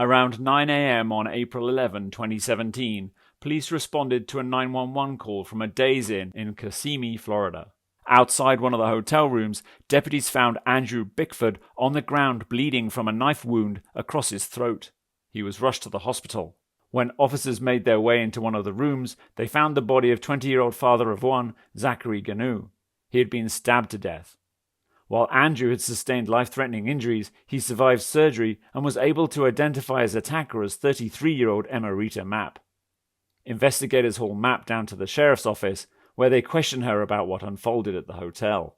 Around 9 a.m. on April 11, 2017, police responded to a 911 call from a Days Inn in Kissimmee, Florida. Outside one of the hotel rooms, deputies found Andrew Bickford on the ground bleeding from a knife wound across his throat. He was rushed to the hospital. When officers made their way into one of the rooms, they found the body of 20-year-old father of one, Zackery Ganoe. He had been stabbed to death. While Andrew had sustained life-threatening injuries, he survived surgery and was able to identify his attacker as 33-year-old Emerita Mapp. Investigators haul Mapp down to the sheriff's office, where they question her about what unfolded at the hotel.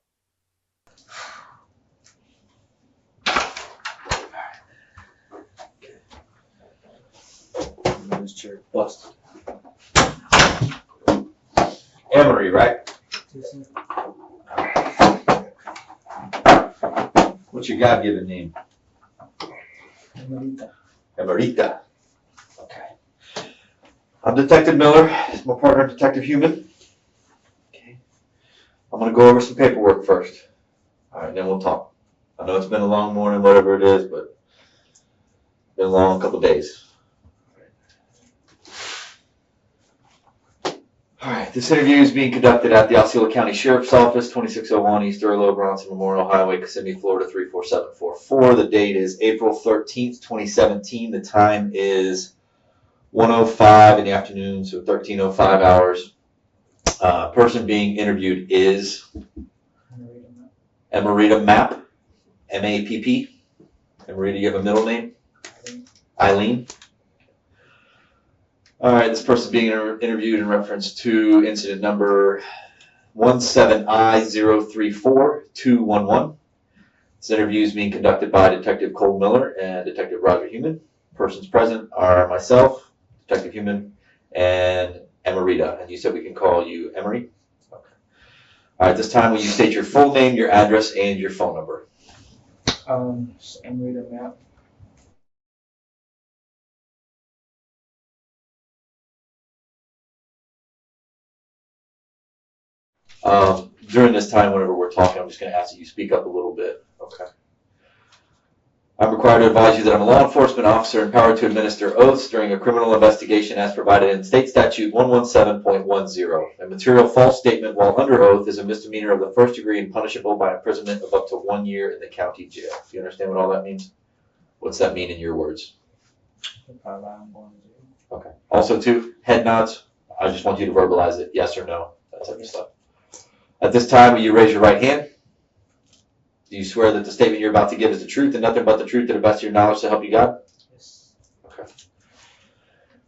Bust. Emery, right? What's your God-given name? Emerita. Emerita. Okay. I'm Detective Miller. It's my partner, Detective Human. Okay. I'm going to go over some paperwork first. All right, then we'll talk. I know it's been a long morning, whatever it is, but it's been a long couple of days. All right, this interview is being conducted at the Osceola County Sheriff's Office, 2601 East Earlo, Bronson Memorial Highway, Kissimmee, Florida, 34744. The date is April 13th, 2017. The time is 1:05 in the afternoon, so 13:05 hours. Person being interviewed is Emerita Mapp, M-A-P-P. Emerita, you have a middle name? Eileen. All right, this person being interviewed in reference to incident number 17I034211. This interview is being conducted by Detective Cole Miller and Detective Roger Human. Persons present are myself, Detective Human, and Emerita. And you said we can call you Emery? Okay. All right, this time will you state your full name, your address, and your phone number? Emerita Mapp. During this time, whenever we're talking, I'm just going to ask that you speak up a little bit. Okay. I'm required to advise you that I'm a law enforcement officer empowered to administer oaths during a criminal investigation as provided in State Statute 117.10. A material false statement while under oath is a misdemeanor of the first degree and punishable by imprisonment of up to 1 year in the county jail. Do you understand what all that means? What's that mean in your words? Okay. Also, too, head nods. I just want you to verbalize it, yes or no, that type of stuff. At this time, will you raise your right hand? Do you swear that the statement you're about to give is the truth and nothing but the truth to the best of your knowledge to help you God? Yes. Okay.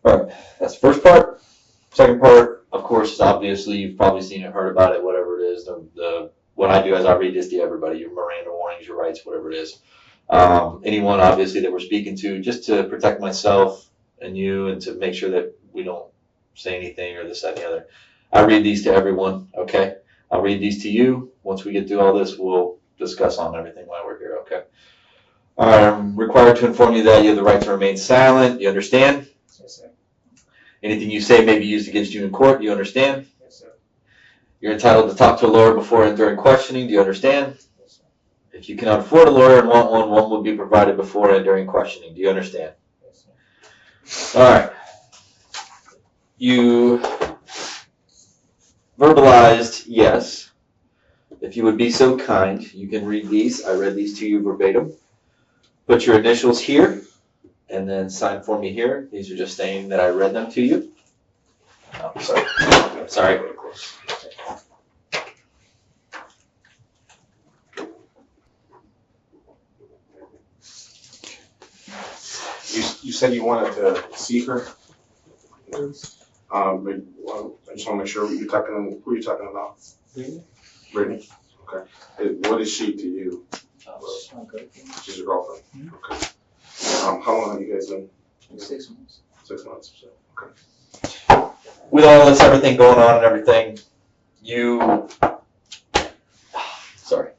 All right. That's the first part. Second part, of course, is obviously you've probably seen it, heard about it, whatever it is. What I do is I read this to everybody, your Miranda warnings, your rights, whatever it is. Anyone, obviously, that we're speaking to, just to protect myself and you and to make sure that we don't say anything or this, that, and the other. I read these to everyone, okay? I'll read these to you. Once we get through all this, we'll discuss on everything while we're here, okay? All right, I'm required to inform you that you have the right to remain silent. You understand? Yes, sir. Anything you say may be used against you in court. Do you understand? Yes, sir. You're entitled to talk to a lawyer before and during questioning. Do you understand? Yes, sir. If you cannot afford a lawyer and want one, one will be provided before and during questioning. Do you understand? Yes, sir. All right. You verbalized yes. If you would be so kind, you can read these. I read these to you verbatim. Put your initials here, and then sign for me here. These are just saying that I read them to you. Oh, sorry. Sorry. You said you wanted to see her. Yes. I just want to make sure who you're talking about. Really? Brittany. Okay. What is she to you? She's my girlfriend. She's your girlfriend. Mm-hmm. Okay. How long have you guys been? 6 months. 6 months or so. Okay. With all this, everything going on and everything, sorry.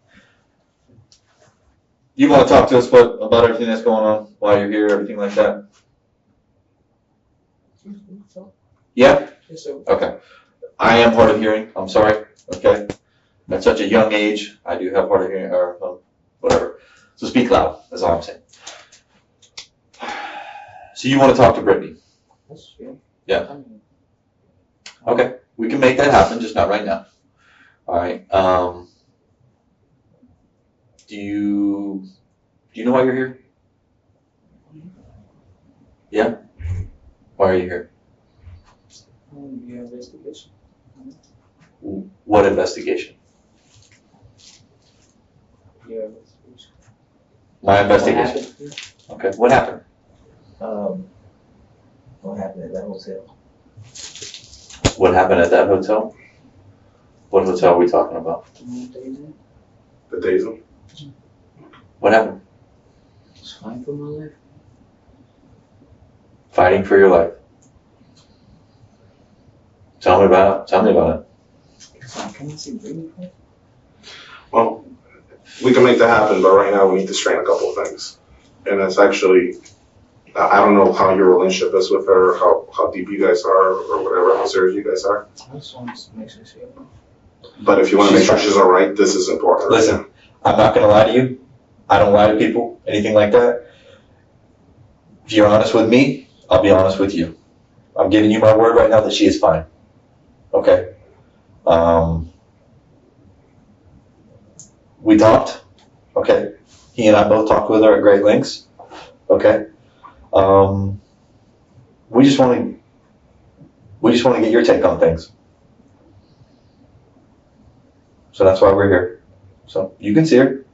You want to talk to us about everything that's going on while you're here, everything like that? So, Yeah? yes, sir. Okay. I am hard of hearing. I'm sorry. Okay. At such a young age, I do have hard of hearing, or whatever. So speak loud. That's all I'm saying. So you want to talk to Brittany? That's true. Yeah. I mean, Okay, we can make that happen, just not right now. All right. Do you know why you're here? Yeah. Why are you here? your investigation. What investigation? Your investigation. My What investigation. happened? Okay. What happened? What happened at that hotel? What happened at that hotel? What hotel are we talking about? The days of. What happened? It's fine for my life. Fighting for your life. Tell me about it. Tell me about it. Can I see Brittany? Well, we can make that happen, but right now we need to straighten a couple of things. And it's actually, I don't know how your relationship is with her, how deep you guys are, or whatever, how serious you guys are. I just want to make sure she's okay. But if you want to make She's sure fine. she's all right, this is important. Listen, I'm not going to lie to you. I don't lie to people, anything like that. If you're honest with me, I'll be honest with you. I'm giving you my word right now that she is fine. Okay? We talked. Okay? He and I both talked with her at great lengths. Okay? We just want to get your take on things. So that's why we're here. So you can see her,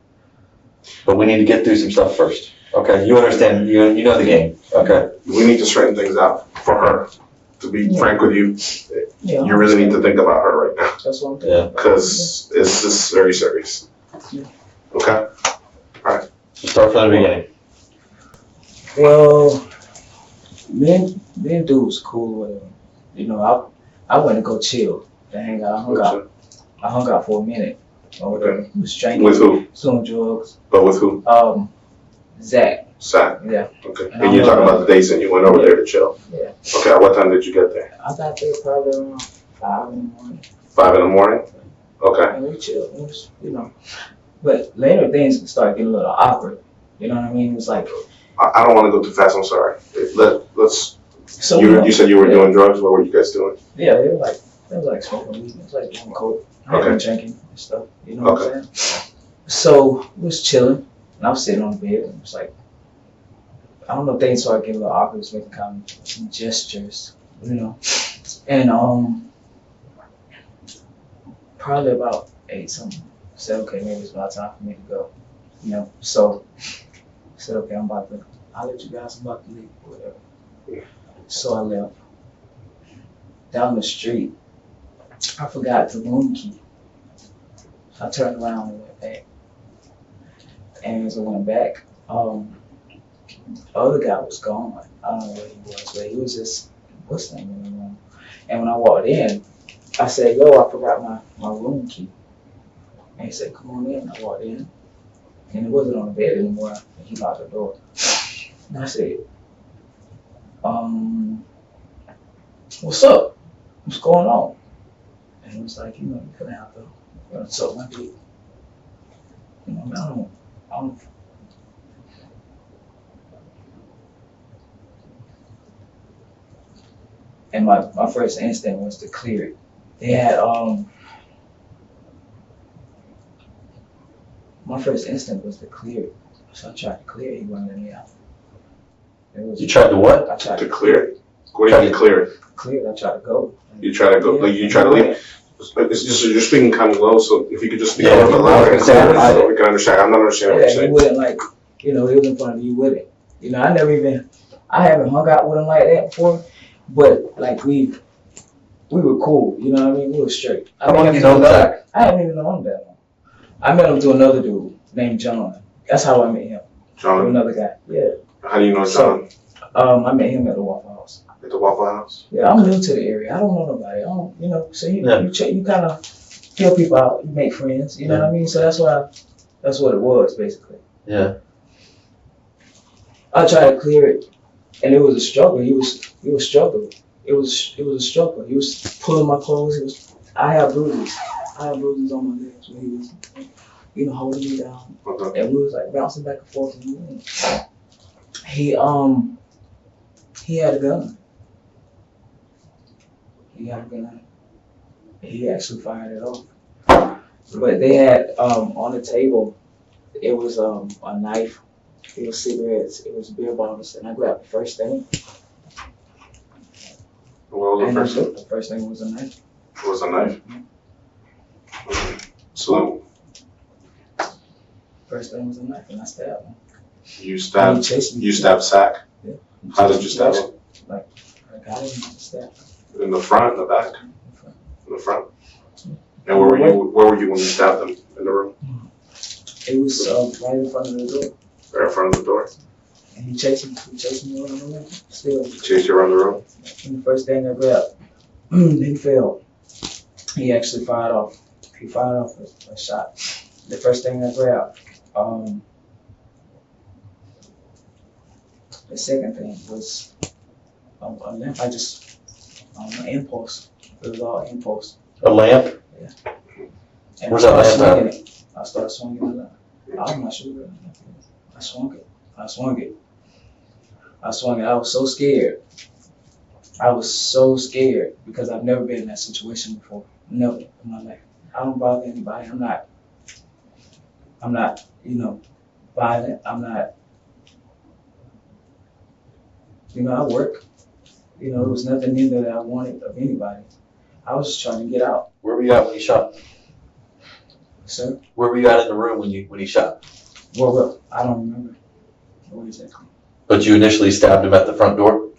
but we need to get through some stuff first. Okay? You understand? You know the game. Okay? We need to straighten things out for her. To be frank with you, Yeah. you really need to think about her right now. That's what I'm Yeah. Because it's just very serious. Yeah. Okay? So start from the beginning. Well, me and dude was cool with him. You know, I went to go chill. To hang out. I hung out for a minute. Or whatever. He was drinking. With who? Doing drugs. But with who? Zach. Zach. Yeah. Okay. And you're talking about the days and you went over there to chill. Yeah. Okay, at what time did you get there? I got there probably around 5 in the morning. 5 in the morning? Okay. And we chilled. It was, you know. But later things started getting a little awkward. You know what I mean? It was like. I don't want to go too fast, I'm sorry. Let's. So You said you were doing drugs. What were you guys doing? Yeah, it was like smoking weed. It was like doing coke. I had been drinking and stuff. You know what I'm saying? So we was chilling, and I was sitting on the bed, and it was like, I don't know, things started getting a little awkward. It was making kind of some gestures, you know. And probably about 8 something. I said, okay, maybe it's about time for me to go. You know, so I said, okay, I'll let you guys, I'm about to leave, or whatever. Yeah. So I left. Down the street, I forgot the room key. So I turned around and went back. And as I went back, the other guy was gone. I don't know where he was, but he was just whistling in the room. And when I walked in, I said, yo, I forgot my room key. And he said, come on in. I walked in. And it wasn't on the bed anymore. And he locked the door. And I said, what's up? What's going on? And he was like, you know, you couldn't have to suck my dick. You know, I don't. And my first instinct was to clear it. They had my first instinct was to clear it. So I tried to clear it, he wouldn't let me out. You tried to what? I tried To clear it? What do you mean clear it? Clear it, I tried to go. You try to go, like you try to leave? It's just, you're speaking kind of low, so if you could just speak Yeah, a little bit louder, I- so we can understand. I'm not understanding what Yeah, you're he saying. wouldn't like, you know, he was in front of me, he wouldn't. You know, I haven't hung out with him like that before, but like we were cool, you know what I mean? We were straight. How long you know Zach? I haven't even known him that long. I met him through another dude named John. That's how I met him. Through John, another guy. Yeah. how do you know John? I met him at the Waffle House. At the Waffle House? Yeah, I'm new to the area. I don't know nobody. I don't, you know, so you Yeah. you kind of feel people out, you make friends, you know what I mean? So that's what it was basically. Yeah. I tried to clear it, and it was a struggle. He was struggling. It was a struggle. He was pulling my clothes. I had bruises. On my legs when he was, you know, holding me down, Okay. and we was like bouncing back and forth in the room. He He had a gun. He had a gun. He actually fired it off. But they had on the table, it was a knife, it was cigarettes, it was beer bottles, and I grabbed the first thing. What was And the first thing? the first thing was a knife. It was a knife. Okay. So First thing was a knife, and I stabbed him. you He stabbed. chased me. You stabbed Zach. Yeah. How did you stab him? I got him and stabbed him. In the front, in the back, in front. in the front. And where were you? Where were you when you stabbed him in the room? It was right in front of the door. Right in front of the door. And he chased me around the room. Still. He chased you around the room. And the first thing I grabbed, he failed. He actually fired off. He fired off a shot. The first thing I grabbed. The second thing was a lamp. I just impulse. It was all impulse. A lamp? And Where's that lamp at? swinging it. I started swinging it. I'm not sure. I swung it. I swung it. I was so scared. I was so scared because I've never been in that situation before. Never in my life. I don't bother anybody. I'm not, violent. I'm not, I work. There was nothing in there that I wanted of anybody. I was just trying to get out. Where were you at when he shot? Sir? Where were you at in the room when he shot? Well, I don't remember. What exactly? But you initially stabbed him at the front door?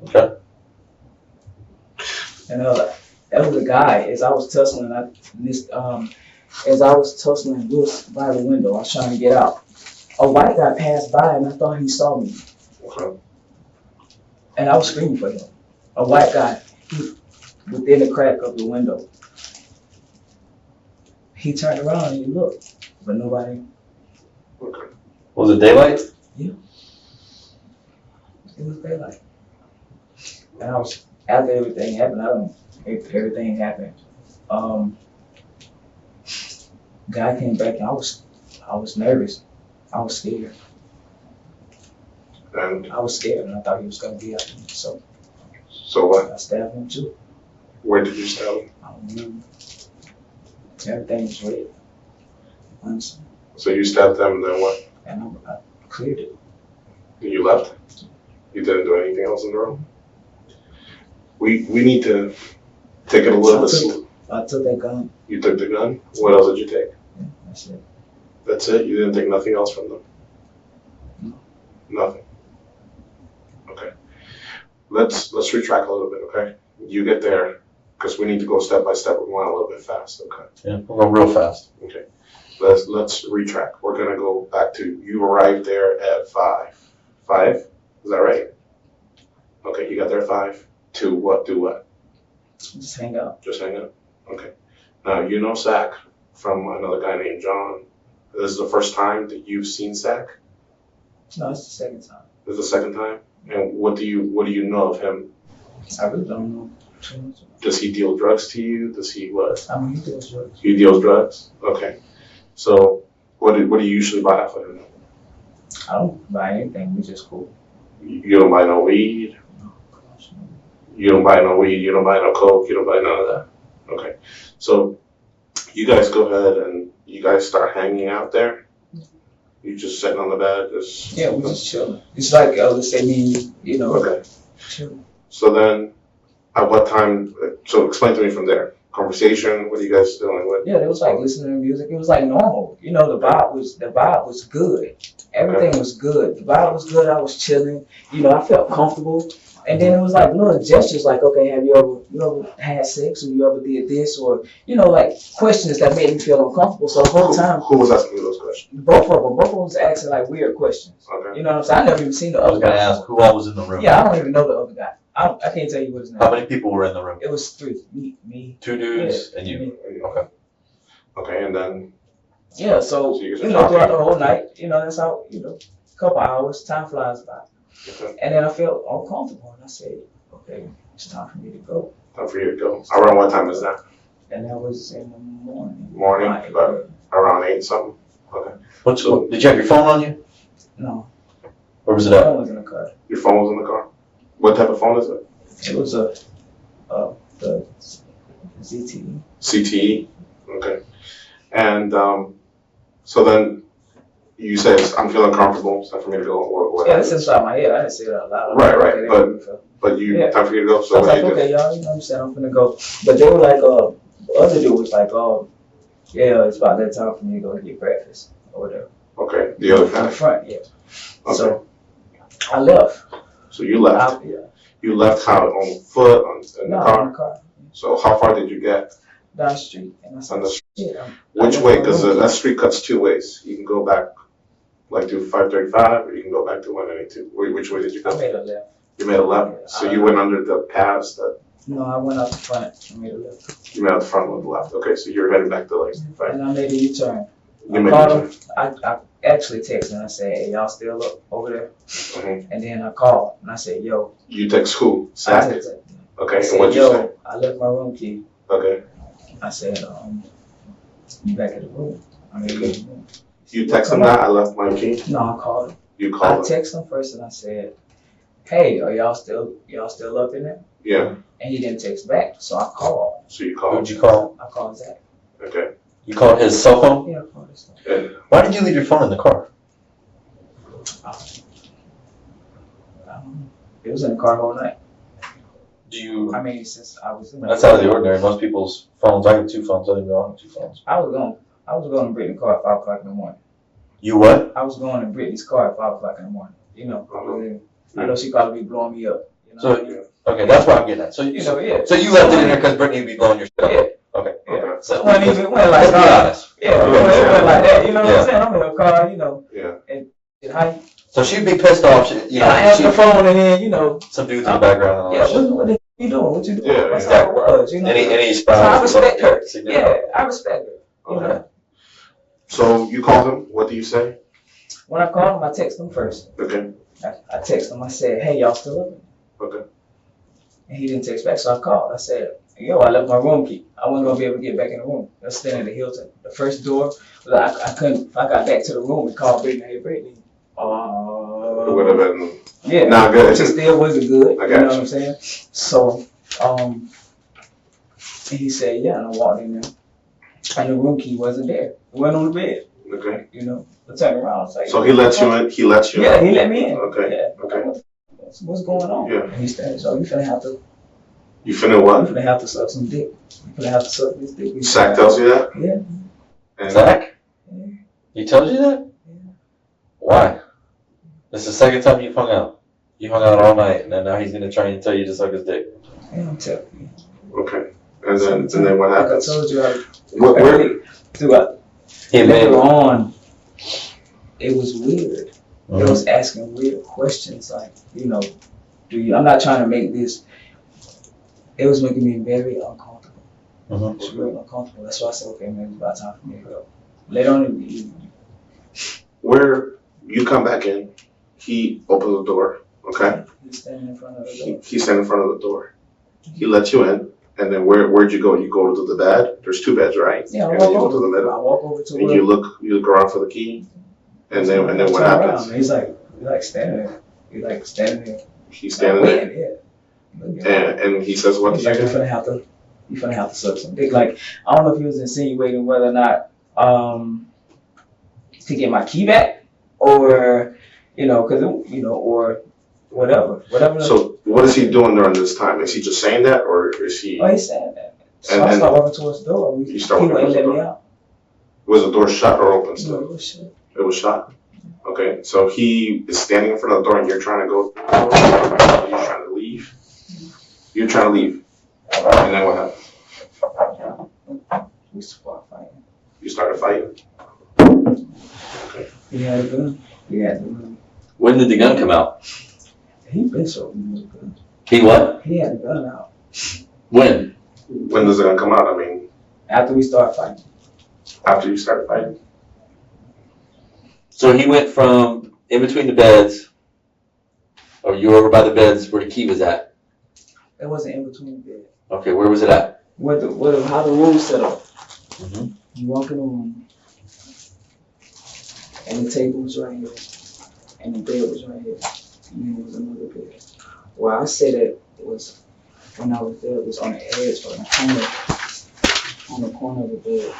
Okay. And that was a guy. As I was tussling, we was by the window. I was trying to get out. A white guy passed by, and I thought he saw me. Okay. And I was screaming for him. A white guy, within the crack of the window. He turned around and he looked, but nobody. Okay. Was it daylight? It was daylight. And after everything happened, everything happened. Guy came back and I was nervous. I was scared. And I was scared and I thought he was gonna be after me. So what? I stabbed him too. Where did you stab him? I don't remember. Everything was red. Honestly. So you stabbed them, and then what? And I cleared it. You left? You didn't do anything else in the room? We need to take it a little bit slow. I took that gun. You took the gun? What else did you take? Yeah, that's it. That's it? You didn't take nothing else from them? No. Nothing. Okay. Let's retract a little bit, okay? You get there, because we need to go step by step. We're going a little bit fast, okay? Yeah, we're going real fast. Okay. Let's retract. We're gonna go back to you arrived there at 5. 5? Is that right? Okay, you got there at 5. To what? Do what? Just hang out. Just hang out. Okay. Now you know Zach from another guy named John. This is the first time that you've seen Zach? No, it's the second time. This is the second time? And what do you know of him? I really don't know too much about Does he deal drugs to you? Does he what? it. I mean, he does drugs. He deals drugs? Okay. So what do you usually buy off of him? I don't buy anything. We just cool. You don't buy no weed? No, gosh, no. You don't buy no weed, you don't buy no coke, you don't buy none of that. Okay. So you guys go ahead and you guys start hanging out there. You just sitting on the bed, just Yeah, we just chilling. It's like, let's say me, okay. chilling. So then at what time, so explain to me from there. Conversation, what are you guys dealing with? Yeah, it was like listening to music. It was like normal. The vibe was good. Everything was good. The vibe was good. I was chilling. I felt comfortable. And then it was like little gestures like, okay, have you ever had sex, or you ever did this, or like questions that made me feel uncomfortable. So the whole time, Who was asking you those questions? both of them was asking like weird questions. Okay. You know what I'm saying? I never even seen the I was other going to guy. ask who all was in the room. Yeah, I don't even know the other guy. I can't tell you what his name. How many people were in the room? It was 3. Me. 2 dudes and you. Me. Okay. Okay, and then Yeah, so you guys you are know, talking. throughout the whole night, that's how, couple hours, time flies by. Okay. And then I felt uncomfortable and I said, okay, it's time for me to go. Time for you to go. Around what time is that? And that was in the morning. Morning, Right. but around 8 something. Okay. Did you have your phone on you? No. Where was it My at? phone was in the car. Your phone was in the car? What type of phone is it? It was the ZTE. CTE? Okay. And so then you say, I'm feeling comfortable, it's time for me to go. What Yeah, it's inside my head. I didn't say it out loud. Right, Okay, but you, yeah. time for you to go, I so was what like, do you do? okay, y'all, you know what I'm saying? I'm finna go. But they were like, the other dude was like, yeah, it's about that time for me to go get breakfast or whatever. Okay, the other In the guy. front, yeah. Okay. So I left. So you left. Yeah. You left how, on foot, in the No, car? in the car. So how far did you get? Down the street. And I said, On the street? yeah. Which way? Because that street cuts two ways. You can go back like to 535, or you can go back to 192. Which way did you I go? made a left. You made a left. Yeah, So you went under the paths that No, I went out the front and made a left. you made out the front with the left. Okay, so you're heading back to like 65. And I made a U-turn. You I made called a him. I actually texted and I said, hey, y'all still up over there? Mhm. And then I called and I said, yo. You text who? I Zach? texted him. Okay, I and said, what'd you say? yo, I left my room key. Okay. I said, you back at the room. I mean, leave the room. You text him that? I left my key? No, I called him. You I called him? texted him first and I said, hey, are y'all still up in there? Yeah. And he didn't text back, so I called. So you called? Who'd you call? I called Zach. Okay. You called his cell phone? Yeah, I called his phone. And Why did you leave your phone in the car? It was in the car the whole night. Do you? I mean, since I was in there. That's out of the ordinary. Most people's phones. I have two phones. I didn't know I have two phones. I was going to Brittany's car at 5 o'clock in the morning. You what? I was going to Brittany's car at 5 o'clock in the morning. You know, Uh-huh. I know she probably be blowing me up. You know? So okay, that's what I'm getting at. So you know, yeah. So you left it in there because Brittany would be blowing your shit up. Yeah. Okay. Yeah. So When he went like let's be that. honest. Yeah, it went like that. You know what Yeah. I'm saying? I'm in a car, you know. Yeah. And how you, So she'd be pissed off. You know, I answer the phone and then, you know, some dudes in the background and all yeah, that shit. what the you doing? What you doing? Yeah, That's yeah. how it was, you know. Any So I spouse? respect her. Significant. Yeah, I respect her. You Okay. know. So you called him. What do you say? When I called him, I texted him first. Okay. I texted him. I said, hey, y'all still up? Okay. And he didn't text back, so I called. I said, yo, I left my room key. I wasn't gonna be able to get back in the room. I was standing at the Hilton. The first door, I couldn't. If I got back to the room and called Brittany, hey Brittany. It would have been Yeah. not good. It still wasn't good. I You got know you. what I'm saying? So, and he said, yeah, and I walked in there, and the room key wasn't there. It wasn't on the bed. Okay. You know, I turned around. I was like, So he let you in. He let you in. Yeah, he let me in. Okay. Yeah. Okay. What's going on? Yeah. And he said, so you finna have to. You finna You what? finna have to suck some dick. You finna have to suck this dick. Zach tells you that? Yeah. And Zach? Yeah. He tells you that? Yeah. Why? This is the second time you've hung out. You hung out all night, and then now he's gonna try and tell you to suck his dick. Yeah, I'm telling you. Okay. And then what happens? Like I told you, Where? throughout He made later on, it was weird. Mhm. It was asking weird questions like, you know, I'm not trying to make this. It was making me very uncomfortable. Mhm. It was really uncomfortable. That's why I said, okay, maybe it's about time for me to go. Later on in the evening. Where you come back in, he opens the door. Okay. He's standing in front of the door. He's standing in front of the door. He lets you in, and then where'd you go? You go to the bed. There's two beds, right? Yeah, I And walk then you go to the over. middle, I walk over to and where. you look around for the key, and then what Turn happens? around, and he's like standing there. He's like standing there. He's standing there, waiting, yeah. Looking at me. and he says, "What He's do you like, do?" you finna have to suck some dick. Like, I don't know if he was insinuating whether or not to get my key back, or or whatever. So what is he doing during this time? Is he just saying that, or is he? Oh, he's saying that. So And I then- start walking towards the door. You start He walking wouldn't towards the let me door. out. Was the door shut or open No, still? it was shit. It was shut. Okay, so he is standing in front of the door, and you're trying to go through the door. You're trying to leave. You're trying to leave, and then what happened? We start fighting. You started fighting. He had a gun. He had the gun. When did the gun come out? He been so with a gun. He what? He had a gun out. When? When does it gonna come out? I mean, After we start fighting. after you started fighting. So he went from in between the beds, or you were over by the beds where the key was at. It wasn't in between the bed. Okay, where was it at? How the room set up. Mhm. You walk in the room, and the table was right here. and the bed was right here. And then there was another bed. Where I said it was when I was there, it was on the edge or on the corner of the bed.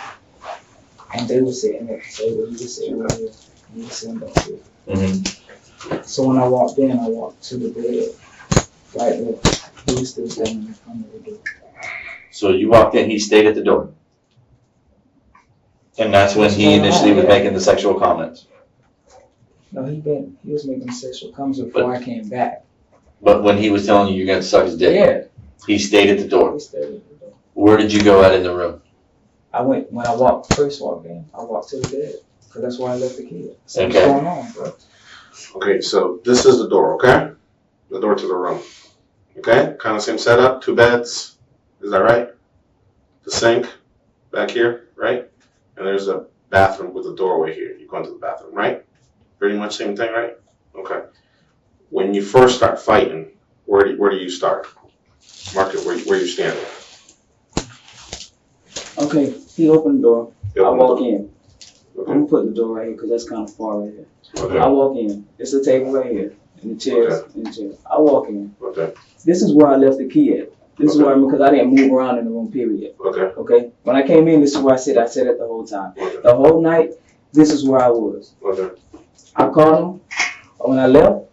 And they were sitting at the table. He was sitting right here. He was sitting back here. Mm-hmm. So when I walked in, I walked to the bed right there. He was still standing in front of the door. So you walked in, he stayed at the door. And that's when he initially was making the sexual comments. No, he was making sexual comments before I came back. But when he was telling you you're going to suck his dick, Yeah. he stayed at the door. He stayed at the door. Where did you go at in the room? When I first walked in, I walked to the bed. Because that's where I left the kid. So Okay. what's going on, bro? Okay, so this is the door, okay? The door to the room. Okay? Kind of same setup, 2 beds. Is that right? The sink back here, right? And there's a bathroom with a doorway here. You go into the bathroom, right? Pretty much same thing, right? Okay. When you first start fighting, where do you start? Mark it where you're standing. Okay, he opened the door. You I open the walk door. in. I'm Okay. going to put the door right here because that's kind of far right here. Okay. I walk in. It's a table right here. And the chairs. And the chair. I walk in. Okay. This is where I left the key at. This is Okay. where because I didn't move around in the room, period. Okay. Okay? When I came in, this is where I said it the whole time. Okay. The whole night, this is where I was. Okay. I called him. When I left.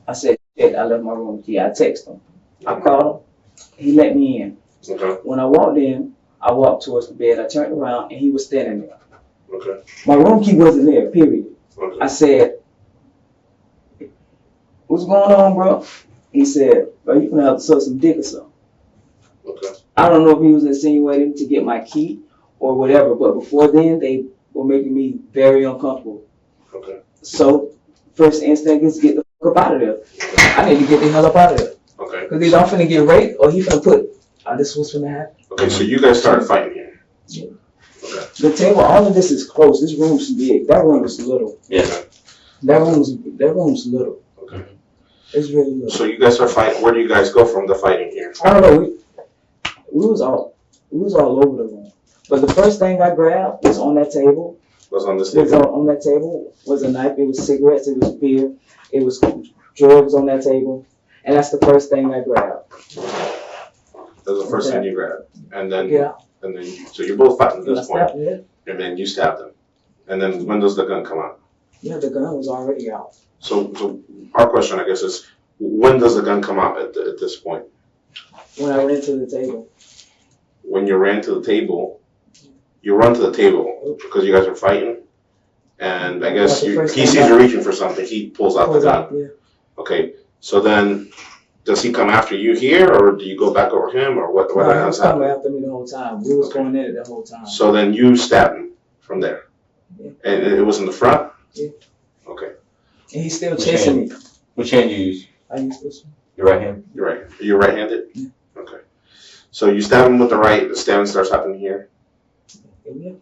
I said, shit, I left my room key. I texted him. I called him. He let me in. Okay. When I walked in, I walked towards the bed. I turned around and he was standing there. Okay. My room key wasn't there, period. Okay. I said, what's going on, bro? He said, bro, you gonna have to suck some dick or something. Okay. I don't know if he was insinuating to get my key or whatever, but before then, they were making me very uncomfortable. Okay. So, first instinct is get the fuck up out of there. I need to get the hell up out of there. Okay. Because either I'm finna get raped or he finna put, this was finna happen. Okay, so you guys started fighting here. Yeah. Okay. The table, all of this is close. This room's big. That room is little. Yeah. That room's little. Okay. It's really little. So you guys start fighting. Where do you guys go from the fighting here? I don't know. We was all over the room. But the first thing I grabbed was on that table. Was on this Was table? on that table was a knife. It was cigarettes. It was beer. It was drugs on that table. And that's the first thing I grabbed. That was the first thing you grabbed. And then, Yeah. so you're both fighting at And I this point. stabbed it. And then you stabbed him. And then when does the gun come out? Yeah, the gun was already out. So our question, I guess, is when does the gun come out at this point? When I ran to the table. When you ran to the table, you run to the table because you guys are fighting. And I guess Well, the first he thing sees you reaching for something. He pulls out the gun. Yeah. Okay. So then, does he come after you here, or do you go back over him, or what? What No, he else was coming happened? after me the whole time. We was Okay. going in it the whole time. So then you stab him from there. Yeah. And it was in the front? Yeah. Okay. And he's still Which chasing hand? me. Which hand you use? I used this one. Your right hand? You're right. You're right-handed? Yeah. Okay. So you stab him with the right, the stabbing starts happening here. Yeah.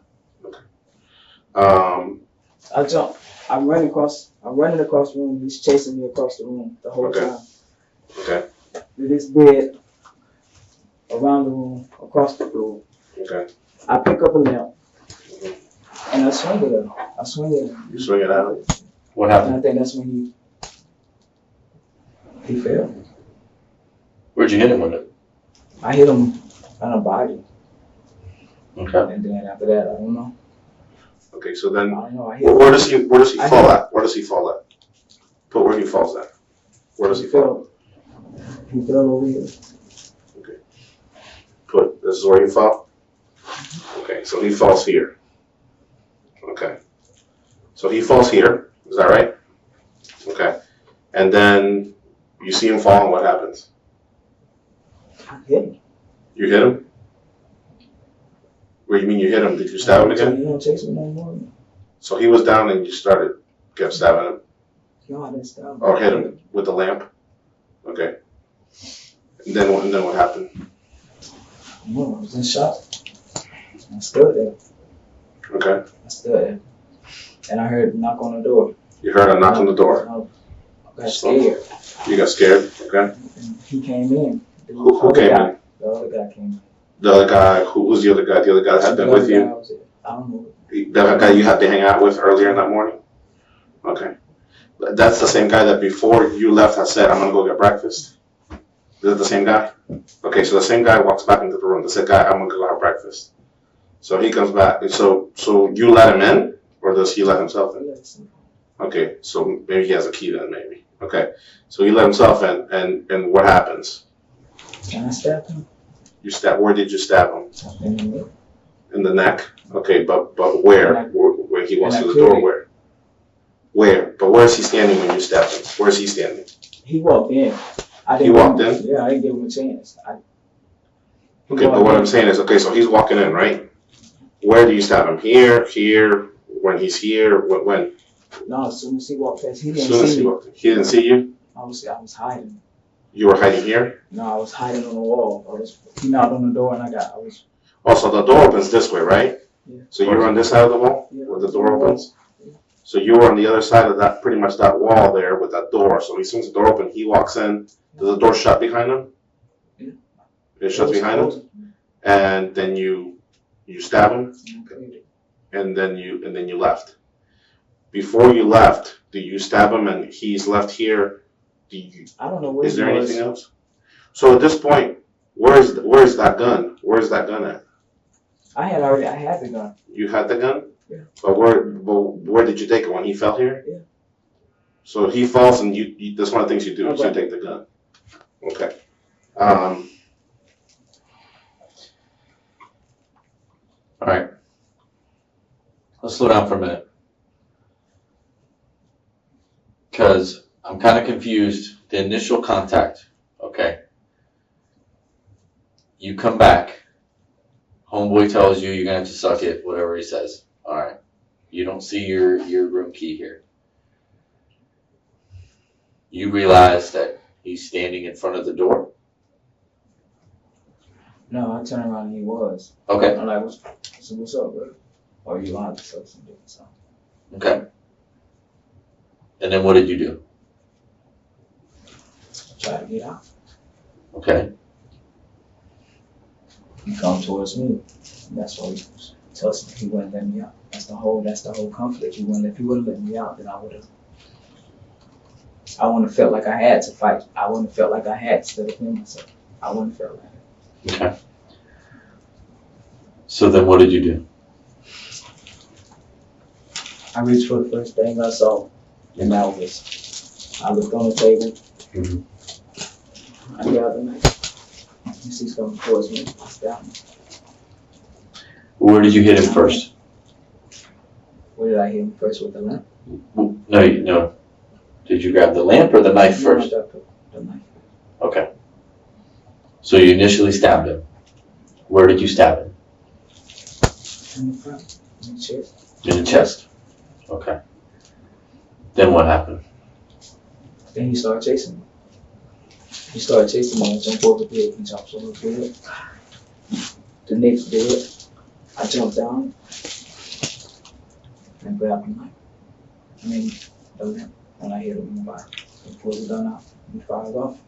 Um, I jump. I'm running across the room. He's chasing me across the room the whole Okay. time. okay. With this bed around the room, across the floor. Okay. I pick up a lamp and I swing it at him. You swing it out. What And happened? I think that's when he fell. Where'd you hit him with it? I hit him on the body. Okay. And then after that, I don't know. Okay. So I then, don't know. I hit where does he I fall hit- at? Where does he fall at? Put where he falls at. Where does he fall? He fell over here. Put, this is where he fell? Okay, so he falls here. Okay. So he falls here, is that right? Okay. And then you see him fall and what happens? I hit him. You hit him? What do you mean you hit him? Did you stab him again? You don't chase me no more. So he was down and you kept stabbing him? No, I didn't stab him. Or hit him with the lamp? Okay. And then what happened? No, I was in shock. I stood there. Okay. I stood there. And I heard a knock on the door. You heard a knock on the door. I got scared. You got scared? Okay. And he came in. Who came in? The other guy came in. The other guy, who was the other guy? The other guy that had been with you? I don't know. The other guy you had to hang out with earlier in that morning? Okay. That's the same guy that before you left had said, I'm going to go get breakfast? Is it the same guy? Okay, so the same guy walks back into the room. The same guy, I'm going to go have breakfast. So he comes back. And so you let him in? Or does he let himself in? Okay, so maybe he has a key then, maybe. Okay, so he let himself in, and what happens? Can I stab him? Where did you stab him? In the neck. In the neck. Okay, but where? When he walks through the door, where? Where? But where is he standing when you stab him? Where is he standing? He walked in. He walked in? Yeah, I didn't give him a chance. Okay, but what I'm saying is, okay, so he's walking in, right? Where do you stab him? Here, when he's here, when? No, as soon as he walked past, he As didn't soon as see he me. walked in. He didn't see you? I was hiding. You were hiding here? No, I was hiding on the wall. He knocked on the door and Oh, so the door opens this way, right? Yeah. So you were on this side of the wall Yeah. where the door opens? So you were on the other side of that, pretty much that wall there with that door. So as soon as the door opened, he walks in. Does the door shut behind him? Yeah. It shuts behind him? And then you stab him? And then you left. Before you left, do you stab him and he's left here? I don't know where Is there anything else? So at this point, where's that gun? Where's that gun at? I had the gun. You had the gun? Yeah. But where did you take it when he fell here? Yeah. So he falls and you that's one of the things you do is you take the gun. Okay. All right. Let's slow down for a minute. Because I'm kind of confused. The initial contact, okay? You come back. Homeboy tells you you're going to have to suck it, whatever he says. All right. You don't see your room key here. You realize that he's standing in front of the door? No, I turned around and he was. Okay. I'm like, what's up, bro? Or you want to suck some dick or something? Okay. And then what did you do? Try to get out. Okay. He come towards me. And that's why he wouldn't let me out. That's the whole conflict. If he wouldn't let me out, then I wouldn't have felt like I had to fight. I wouldn't have felt like I had to defend myself. I wouldn't have felt like it. Okay. So then what did you do? I reached for the first thing I saw, and I looked on the table. I grabbed the knife. He's coming towards me. I stabbed him. Where did you hit him first? Where did I hit him first with the lamp? No. Did you grab the lamp or the knife first? No, the knife. Okay. So you initially stabbed him. Where did you stab him? In the front, in the chest. In the chest. Okay. Then what happened? Then he started chasing me. He started chasing me and jumped over the bed. He jumped over the bed. The next bed, I jumped down and grabbed the knife. I mean, the lamp, and I hit him in the body. He pulled the gun out. He fired off.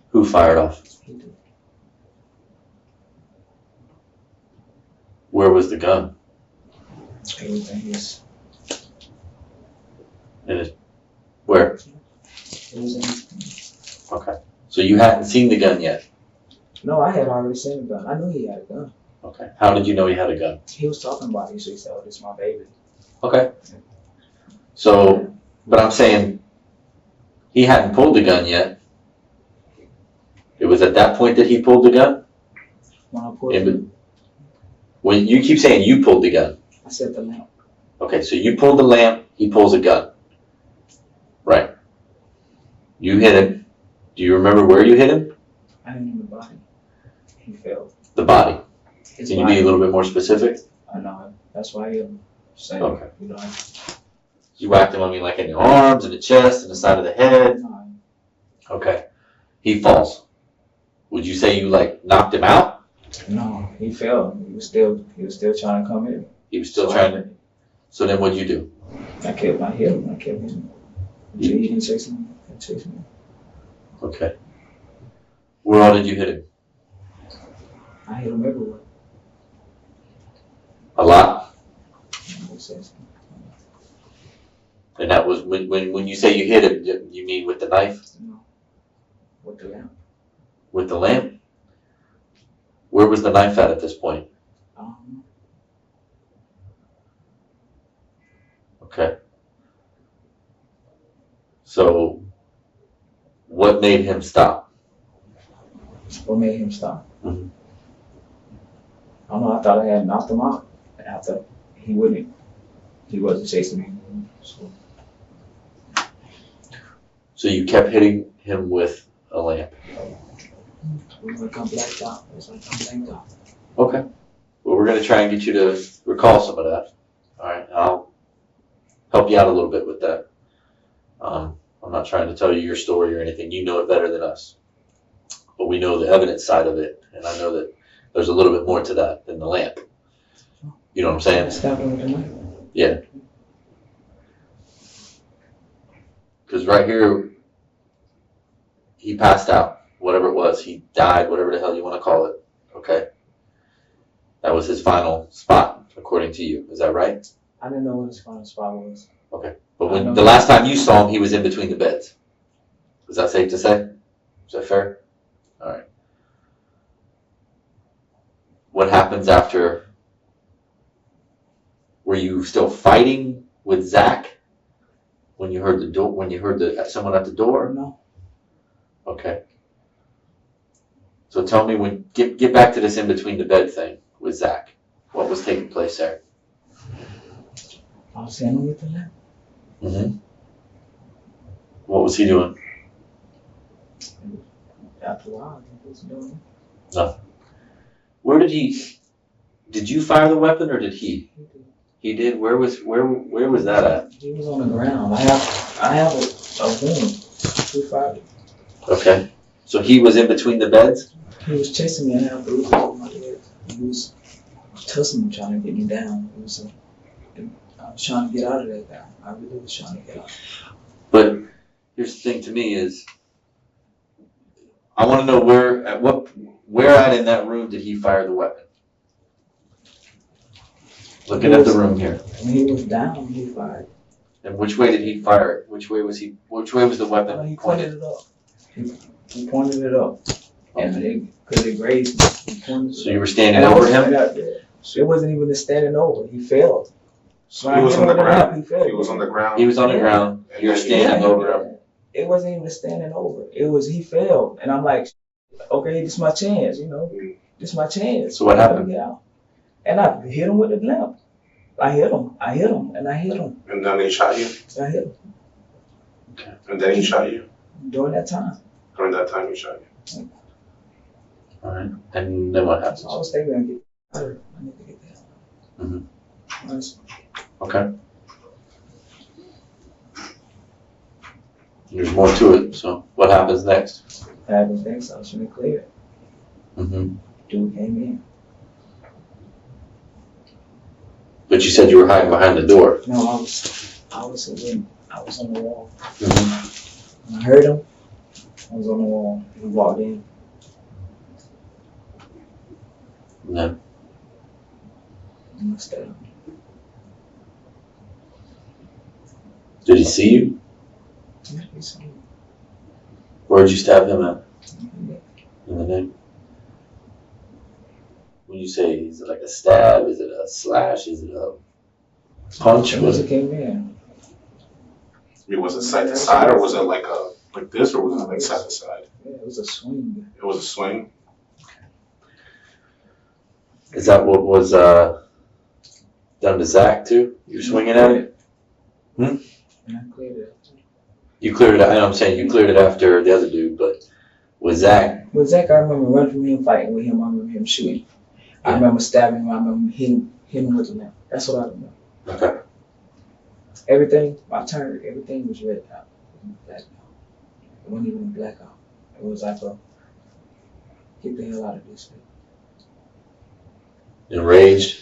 Who fired off? He did. Where was the gun? It was in his. Where? It was in his. Okay. So you hadn't seen the gun yet? No, I had already seen the gun. I knew he had a gun. Okay. How did you know he had a gun? He was talking about it. He said, "Oh, this is my baby." Okay. So, but I'm saying he hadn't pulled the gun yet. It was at that point that he pulled the gun? When I pulled it, When you keep saying you pulled the gun. I said the lamp. Okay, so you pulled the lamp, he pulls a gun. Right. You hit him. Do you remember where you hit him? I didn't know the body. He fell. The body. His Can you body. be a little bit more specific? I know. That's why he said, Okay. you know, You whacked him on me like in the arms, in the chest, in the side of the head. no, Okay. He falls. Would you say you knocked him out? no, he fell. He was still trying to come in. He was still trying to. So then what'd you do? I kept my hit. I kept him. Until he didn't chase me. Okay. Where all did you hit him? I hit him everywhere. A lot? And that was when you say you hit him, you mean with the knife? No. With the lamp. With the lamp? Where was the knife at this point? Okay. So, what made him stop? What made him stop? Mhm. I don't know. I thought I had knocked him out. And after he wasn't chasing me. So you kept hitting him with a lamp. It was like I'm blacked out. Okay. Well, we're gonna try and get you to recall some of that. All right. I'll help you out a little bit with that. I'm not trying to tell you your story or anything. You know it better than us. But we know the evidence side of it, and I know that there's a little bit more to that than the lamp. You know what I'm saying? Stabbing with the knife. Yeah. Because right here, he passed out. Whatever it was, he died, whatever the hell you want to call it. Okay? That was his final spot, according to you. Is that right? I didn't know what his final spot was. Okay. But when the last time you saw him, he was in between the beds. Is that safe to say? Is that fair? All right. What happens after? Were you still fighting with Zach when you heard the door? When you heard someone at the door? No. Okay. So tell me get back to this in between the bed thing with Zach. What was taking place there? I was standing with the lamp. Mm-hmm. What was he doing? After a while, he was doing it. Nothing. Where did you fire the weapon or did he? He did. Where was that at? He was on the ground. I have a wound. He fired it. Okay. So he was in between the beds? He was chasing me. I had bruises on my head. He was tussling me, trying to get me down. I was trying to get out of that guy. I really was trying to get out. But here's the thing to me is, I want to know where at in that room did he fire the weapon? Looking at the room here. When he was down, he fired. And which way did he fire it? Which way was the weapon He pointed? pointed it up. He pointed it up. And because it grazed me, he pointed it So up. you were standing over him? It wasn't even a standing over. He fell. So he was on the ground. He fell. He was on the ground. He was on the ground. You were standing over him. It wasn't even a standing over. It was he fell. And I'm like, okay, this is my chance, This is my chance. So what happened? Get out. And I hit him with the lamp. I hit him, and I hit him. And then they shot you? I hit him. Okay. And then he shot you? During that time. During that time he shot you? All right. And then what happens? So I was thinking, I need to get that. Mm-hmm. Honestly. Okay. There's more to it. So what happens next? I haven't think so. I should have cleared it. Mm-hmm. Dude came in. But you said you were hiding behind the door. No, I was on the wall. Mm-hmm. When I heard him, I was on the wall. He walked in. No. And I stabbed him. Did he see you? Yeah, he saw me. Where did you stab him at? Yeah. In the neck? When you say, is it like a stab? Is it a slash? Is it a punch? Once it came in. Was it side to side or was it like this or was it like side to side? Yeah, it was a swing. It was a swing? Is that what was done to Zach too? You were swinging at it? And I cleared it. You cleared it. I know I'm saying you cleared it after the other dude, but with Zach? With Zach, I remember running from him, fighting with him. I remember him shooting. I remember stabbing him. I remember hitting him with the lamp. That's what I remember. Okay. Everything, my turn, everything was red out. Black out. It wasn't even a blackout. It was like get the hell out of this thing. Enraged?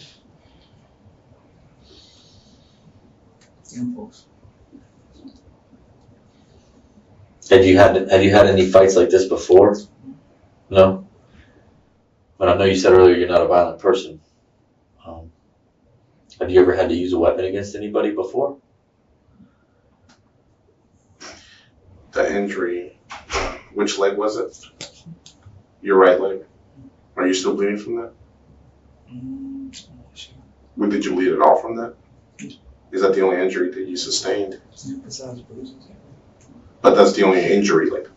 Impulse. Had you had any fights like this before? No? But I know you said earlier you're not a violent person. Have you ever had to use a weapon against anybody before? the injury, which leg was it? Your right leg. Are you still bleeding from that? I'm not sure. Did you bleed at all from that? Is that the only injury that you sustained? Yeah, besides bruises. But that's the only injury, like,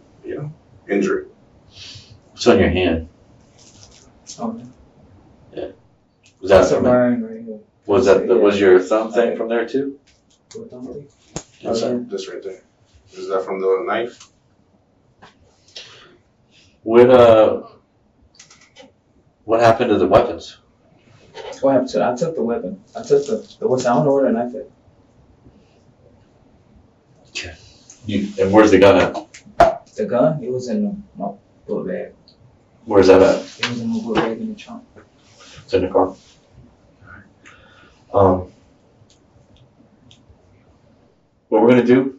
injury. It's on your hand. Okay. Was that That's a from it? burn right here. Was your thumb thing from there too? What don't they? Yes, Oh, yeah. this right there. Is that from the knife? What happened to the weapons? What happened to it? I took the weapon. I took the weapon. I don't know where the knife is. And where's the gun at? The gun, it was in my book bag. Where's that at? It was in my book bag in the trunk. It's in the car. What we're gonna do,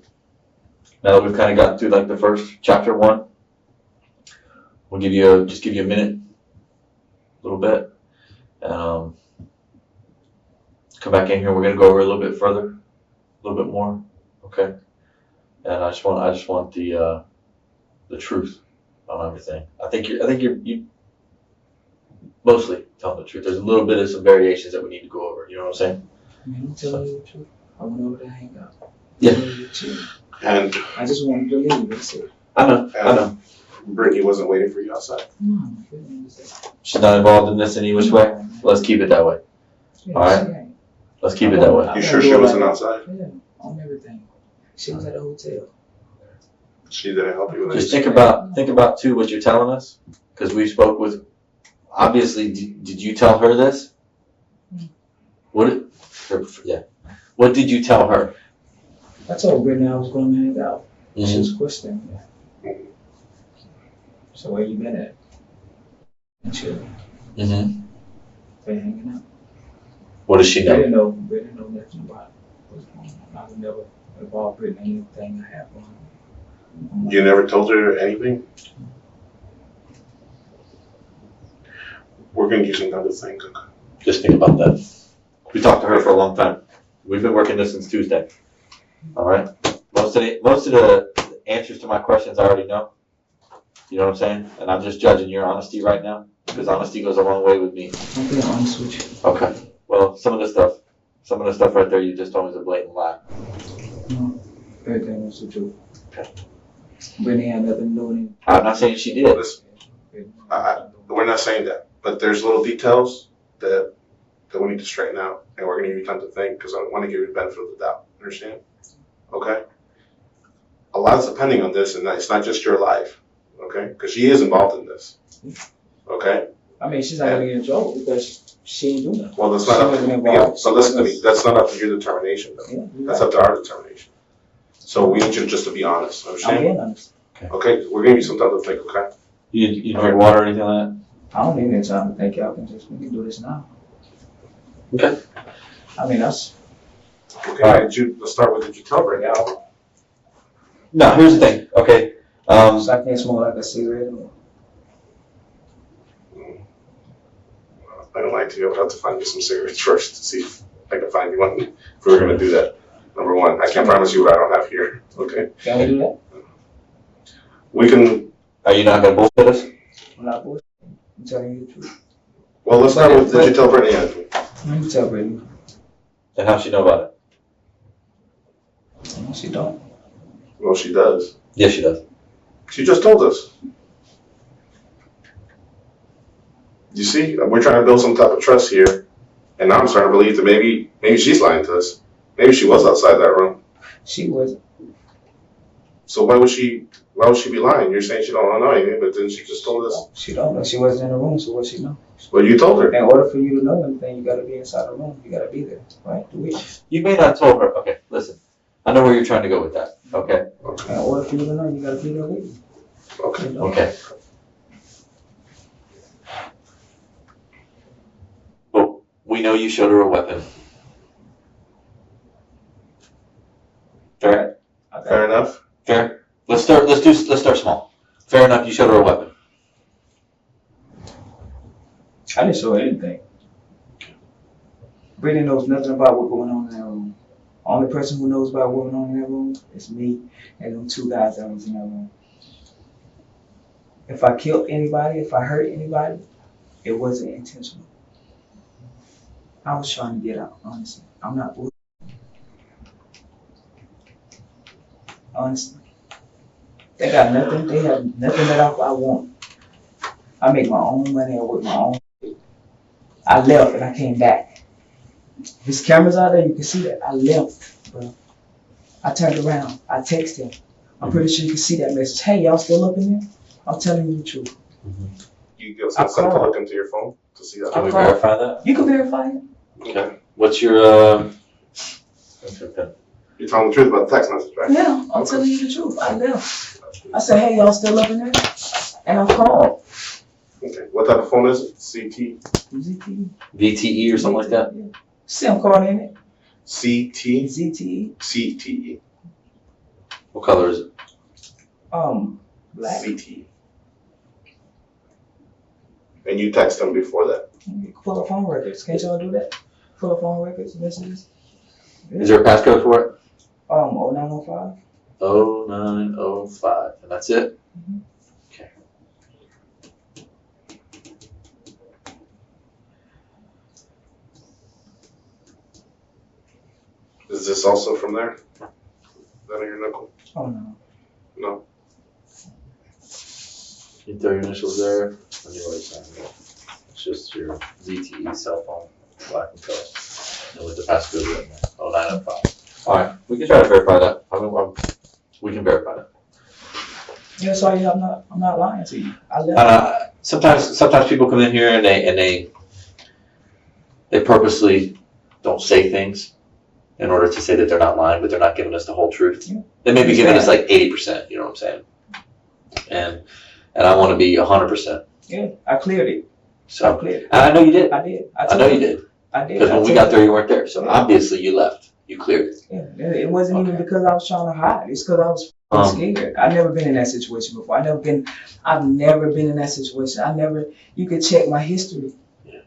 now that we've kind of gotten through like the first chapter 1, we'll just give you a minute, a little bit, and come back in here. We're gonna go over a little bit further, a little bit more, okay? And I just want the truth on everything. I think you mostly telling the truth. There's a little bit of some variations that we need to go over. You know what I'm saying? I mean, I'm telling you the truth. I went over to hang out. Yeah. And I just wanted to leave. That's it. I know. Brittany wasn't waiting for you outside. No, I'm She's not involved in this any which way. Let's keep it that way. Yeah, All right. she ain't. Let's keep it that way. You sure she wasn't outside? Yeah, on everything. She was at a hotel. She didn't help you with Just this? think about too what you're telling us, because we spoke with. Obviously, did you tell her this? What? What did you tell her? I told Brittany I was going to hang out. She Mhm. was questioning me. So where you been at? And she Mhm. been hanging out. What does she They know? didn't know nothing about what's going on. I would never involve Brittany in anything I have going on. You never told her anything? We're gonna give you another thing. Just think about that. We talked to her for a long time. We've been working this since Tuesday. All right. Most of the answers to my questions I already know. You know what I'm saying? And I'm just judging your honesty right now, because honesty goes a long way with me. I'm being honest with you. Okay. Well, some of the stuff right there you just told me is a blatant lie. No, everything was the truth. Okay. Brittany had nothing to do with it. I'm not saying she did. Listen, we're not saying that, but there's little details that we need to straighten out, and we're gonna give you time to think, because I want to give you the benefit of the doubt. Understand? Okay? A lot's depending on this, and it's not just your life. Okay? Because she is involved in this. Okay? I mean, she's not going to get in trouble because she ain't doing nothing. Well, that's She not up wasn't to involved. so listen to me. That's not up to your determination, though. Yeah, you're That's right. up to our determination. So we need you just to be honest. I'm Understand? being honest. Okay? We're giving you some time to think. Okay? You drink water or anything like that? I don't need any time to think. Y'all can just, we can do this now. Okay. I mean, that's, Okay. All right. Let's start with, did you tell Brittany? No, here's the thing. Okay. so I can't smoke like a cigarette anymore. I don't like to. I would have to find you some cigarettes first to see if I can find you one. If we were going to do that. Number one, I can't promise you what I don't have here. Okay? Can we do that? We can. Are you not going to bullshit us? I'm not bullshit. I'm telling you the truth. Well, let's start with, did you tell Brittany anything? Let me tell Brittany. And how'd she know about it? No, she don't. Well, she does. Yes, she does. She just told us. You see, we're trying to build some type of trust here, and now I'm starting to believe that maybe she's lying to us. Maybe she was outside that room. She wasn't. So why would she be lying? You're saying she don't know anything, but then she just told us. She don't know. She wasn't in the room, so what she know? Well, you told her. In order for you to know anything, you got to be inside the room. You got to be there, right? Do it. You may not have told her. Okay, listen. I know where you're trying to go with that. Okay. In order for you to know, you got to be there with you. Okay. You know? Okay. Well, we know you showed her a weapon. Fair. Okay. Fair enough. Fair. Let's start small. Fair enough. You showed her a weapon. I didn't show her anything. Brittany knows nothing about what's going on in that room. Only person who knows about what went on in that room is me and them two guys that was in that room. If I killed anybody, if I hurt anybody, it wasn't intentional. I was trying to get out, honestly. I'm not bullshitting. Honestly. They got nothing. They have nothing that I want. I make my own money. I work my own. I left and I came back. His camera's out there. You can see that. I left, bro. I turned around. I texted him. I'm pretty sure you can see that message. Hey, y'all still up in there? I'm telling you the truth. You give consent to look into your phone to see that? Can we verify that? You can verify it. Okay. What's your, You're telling the truth about the text message, right? Yeah, I'm telling you the truth. I left. I said, hey, y'all still up in there? And I called. Okay. What type of phone is it? CT? ZTE. VTE or something like that? Yeah. SIM card in it. CT? ZTE. CTE. What color is it? Black. CTE. And you text them before that? Pull up phone records. Can't y'all do that? Pull up phone records, messages. Yeah. Is there a passcode for it? 0905. 0905. And that's it? Mhm. Okay. Is this also from there? That on your knuckle? Oh no. No. You throw your initials there. When you already signed it. It's just your ZTE cell phone, black and color. And with the passcode written there. 0905. All right. We can try to verify that. We can verify that. Yeah, sorry, I'm not lying to you. I left. Sometimes people come in here and they purposely don't say things in order to say that they're not lying, but they're not giving us the whole truth. Yeah. They may be giving us like 80%, you know what I'm saying? And I want to be 100%. Yeah, I cleared it. So I cleared it. I know you did. I did. I know you did. I did. Because when we got there, you weren't there. So obviously you left. You cleared it. Yeah, it wasn't even because I was trying to hide. It's because I was scared. I've never been in that situation before. I've never been in that situation. You could check my history. Yeah.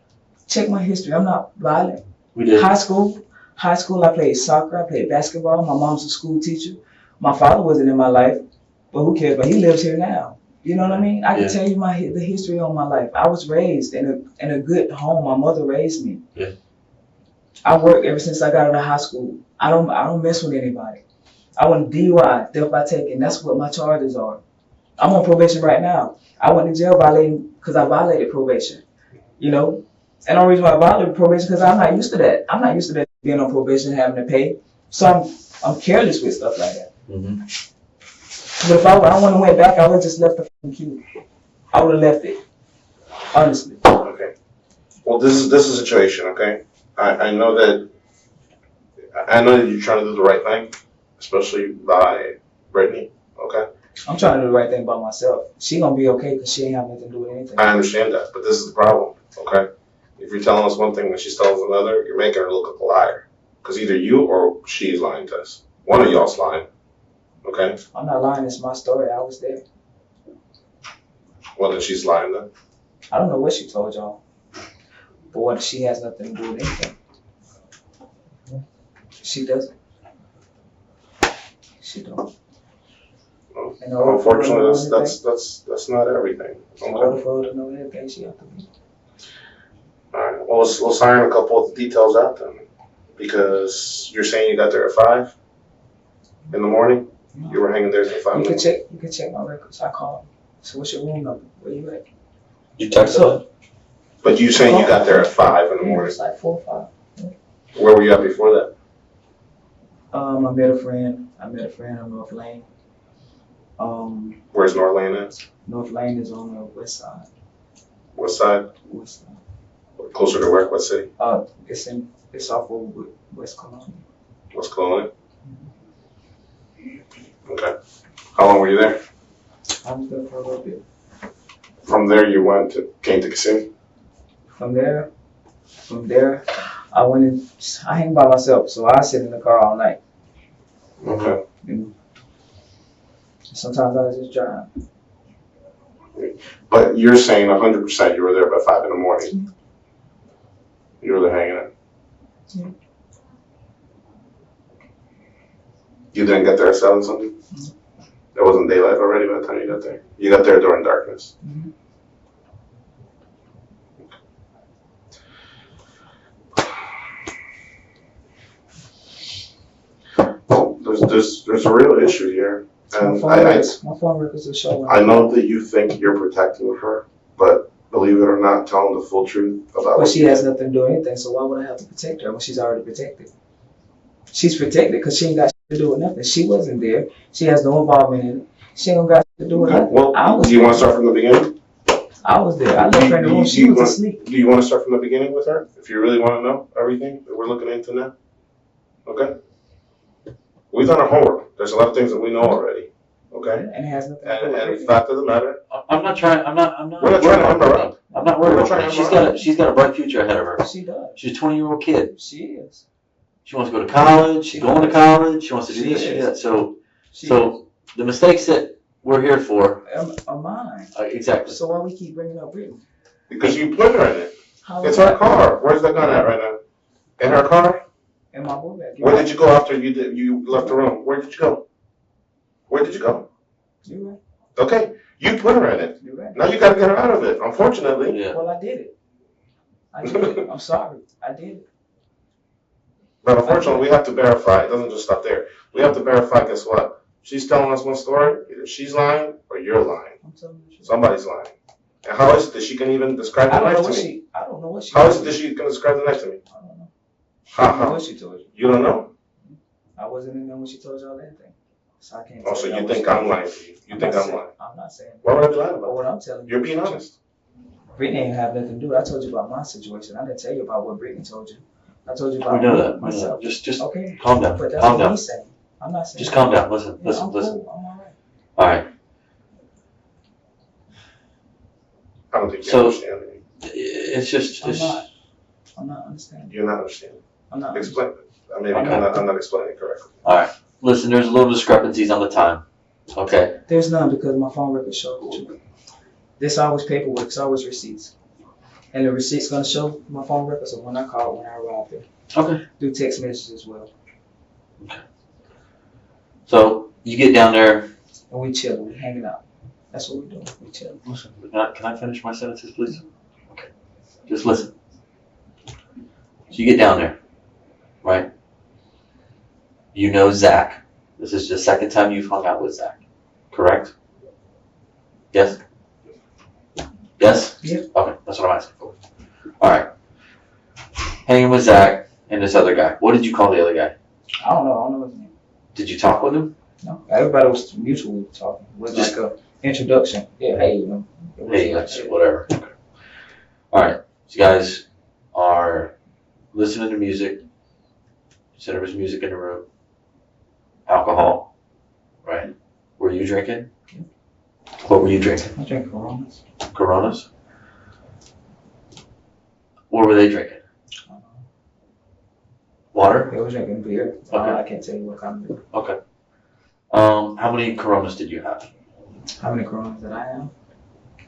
Check my history. I'm not violent. We did. High school, I played soccer. I played basketball. My mom's a school teacher. My father wasn't in my life, but who cares? But he lives here now. You know what I mean? I can tell you the history of my life. I was raised in a good home. My mother raised me. Yeah. I worked ever since I got out of high school. I don't mess with anybody. I went DUI, theft by taking. That's what my charges are. I'm on probation right now. I went to jail because I violated probation. You know? And the only reason why I violated probation because I'm not used to that. I'm not used to that being on probation and having to pay. So I'm careless with stuff like that. Mm-hmm. But if I wouldn't have went back, I would have just left the fucking cube. I would have left it. Honestly. Okay. Well, this is a situation, okay? I know that you're trying to do the right thing, especially by Brittany, okay? I'm trying to do the right thing by myself. She gonna be okay because she ain't have nothing to do with anything. I understand that, but this is the problem, okay? If you're telling us one thing and she's telling us another, you're making her look like a liar. Because either you or she's lying to us. One of y'all's lying, okay? I'm not lying. It's my story. I was there. Well, then she's lying then. I don't know what she told y'all. But what if she has nothing to do with anything? She doesn't. She don't. Well, unfortunately, that's not everything. In order for her to know anything, she have to be. All right. Well, let's iron a couple of the details out then, because you're saying you got there at 5 in the morning. No. You were hanging there till 5. You can check my records. I called. So what's your room number? Where you at? You texted it? But you saying you got there at 5 in the Yeah, morning. it's like 4 or 5. Where were you at before that? I met a friend on North Lane. Where's North Lane at? North Lane is on the west side. What side? West side. Closer to where? What city? It's off of West Columbia. West Colonial? Okay. How long were you there? I was there for a little bit. From there you came to Kissimmee? From there, I hang by myself, so I sit in the car all night. Okay. You know? Sometimes I just drive. But you're saying 100% you were there by 5 in the morning. You were there hanging out. Yeah. You didn't get there at 7 something? It wasn't daylight already by the time you got there. You got there during darkness. Mhm. Well, there's a real issue here. And My phone records are showing. I know that you think you're protecting her, but believe it or not, tell them the full truth about But what she you has did. nothing to do with anything, so why would I have to protect her when she's already protected? She's protected because she ain't got shit to do with nothing. She wasn't there. She has no involvement in it. She ain't got shit to do with Okay, nothing. well, do you want to start from the beginning? I was there. I left her in the room. She was asleep. Do you want to start from the beginning with her? If you really want to know everything that we're looking into now? Okay? We've done our homework. There's a lot of things that we know already. Okay? And it has nothing to do with And the anything. fact of the matter, I'm not trying. I'm not. we're not trying to hammer her up. I'm not worried We're about trying her. to She's got a bright future ahead of her. She does. She's a 20-year-old kid. She is. She wants to go to college. She's going to college. She wants to do She this. She do is. that. So She is. the mistakes that we're here for. Are mine. Exactly. So why we keep bringing up Brittany? because you put her in it. How It's is her that? car. Where's the gun at right now? In her car? In my book bag. Where did you go after you left the room? Where did you go? Where did you go? You're right. Okay, you put her in it. You're right. Now you got to get her out of it. Unfortunately, Yeah. Well, I did it. I did it. I'm sorry. I did it. but unfortunately, we have to verify. It doesn't just stop there. We have to verify. Guess what? She's telling us one story. Either she's lying or you're lying. I'm telling you the truth. Somebody's lying. And how is it that she can even describe I the don't know knife what to me? she. I don't know what she. How is it told that you. she can describe the knife to me? I don't know. I How? don't know How? what she told you. You don't know? I wasn't in there when she told y'all anything. So I can't. Oh, tell so y'all you what think she I'm told lying to you? You I'm think not I'm saying- lying? I'm not saying. Why would I be lying But about what I'm telling it? you. You're being honest. Brittany ain't have nothing to do. I told you about my situation. I didn't tell you about what Brittany told you. I told you We about know me, that. We know myself. that. Just Okay. calm down. But that's Calm what down. he's saying. I'm not saying. Just calm down. Listen. Yeah, Listen. I'm Listen. cool. I'm all right. All right. I don't think you So- understand me. It's just. I'm It's, not. I'm not understanding. You're not understanding. I'm not. Explain. Maybe I'm not. I'm not explaining it correctly. all right. Listen. There's a little discrepancies on the time. Okay. There's none because my phone records show the truth. This always paperwork. It's always receipts. And the receipt's gonna show my phone records of when I called, when I arrived there. Okay. Through text messages as well. So you get down there. And we chilling, we hanging out. That's what we're doing. We chilling. Listen. Can I finish my sentences, please? Okay. Just listen. So you get down there, right? You know Zach. This is the second time you've hung out with Zach, correct? Yes? Yes? Yeah. Okay, that's what I'm asking for. All right. Hanging with Zach and this other guy. What did you call the other guy? I don't know his name. Did you talk with him? No. Everybody was mutually talking. It was Just- like a introduction. Yeah, hey, you know. It was Hey, like, that's yeah. whatever. Okay. All right. So you guys are listening to music. Said there was music in the room. Alcohol, right? Were you drinking? Yeah. What were you drinking? I drink Coronas. Coronas? What were they drinking? Water? They was drinking beer. Okay. I can't tell you what kind of beer. Okay. How many Coronas did you have? How many Coronas did I have?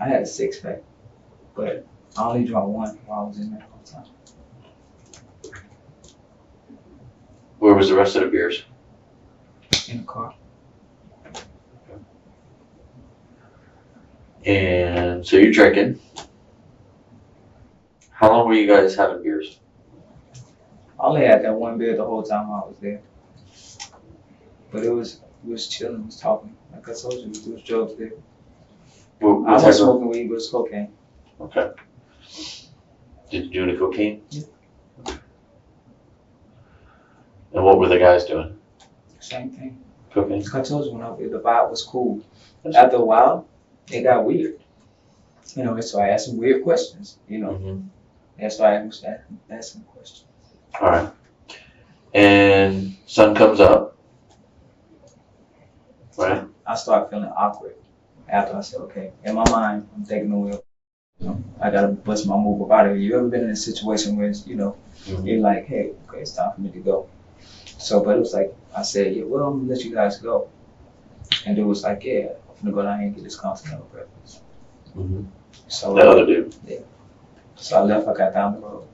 I had a 6-pack. But I only drank one while I was in there all the time. Where was the rest of the beers? In the car. And so you're drinking. How long were you guys having beers? I only had that one beer the whole time I was there. But it was chilling, it was talking. Like I told you, there was drugs there. What I type was of- smoking weed, but it was cocaine. Okay. Did you do any cocaine? Yeah. And what were the guys doing? Same thing. Cocaine? Like I told you, the vibe was cool. After a while, it got weird. You know, so I asked some weird questions, you know. Mm-hmm. That's why I was asking questions. All right. And sun comes up. Right? I started feeling awkward after I said, okay. In my mind, I'm taking the wheel. You know, I gotta bust my move up out of here. You ever been in a situation where it's, you know, you're like, hey, okay, it's time for me to go. So, but it was like, I said, yeah, well, I'm gonna let you guys go. And it was like, yeah, I'm gonna go down here and get this Continental breakfast. Mm-hmm. So, That other dude. so I left, I got down the road.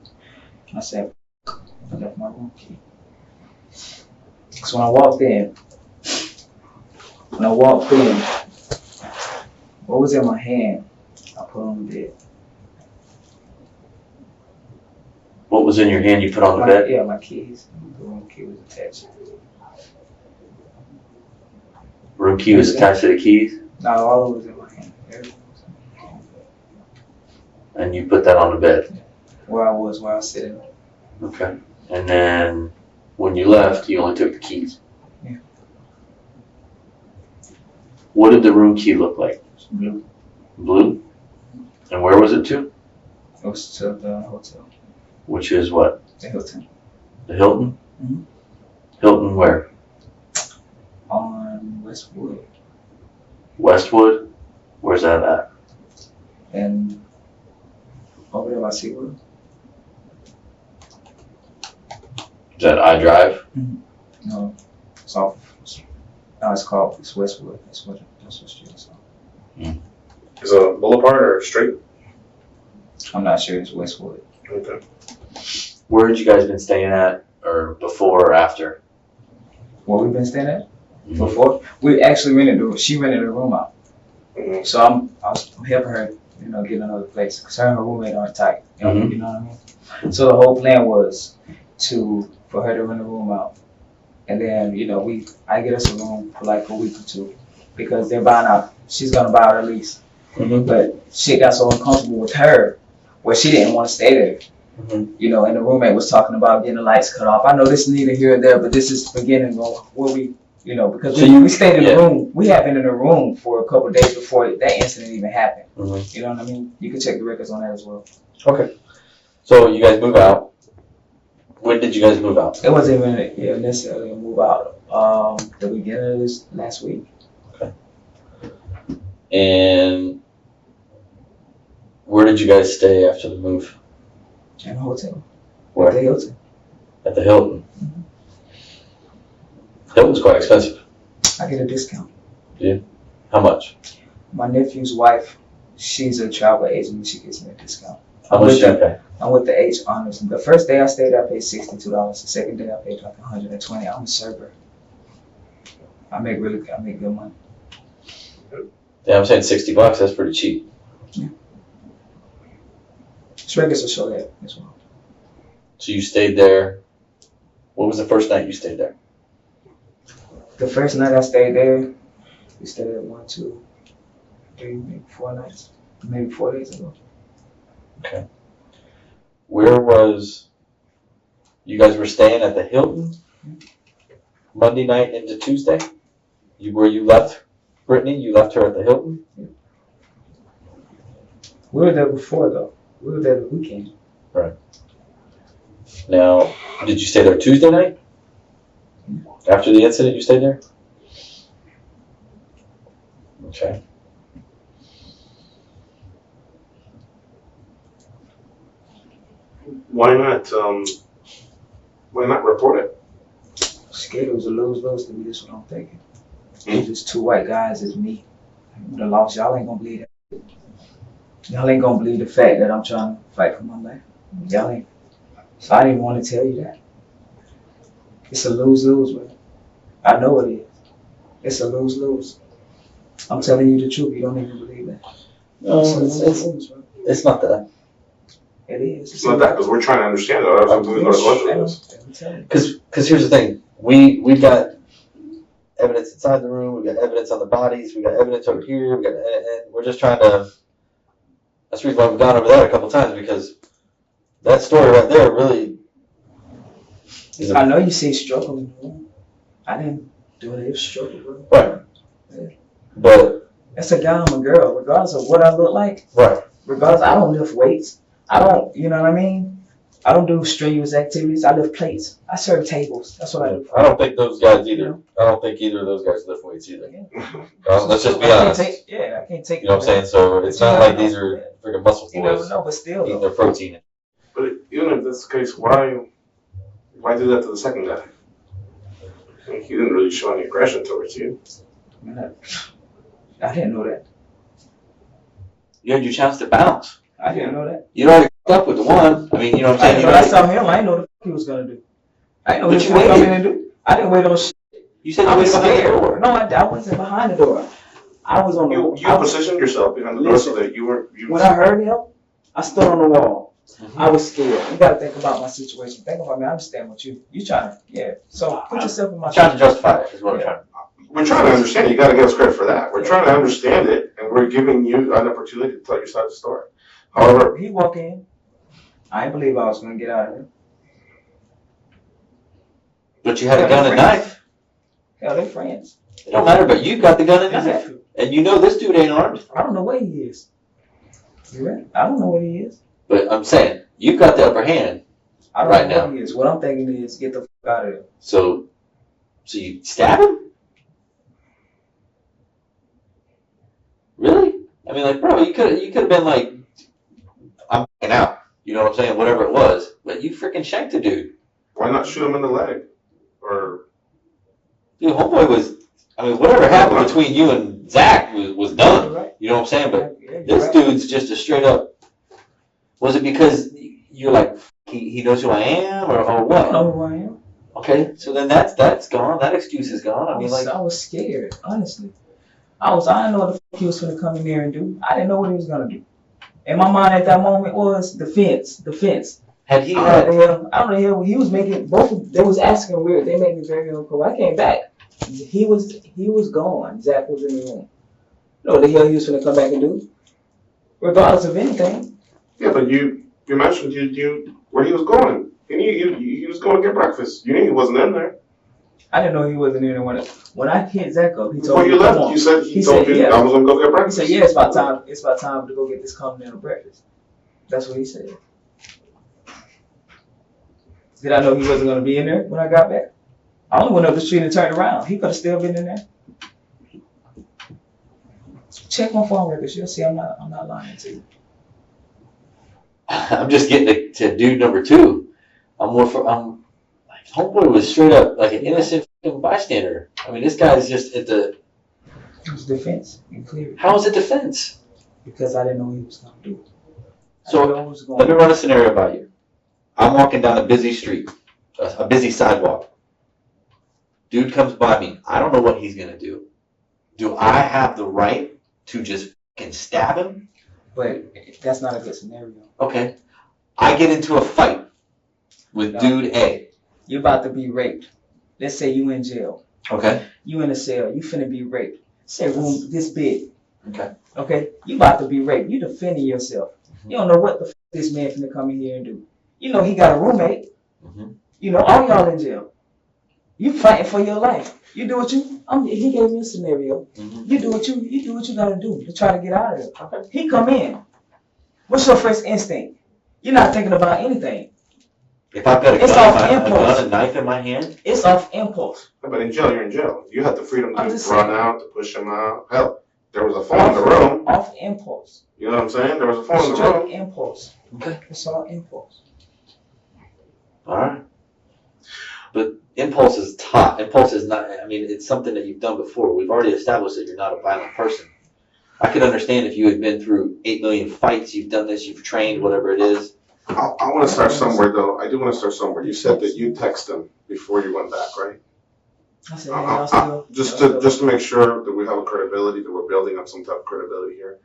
I said, I left my room key. So when I walked in, When I walked in, what was in my hand, I put on the bed. What was in your hand you put on the bed? Yeah, my keys. The room key was attached. Room key was attached to the keys? No, all of it was in my hand. Everything was in my hand. And you put that on the bed? Where I was sitting. Okay. And then when you left, you only took the keys? Yeah. What did the room key look like? Blue. Blue? And where was it to? It was to the hotel. Which is what? The Hilton. The Hilton? Mm-hmm. Hilton where? On Westwood. Westwood? Where's that at? And over there by SeaWorld. Is that iDrive? No, it's off. No, it's Westwood. That's what street is on. Is it a boulevard or a street? I'm not sure. It's Westwood. Okay. Where had you guys been staying at, or before or after? Where we've been staying at before? We actually she rented a room out. Mm-hmm. So I was helping her, get another place. Cause her and her roommate aren't tight. You know what I mean? So the whole plan was for her to rent a room out. And then, I get us a room for like a week or two because she's gonna buy out her lease. Mm-hmm. But shit got so uncomfortable with her where she didn't want to stay there. Mm-hmm. And the roommate was talking about getting the lights cut off. I know this is neither here or there, but this is the beginning of where we, because we stayed in the room. We have been in the room for a couple of days before that incident even happened. Mm-hmm. You know what I mean? You can check the records on that as well. Okay. So you guys move out. When did you guys move out? It wasn't even necessarily a move out. The beginning of this last week. Okay. And where did you guys stay after the move? In a hotel. Where? At the Hilton. At the Hilton. Mm-hmm. Hilton's quite expensive. I get a discount. Yeah. How much? My nephew's wife, she's a travel agent and she gives me a discount. How much did you pay? I'm with the H Honors. The first day I stayed there, I paid $62. The second day I paid like $120. I'm a server. I make good money. Yeah, I'm saying $60. That's pretty cheap. Yeah. Records will show that as well. So you stayed there. What was the first night you stayed there? The first night I stayed there, we stayed there 1, 2, 3, maybe 4 nights. Maybe 4 days ago. Okay. Where was you guys were staying at the Hilton Monday night into Tuesday? Where you left Brittany? You left her at the Hilton? Yeah. We were there before though. We were there the weekend. Right. Now, did you stay there Tuesday night? After the incident, you stayed there? Okay. Why not report it? Scared it was a lose-lose to me. That's what I'm thinking. It's just 2 white guys. It's me. The loss. Y'all ain't gonna believe that. Y'all ain't gonna believe the fact that I'm trying to fight for my life. Y'all ain't. So I didn't want to tell you that. It's a lose-lose, man. I know it is. It's a lose-lose. I'm telling you the truth. You don't even believe that. No, it's not that. It is. It's not that, because we're trying to understand it. Because here's the thing. We've got evidence inside the room. We've got evidence on the bodies. We've got evidence over here. And we're just trying to. That's the reason why we've gone over that a couple times, because that story right there really. I know you say struggle in the room. I didn't do it. It was struggle, bro. Right. Yeah. But. That's a guy, I'm a girl. Regardless of what I look like. Right. Regardless, I don't lift weights. I don't, you know what I mean? I don't do strenuous activities. I lift plates. I serve tables. That's what I do. I don't think those guys either. I don't think either of those guys lift weights either. Let's just be honest. I can't take. You know what I'm saying? So it's not like these are freaking muscle You never boys know, but still. eating their protein. But even if that's the case, why do that to the second guy? Like, he didn't really show any aggression towards you. I didn't know that. You had your chance to bounce. I didn't know that. You already f***ed up with the one. I mean, you know what I'm saying? I saw him. I didn't know what he was gonna do. I didn't know what he was coming in and do. I didn't wait on shit. You said I you was waited behind the scared. door. No, I wasn't behind the door. I was on the. You I was, positioned yourself behind the door so that you were. when I heard him, I stood on the wall. Mhm. I was scared. You gotta think about my situation. Think about me. I understand what you trying to. Yeah. So put yourself in my. I'm trying to justify it, is what I'm trying to. We're trying to understand. You got to give us credit for that. We're trying to understand it, and we're giving you an opportunity to tell your side of the story. However, He walked in. I didn't believe I was gonna get out of here. But you had a gun and knife. Hell, they friends. It don't matter, but you got the gun and knife. Exactly. And you know this dude ain't armed. I don't know where he is. You right? I don't know where he is. But I'm saying, you've got the upper hand. I don't Right know now. where he is. What I'm thinking is get the fuck out of there. So you stab him? Really? I mean, like, bro, you could have been like, I'm fucking out. You know what I'm saying? Whatever it was. But you freaking shanked the dude. why not shoot him in the leg? Or Dude, homeboy was, I mean, whatever happened between you and Zach was done. You're right. You know what I'm saying? But Yeah, you're this right. dude's just a straight up, was it because you're like, he knows who I am or I don't what? know who I am. Okay, so then that's gone. That excuse is gone. I mean, like, I was scared, honestly. I didn't know what the fuck he was gonna come in there and do. I didn't know what he was gonna do. In my mind at that moment was defense. had he I had, don't know the hell he was making they was asking weird. They made me very uncomfortable. I came back. He was gone. Zach was in the room. You know what the hell he was gonna come back and do? Regardless of anything. yeah, but you mentioned you where he was going. He was going to get breakfast. You knew he wasn't in there. I didn't know he wasn't in there when I hit Zach up. He Before told me, you "Come left, on." you said He told said, you yeah. I was going to go get He breakfast. said, "Yeah, it's about time. It's about time to go get this continental breakfast." That's what he said. Did I know he wasn't going to be in there when I got back? I only went up the street and turned around. He could have still been in there. Check my phone records. You'll see I'm not lying to you. I'm just getting to dude number two. I'm like, homeboy was straight up like an innocent fucking bystander. I mean, this guy's just at the, It was defense and clear. how is it defense? Because I didn't know he was going to do it. So, I didn't know what was going Let me on. run a scenario by you. I'm walking down a busy street, a busy sidewalk. Dude comes by me. I don't know what he's going to do. Do I have the right to just fucking stab him? But that's not a good scenario. Okay. I get into a fight with No. dude A. You're about to be raped. Let's say you in jail. Okay. You in a cell. You finna be raped. Say room this big. Okay. Okay? You about to be raped. You defending yourself. You don't know what the f this man finna come in here and do. You know he got a roommate. Mm-hmm. You know all y'all in jail. You fighting for your life. You do what you. He gave me a scenario. Mm-hmm. You do what you gotta do to try to get out of there. Okay. He come in. What's your first instinct? You're not thinking about anything. If I've got a It's gun, off impulse. and knife in my hand, It's off impulse. But in jail, you're in jail. You have the freedom to I'm just run saying. out, to push him out. Hell, there was a phone in the room. Off impulse. You know what I'm saying? There was a phone in the Straight room. impulse. Okay. It's all impulse. all right. But impulse is taught. Impulse is not, I mean, it's something that you've done before. We've already established that you're not a violent person. I could understand if you had been through 8 million fights, you've done this, you've trained, whatever it is. I want to start somewhere, though. I do want to start somewhere. You said that you texted him before you went back, right? I said, yeah, y'all still. Just to make sure that we have a credibility, that we're building up some type of credibility here.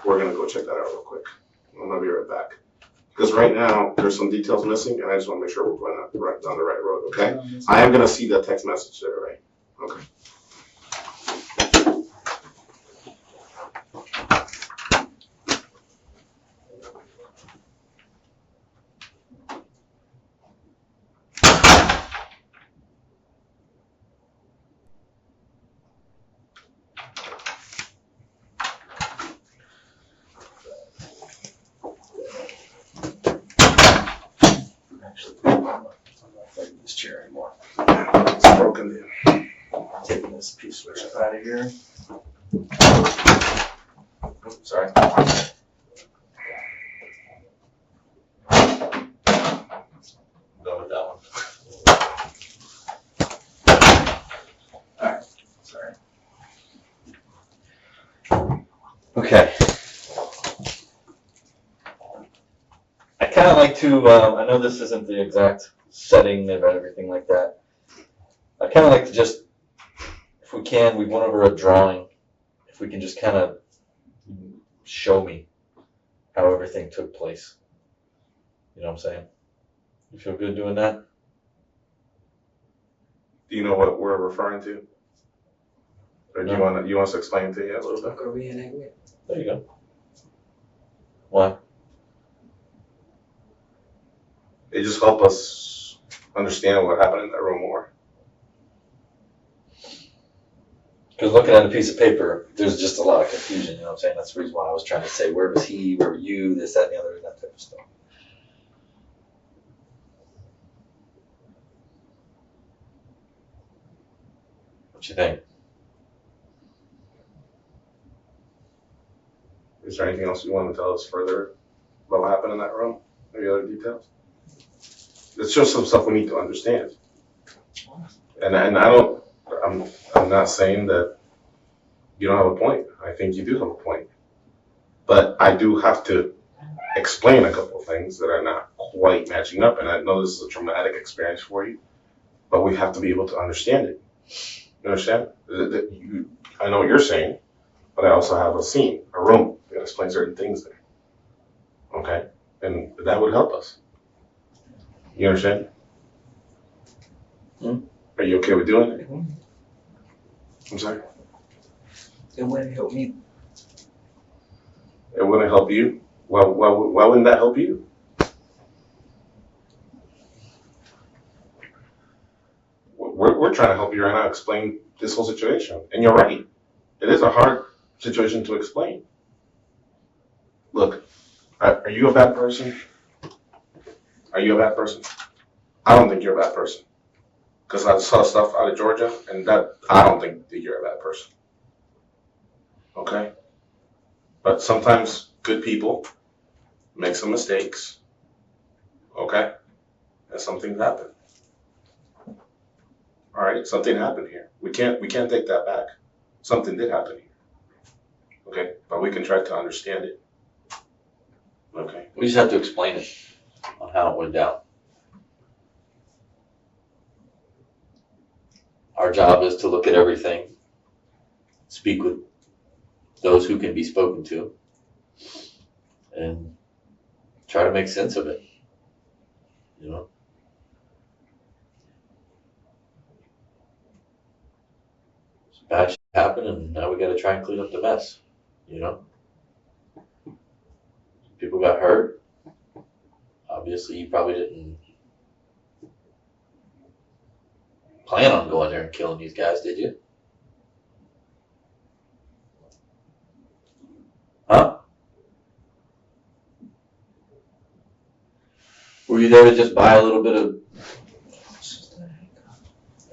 We're gonna go check that out real quick. I'm gonna be right back. Because right now there's some details missing, and I just want to make sure we're going down the right road. Okay? I am gonna see that text message there, right? Okay. Actually, I'm not fighting this chair anymore. It's broken in. Taking this piece switch out of here. Oops, sorry. Go with that one. Alright, sorry. Okay. I kind of like to, I know this isn't the exact setting of everything like that. I'd kind of like to just, if we can, we went over a drawing. If we can just kind of show me how everything took place. You know what I'm saying? You feel good doing that? Do you know what we're referring to? Or do you want us to explain to you a little bit? Go reenact it. There you go. Why? It just help us understand what happened in that room more. Because looking at a piece of paper, there's just a lot of confusion, you know what I'm saying? That's the reason why I was trying to say, where was he, where were you, this, that, and the other, that type of stuff. What you think? Is there anything else you want to tell us further about what happened in that room? Any other details? It's just some stuff we need to understand. And I'm not saying that you don't have a point. I think you do have a point. But I do have to explain a couple of things that are not quite matching up. And I know this is a traumatic experience for you, but we have to be able to understand it. You understand? I know what you're saying, but I also have a scene, a room that explains certain things there. Okay? And that would help us. You understand? Are you okay with doing it? I'm sorry? It wouldn't help me. It wouldn't help you? Why wouldn't that help you? We're trying to help you right now explain this whole situation. And you're right. It is a hard situation to explain. Look, are you a bad person? Are you a bad person? I don't think you're a bad person. Because I saw stuff out of Georgia, and I don't think that you're a bad person. Okay? But sometimes good people make some mistakes. Okay? And some things happen. All right? Something happened here. We can't take that back. Something did happen here. Okay? But we can try to understand it. Okay? We just have to explain it on how it went down. Our job is to look at everything, speak with those who can be spoken to, and try to make sense of it. You know? Some bad shit happened, and now we gotta try and clean up the mess. You know? People got hurt. Obviously, you probably didn't plan on going there and killing these guys, did you? Huh? Were you there to just buy a little bit of...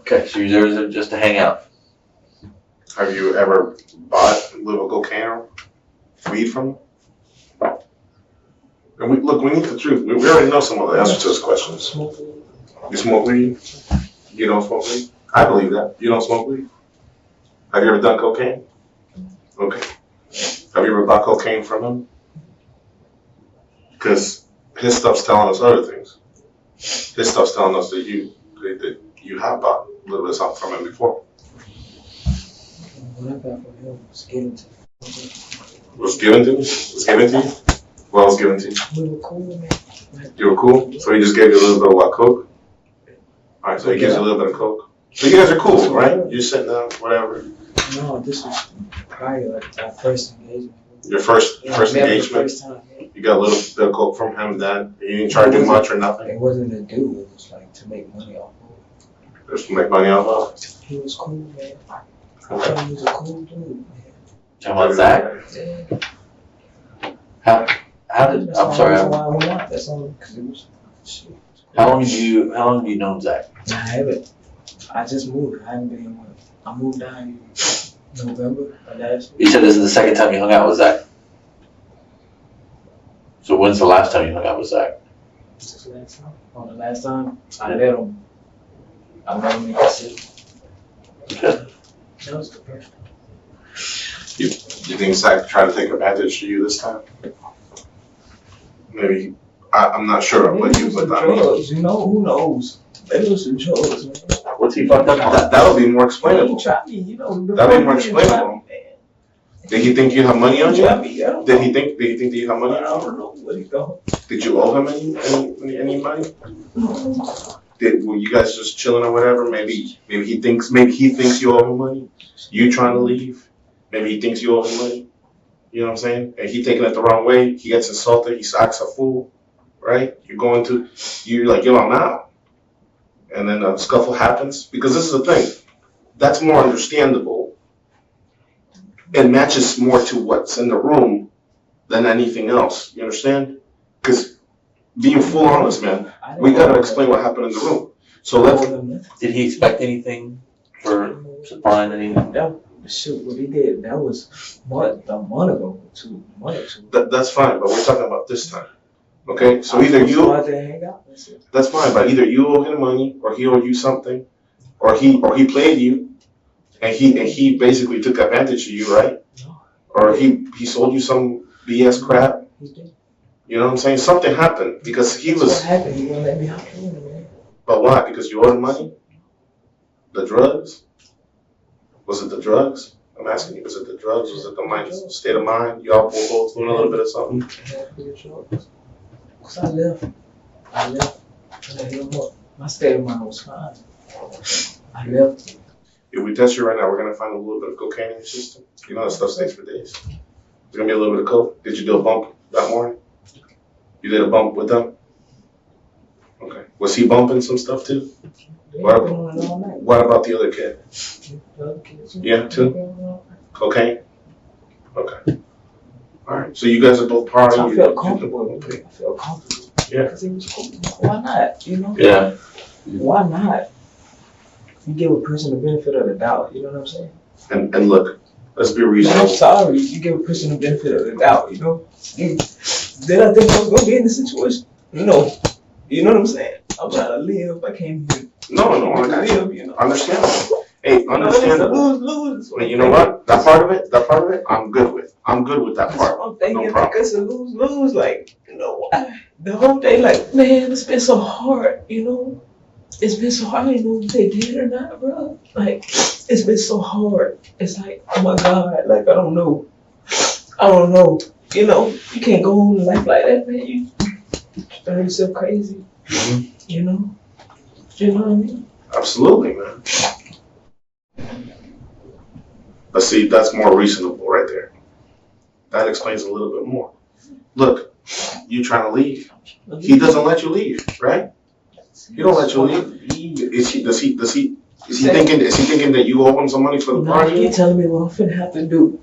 Okay, so you're there just to hang out. Have you ever bought a little cocaine or weed from them? And we need the truth. We already know some of the answers to those questions. You smoke weed? You don't smoke weed? I believe that. You don't smoke weed? Have you ever done cocaine? Okay. Have you ever bought cocaine from him? Because his stuff's telling us other things. His stuff's telling us that you have bought a little bit of something from him before. What I got from him was given to me. Was given to you? Was given to you? What was given to you? We were cool, man. You were cool? So he just gave you a little bit of what, coke? Alright, so he gives you a little bit of coke. So you guys are cool, right? You're sitting down, whatever. No, this was prior, like our first engagement. Your first engagement? First time, yeah. You got a little bit of coke from him then? You didn't charge him much or nothing? It wasn't to do, it was like to make money off of Just to make money off of it? it. He was cool, man. I thought he was a cool dude, man. Talking about Zach? Yeah. How did... I'm sorry. That's why I went out. That's all, because it was shit. How long have you known Zach? I haven't. I just moved. I haven't been here. I moved down in November of last year. You said this is the second time you hung out with Zach. So when's the last time you hung out with Zach? This is the last time. On the last time, I met him. I met him in Kissimmee. Okay. That was the first time. You think Zach tried to take advantage of you this time? Maybe. I'm not sure what you put some down. drugs, you know, who knows? Maybe it was some drugs, man. What What's he fucked up about? That'll be more explainable. He tried me, you know. That'll be more explainable. Did he think you have money on you? Did he think that you have money I on you? don't know what he thought. Did you owe him any money? Were you guys just chilling or whatever? Maybe he thinks you owe him money. You trying to leave? Maybe he thinks you owe him money. You know what I'm saying? And he taking it the wrong way. He gets insulted. He acts a fool, right? You're like, yo, I'm out. And then a scuffle happens. Because this is the thing. That's more understandable. It matches more to what's in the room than anything else. You understand? Because being full honest, man, we got to explain what happened in the room. So Did he expect anything for supplying anything? Shoot, what he did, that was a month ago, 2 months ago. That's fine, but we're talking about this time. Okay? So either you, Hang out. that's fine, but either you owe him money, or he owed you something, or he played you, and he basically took advantage of you, right? No. Or he sold you some BS crap. He did. You know what I'm saying? Something happened because he was. What happened? He won't let me hop in, man. But why? Because you owed him money? The drugs? Was it the drugs? I'm asking you, was it the drugs? Was it the state of mind? Y'all both doing a little bit of something? Because I left. And I hit him up. My state of mind was fine. I left. If we test you right now, we're going to find a little bit of cocaine in your system. You know that stuff stays for days. There's going to be a little bit of coke. Did you do a bump that morning? You did a bump with them? Okay. Was he bumping some stuff too? What about the other kid? Yeah, too? Cocaine? Okay. All right. So you guys are both partying. I felt comfortable. Okay. I felt comfortable. Yeah. Because he was cool. Why not? You know? Yeah. Why not? You give a person the benefit of the doubt. You know what I'm saying? And look, let's be I'm reasonable. sorry. You give a person the benefit of the doubt. You know? Did I think I was gonna be in this situation? No. You know what I'm saying? I'm trying to live. I came here. No, I got you. Live, you know? Understandable. Hey, understandable. Lose. But you know what? That part of it, I'm good with. I'm good with that That's part. what I'm thinking. No problem. It's a lose. Like, you know, the whole day, like, man, it's been so hard, you know? It's been so hard. I don't know if they did or not, bro. Like, it's been so hard. It's like, oh my God, like, I don't know. You know, you can't go on life like that, man. You drive yourself crazy. Mm-hmm. You know what I mean? Absolutely, man. But see, that's more reasonable right there. That explains a little bit more. Look, you trying to leave. He doesn't let you leave, right? He don't let you leave. Is he thinking that you owe him some money for the No, party? he telling me what I'm finna have to do.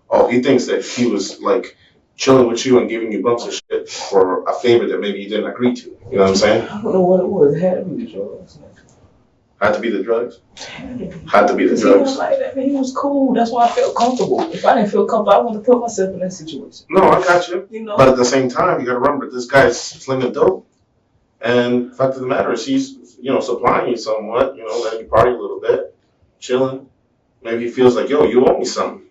Oh, he thinks that he was like chilling with you and giving you bumps of shit for a favor that maybe you didn't agree to. You know what I'm saying? I don't know what it was. It had to be the drugs. Had to be the drugs. Had to be. Had to be the He was drugs. like that, man. He was cool. That's why I felt comfortable. If I didn't feel comfortable, I wouldn't put myself in that situation. No, I got you. You know? But at the same time, you got to remember this guy's slinging dope, and the fact of the matter is he's supplying you somewhat. Letting you party a little bit, chilling. Maybe he feels like, yo, you owe me something.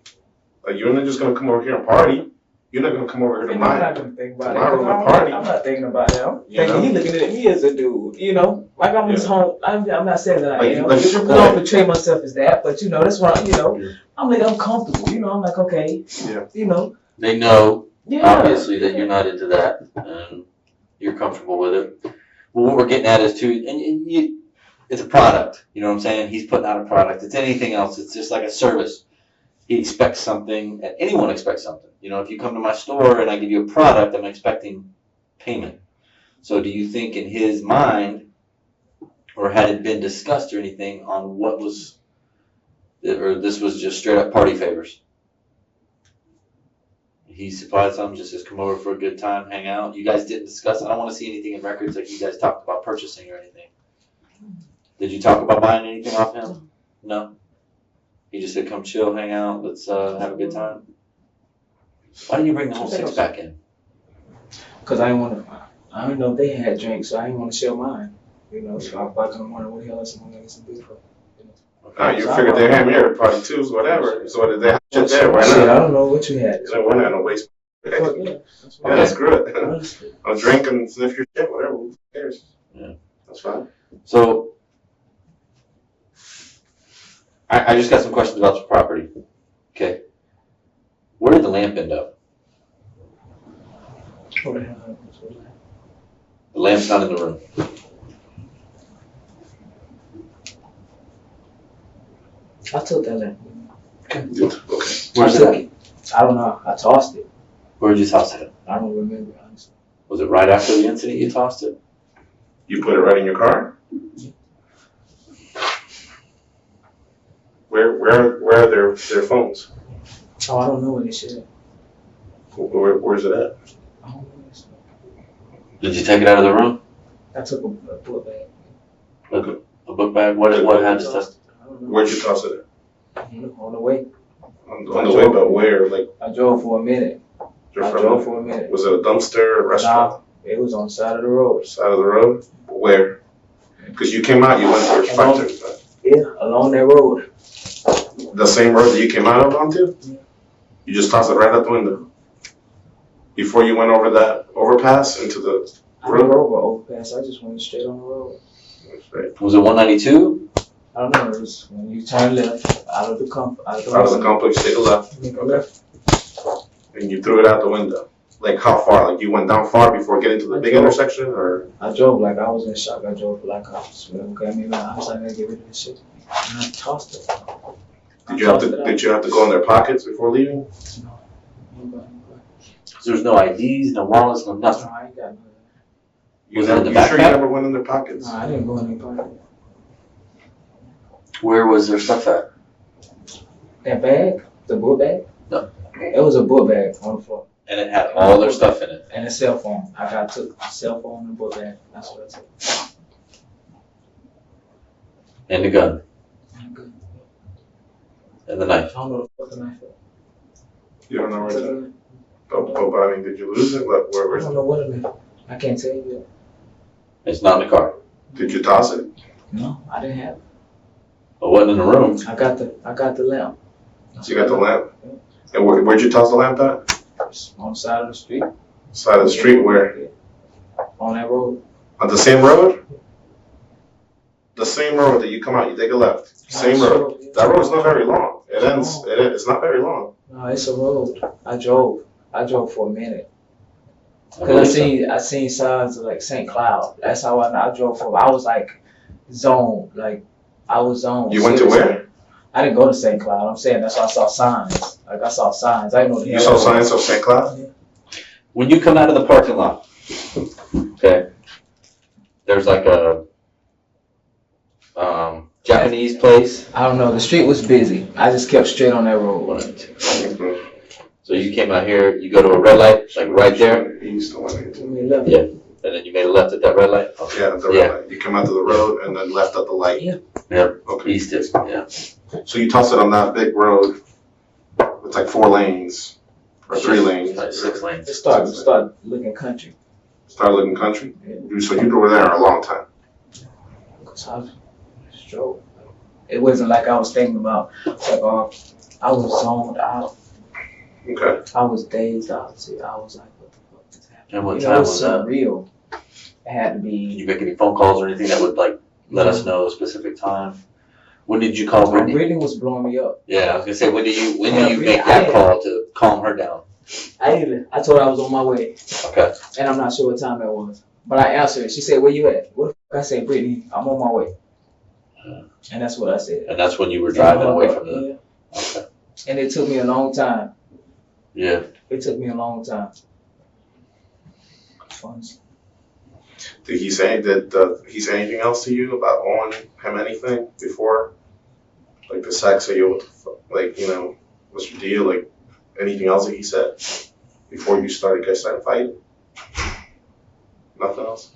Like you're not just gonna come over here and party. You're not gonna come over here to I'm my not gonna think about my it. room and party. I'm not thinking about it. I'm You know? thinking he looking at me as a dude. You know, like I'm his home. I'm not saying that I Like, am. like it's your I don't boy. portray myself as that, but that's why I'm like I'm comfortable. I'm like okay. Yeah. They know, Yeah. obviously, that you're not into that, and you're comfortable with it. Well, what we're getting at is it's a product. You know what I'm saying? He's putting out a product. It's anything else. It's just like a service. He expects something, and anyone expects something. If you come to my store and I give you a product, I'm expecting payment. So do you think in his mind, or had it been discussed or anything on what was, or this was just straight up party favors? He supplied something, just says come over for a good time, hang out. You guys didn't discuss it. I don't want to see anything in records like you guys talked about purchasing or anything. Did you talk about buying anything off him? No? He just said, come chill, hang out, let's have a good time. Why didn't you bring the whole six pack in? Because I don't know if they had drinks, so I didn't want to share mine. So I thought in the morning, what the hell is someone getting some beer for? You figured they had me at a party too, so whatever. So did they have shit there? Why Shit, not? I don't know what you had. Why not? No waste. Fuck yeah. That's Yeah, that's good. Honestly. I'll drink and sniff your shit, whatever. Who cares? Yeah. That's fine. So, I just got some questions about the property. Okay. Where did the lamp end up? What the hell happened to that? The lamp's not in the room. I took that lamp. Okay. Where's I it took at? it. I don't know. I tossed it. Where'd you toss it at? I don't remember, honestly. Was it right after the incident you tossed it? You put it right in your car? Where are their phones? Oh, I don't know what they said. Where's it at? I don't know what they said. Did you take it out of the room? I took a book bag. A book bag? What had the stuff? I don't know. Where'd you toss it On the way. at? On the way, but where? Like, I drove for a minute. was it a dumpster, a restaurant? Nah, it was on the side of the road. Side of the road? Where? Because you came out, you went towards Factory. Yeah, along that road. The same road that you came out of onto? Yeah. You just tossed it right out the window? Before you went over that overpass into the I drove over overpass. I just went straight on the road. right, Was it 192? I don't know. It was when you turn left out of the complex. out of the complex, take a left, and you threw it out the window? Like how far? Like you went down far before getting to the big intersection, or? I drove like I was in shock. I drove like I was, okay, I mean, I was like, I gotta get rid of this shit. And I tossed it. Did you have to go in their pockets before leaving? No. There's no IDs, no wallets, no nothing. No, I ain't got none of Was that in the You sure you backpack? never went in their pockets? that. No, I didn't go in any pocket. Where was their stuff at? That bag? The book bag? No. It was a book bag on the floor. And it had all their stuff in it. And a cell phone. I took the cell phone and the book bag. That's what I took. And the gun. I'm good. And the knife. I don't know what the knife was. You don't know where I it's at? But I mean, did you lose it? Where's don't it? know what it is. I can't tell you yet. It's not in the car. Did you toss it? No, I didn't have it. It wasn't in the room. I got the lamp. You got the lamp? And where'd you toss the lamp at? On the side of the street. Side of the street where? On that road. On the same road? The same road that you come out, you take a left. Same road. That road's not very long. It's not very long. No, it's a road. I drove for a minute. Cause I seen signs of like St. Cloud. That's how I drove for. I was like zoned. Like I was zoned. You went to where? I didn't go to St. Cloud. I'm saying that's why I saw signs. Like I saw signs. I didn't know the You saw signs of St. Cloud? When you come out of the parking lot, okay, there's like a Japanese place. I don't know. The street was busy. I just kept straight on that road. Mhm. So you came out here, you go to a red light, like right there, East or west? yeah, and then you made a left at that red light. Okay. Yeah, the red light. You come out to the road and then left at the light. Yeah. Yep. Okay. East is, yeah. So you tossed it on that big road. It's like 4 lanes or 3 lanes. Like 6 lanes. It started looking country. Started looking country. Yeah. So you were there a long time. Cause I just drove. It wasn't like I was thinking about. Like, I was zoned out. Okay. I was dazed out. See, I was like, what the fuck is happening? And what You time know, it was that? surreal. It had to Did be. you make any phone calls or anything that would like let us know a specific time? When did you call Brittany? Brittany was blowing me up. Yeah, I was gonna say when did you Yeah, make I that did. call to calm her down? I told her I was on my way, Okay. and I'm not sure what time that was. But I answered. She said, "Where you at?" What the fuck? I said, "Brittany, I'm on my way." And that's what I said. And that's when you were driving away from the. Yeah. Okay. And it took me a long time. Yeah. It took me a long time. Fun. Did he say he say anything else to you about owing him anything before? Like the sex or you, like, you know, what's your deal? Like anything else that he said before you guys started fighting? Nothing else?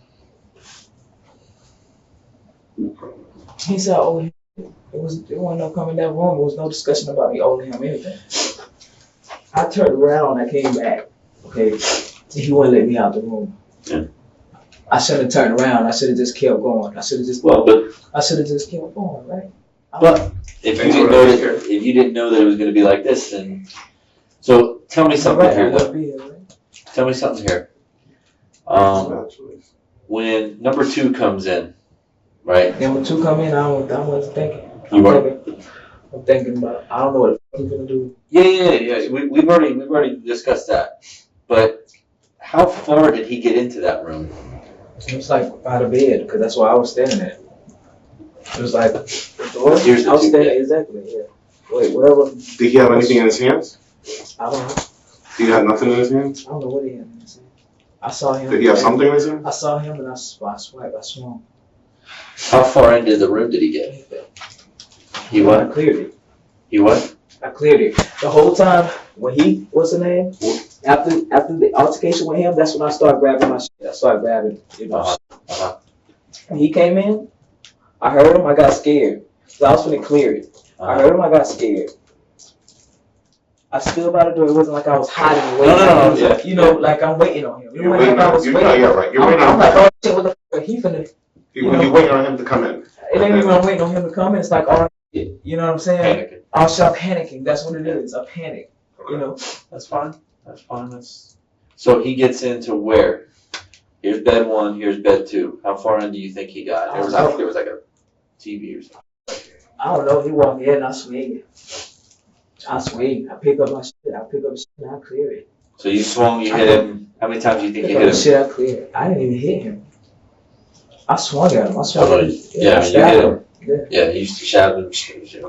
He said, "Oh, it wasn't no coming that wrong. There was no discussion about me owing him anything." I turned around and I came back. Okay, he wouldn't let me out the room. Yeah. I should have turned around. I should have just kept going. I should have just kept going, right? But if you didn't know that it was gonna be like this, then so tell me something here. Though. Tell me something here. When number 2 comes in, right? Number 2 come in, I wasn't thinking. You weren't. I'm thinking about. I don't know what the fuck he's gonna do. Yeah. We've already discussed that. But how far did he get into that room? It was like by the bed, because that's where I was standing at. It was like the door. Here's the I was two standing bed. exactly. Yeah. Wait, whatever. Did he have anything in his hands? I don't know. He had nothing in his hands? I don't know what he had in his hand. I saw him. Did he have something in his hands? I saw him and I swung. How far into the room did he get? He I what? cleared it. He what? I cleared it. The whole time when he, what's the name? After the altercation with him, that's when I started grabbing my shit. I started grabbing, When he came in, I heard him, I got scared. So I was finna clear it. I heard him, I got scared. I stood by the door. It wasn't like I was hiding and waiting. No, yeah. You know, like I'm waiting on him. You're waiting on him. Yeah, right. You're waiting I'm on like, him. oh shit, what the fuck? He finna. You're waiting on him to come in. It ain't even I'm waiting on him to come in. It's like, oh shit. You know what I'm saying? Panicking. I'll start panicking. That's what it is. A panic. You know? That's fine. So he gets into where? Here's bed 1, here's bed 2. How far in do you think he got? I think there was like a TV or something. I don't know. He walked in and I swing. I pick up my shit. I pick up the shit and I clear it. So you swung, you hit him. How many times do you think Pick you up hit the him? shit, I clear it. I didn't even hit him. I swung at him. I swung at him. Yeah, I you stabbed hit him. Yeah. Yeah, you stabbed him,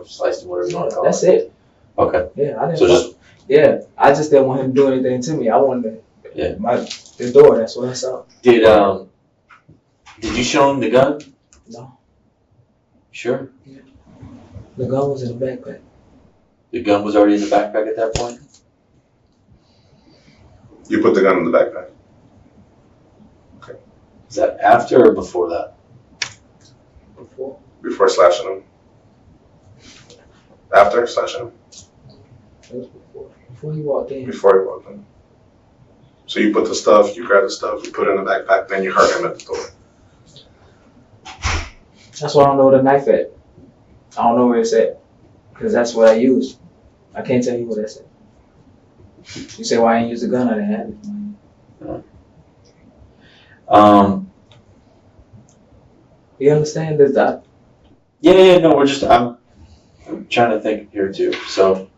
sliced him, whatever you want to call That's it. it. Okay. Yeah, I didn't. So just I just didn't want him to do anything to me. I wanted Yeah. the door. That's what I saw. did you show him the gun? No, Sure. the gun was in the backpack. The gun was already in the backpack at that point? You put the gun in the backpack. Is that after or before that? Before slashing him. After slashing him. It was before he walked in. Before he walked in. So you put the stuff, you grab the stuff, you put it in the backpack, then you hurt him at the door. That's why I don't know where the knife at. I don't know where it's at. Because that's what I used. I can't tell you what that's at. You say, why I ain't use the gun? I didn't have it. You understand that? Yeah, no, I'm trying to think here too. So,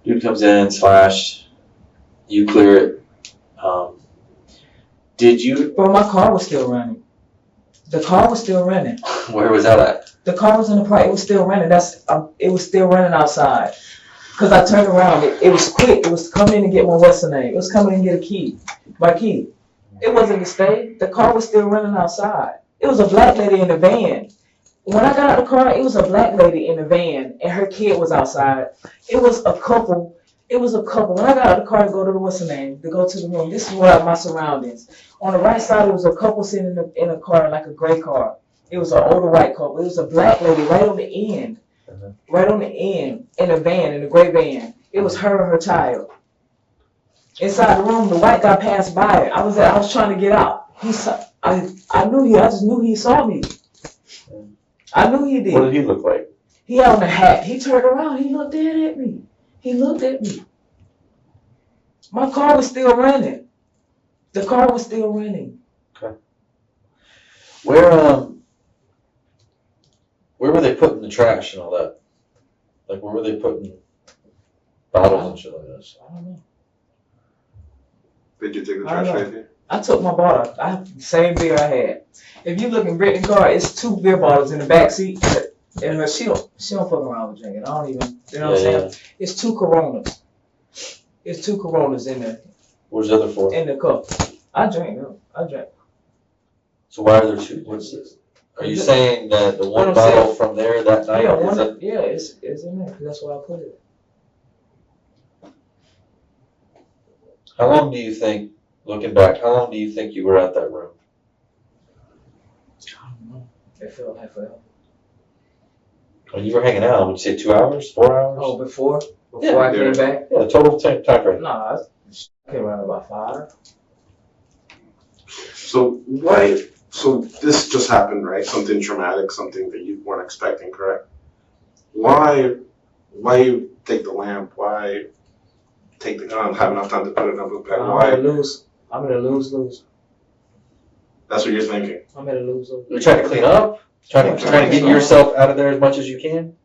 dude comes in, slashed, you clear it. Did you, Bro, my car was still running. The car was still running. where was that at? The car was in the park. It was still running. It was still running outside. Cause I turned around. It was quick. It was coming in to get my what's the name. It was coming in to get a key. My key. It wasn't to stay. The car was still running outside. It was a black lady in the van. When I got out of the car, it was a black lady in the van, and her kid was outside. It was a couple. When I got out of the car to go to the what's the name, to go to the room, this is what my surroundings. On the right side, it was a couple sitting in a car, like a gray car. It was an older white couple. It was a black lady right on the end. Right on the end, in a van, in a gray van. It was her and her child. Inside the room, the white guy passed by. I was trying to get out. I just knew he saw me. I knew he did. What did he look like? He had on a hat. He turned around. He looked dead at me. He looked at me. My car was still running. The car was still running. Okay. Where were they putting the trash and all that? Like, where were they putting bottles and shit like this? I don't know. Did you take the I don't trash know. with you? I took my bottle. I have the same beer I had. If you look in Brittany's car, it's 2 beer bottles in the back seat. And she don't fuck around with drinking. I don't even, you know what I'm saying? It's 2 Coronas. It's 2 Coronas in there. Where's the other 4? In the cup. I drank them. So why are there 2? What's this? Are you saying that the one bottle from there that night is it? It's in there. That's why I put it. How long do you think, looking back, how long do you think you were at that room? I don't know. It felt like forever. When you were hanging out, would you say 2 hours, 4 hours? Oh, before Yeah, I came back? Yeah, the total time frame. Nah, I came around about 5. So this just happened, right? Something traumatic, something that you weren't expecting, correct? Why you take the lamp? Why take the gun? Have enough time to put it in a book bag? Why? I'm gonna lose. That's what you're thinking. I'm gonna lose. You're trying to clean up? Trying to get yourself out of there as much as you can?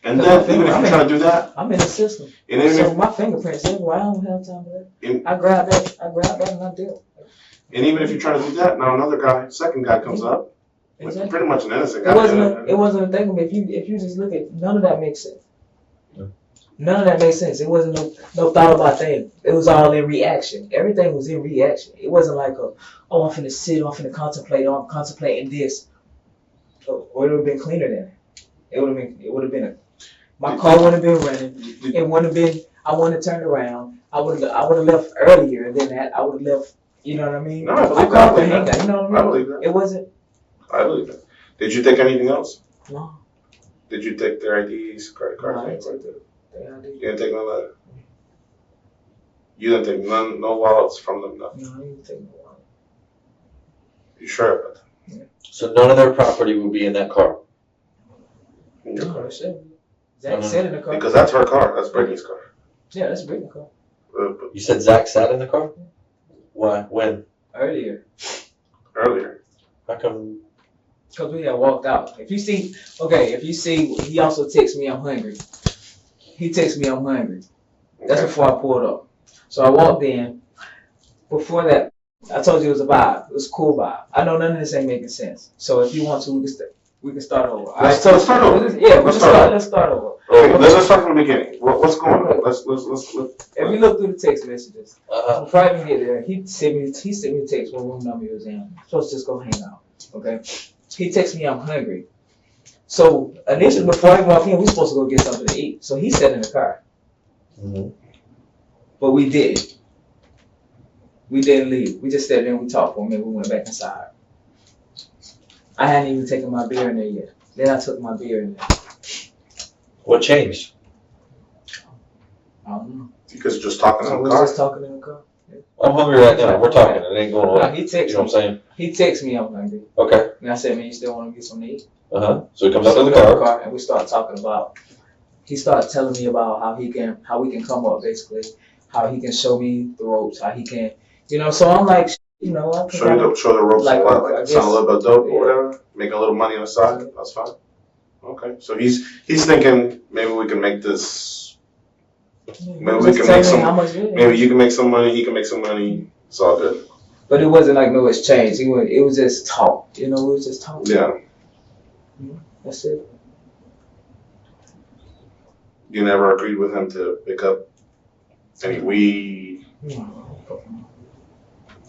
And then, even if you're trying to do that, I'm in the system. and even So if, my fingerprints everywhere. I don't have time for that. and, I grab that and I deal. and even if you're trying to do that, now another guy, second guy comes up, Exactly. pretty much an innocent It guy. wasn't a thing. If you just look at, none of that makes sense. Yeah. None of that makes sense. It wasn't no thought about thing. It was all in reaction. Everything was in reaction. It wasn't like I'm finna sit, I'm finna contemplate, I'm contemplating this. Or it would have been cleaner than that. It would have been my car wouldn't have been running. It wouldn't have been. I wouldn't have turned around. I would have left earlier than that. I would have left. You know what I mean? No, I believe car that. would hang out. You know what I mean? I believe that. It wasn't. I believe that. Did you take anything else? No. Did you take their IDs, credit cards, No, I things didn't like that? Yeah, You didn't take none of that? You didn't take no wallets from them, nothing? No, I didn't take no wallet. You sure about that? So none of their property would be in that car. In your No, car? it shouldn't. Zach said in the car. Because that's her car. That's Brittany's car. Yeah, that's Brittany's car. But You said Zach sat in the car? Why? When? Earlier. earlier. How come? Because we had walked out. If you see, he also texts me I'm hungry. He texts me I'm hungry. That's Okay. before I pulled up. So I walked in. Before that, I told you it was a vibe. It was a cool vibe. I know none of this ain't making sense. So if you want to, we can start over. Let's start over. Yeah, Let's let's start over. Okay, let's start from the beginning. What's going on? Let's. If you look through the text messages, Uh-huh. before I even get there, he sent me a text what room number he was in. I'm supposed to just go hang out. Okay. He texted me I'm hungry. So initially before I walk in, we supposed to go get something to eat. So he sat in the car. Mhm. But we didn't. We didn't leave. We just sat there and we talked for a minute. We went back inside. I hadn't even taken my beer in there yet. Then I took my beer in there. What changed? I don't know. Because you're just talking So in we the car. just talking in the car. I'm hungry right now. We're talking. It ain't going No, away. he You texted know what I'm me. saying? He texted me I'm hungry. Okay. And I said, man, you still want to get something to eat? Uh-huh. So he comes out So of the we got in car. and we started talking about. He started telling me about how we can come up basically, how he can show me the ropes, how he can, so I'm like, I can Show the ropes like, and what, I like guess- sell a little bit of dope yeah. or whatever, make a little money on the side. That's fine. Okay, so he's thinking maybe we can make this. Maybe we just can tell make me some. how much it is. Maybe you can make some money. He can make some money. It's all good. But it wasn't like no exchange. It was just talk. It was just talk. Yeah. That's it. You never agreed with him to pick up any weed.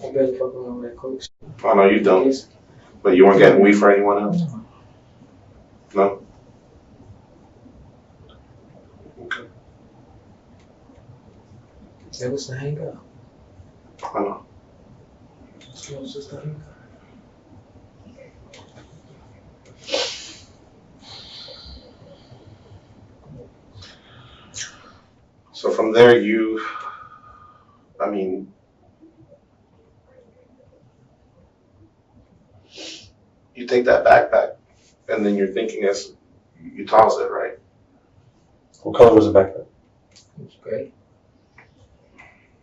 I better fuck around with that coke. I know you don't, but you weren't getting weed for anyone else. No. Okay. That was the hang up. I know. It was just the hang up. So from there, you take that backpack, and then you're thinking as you toss it, right? What color was the backpack? It was great.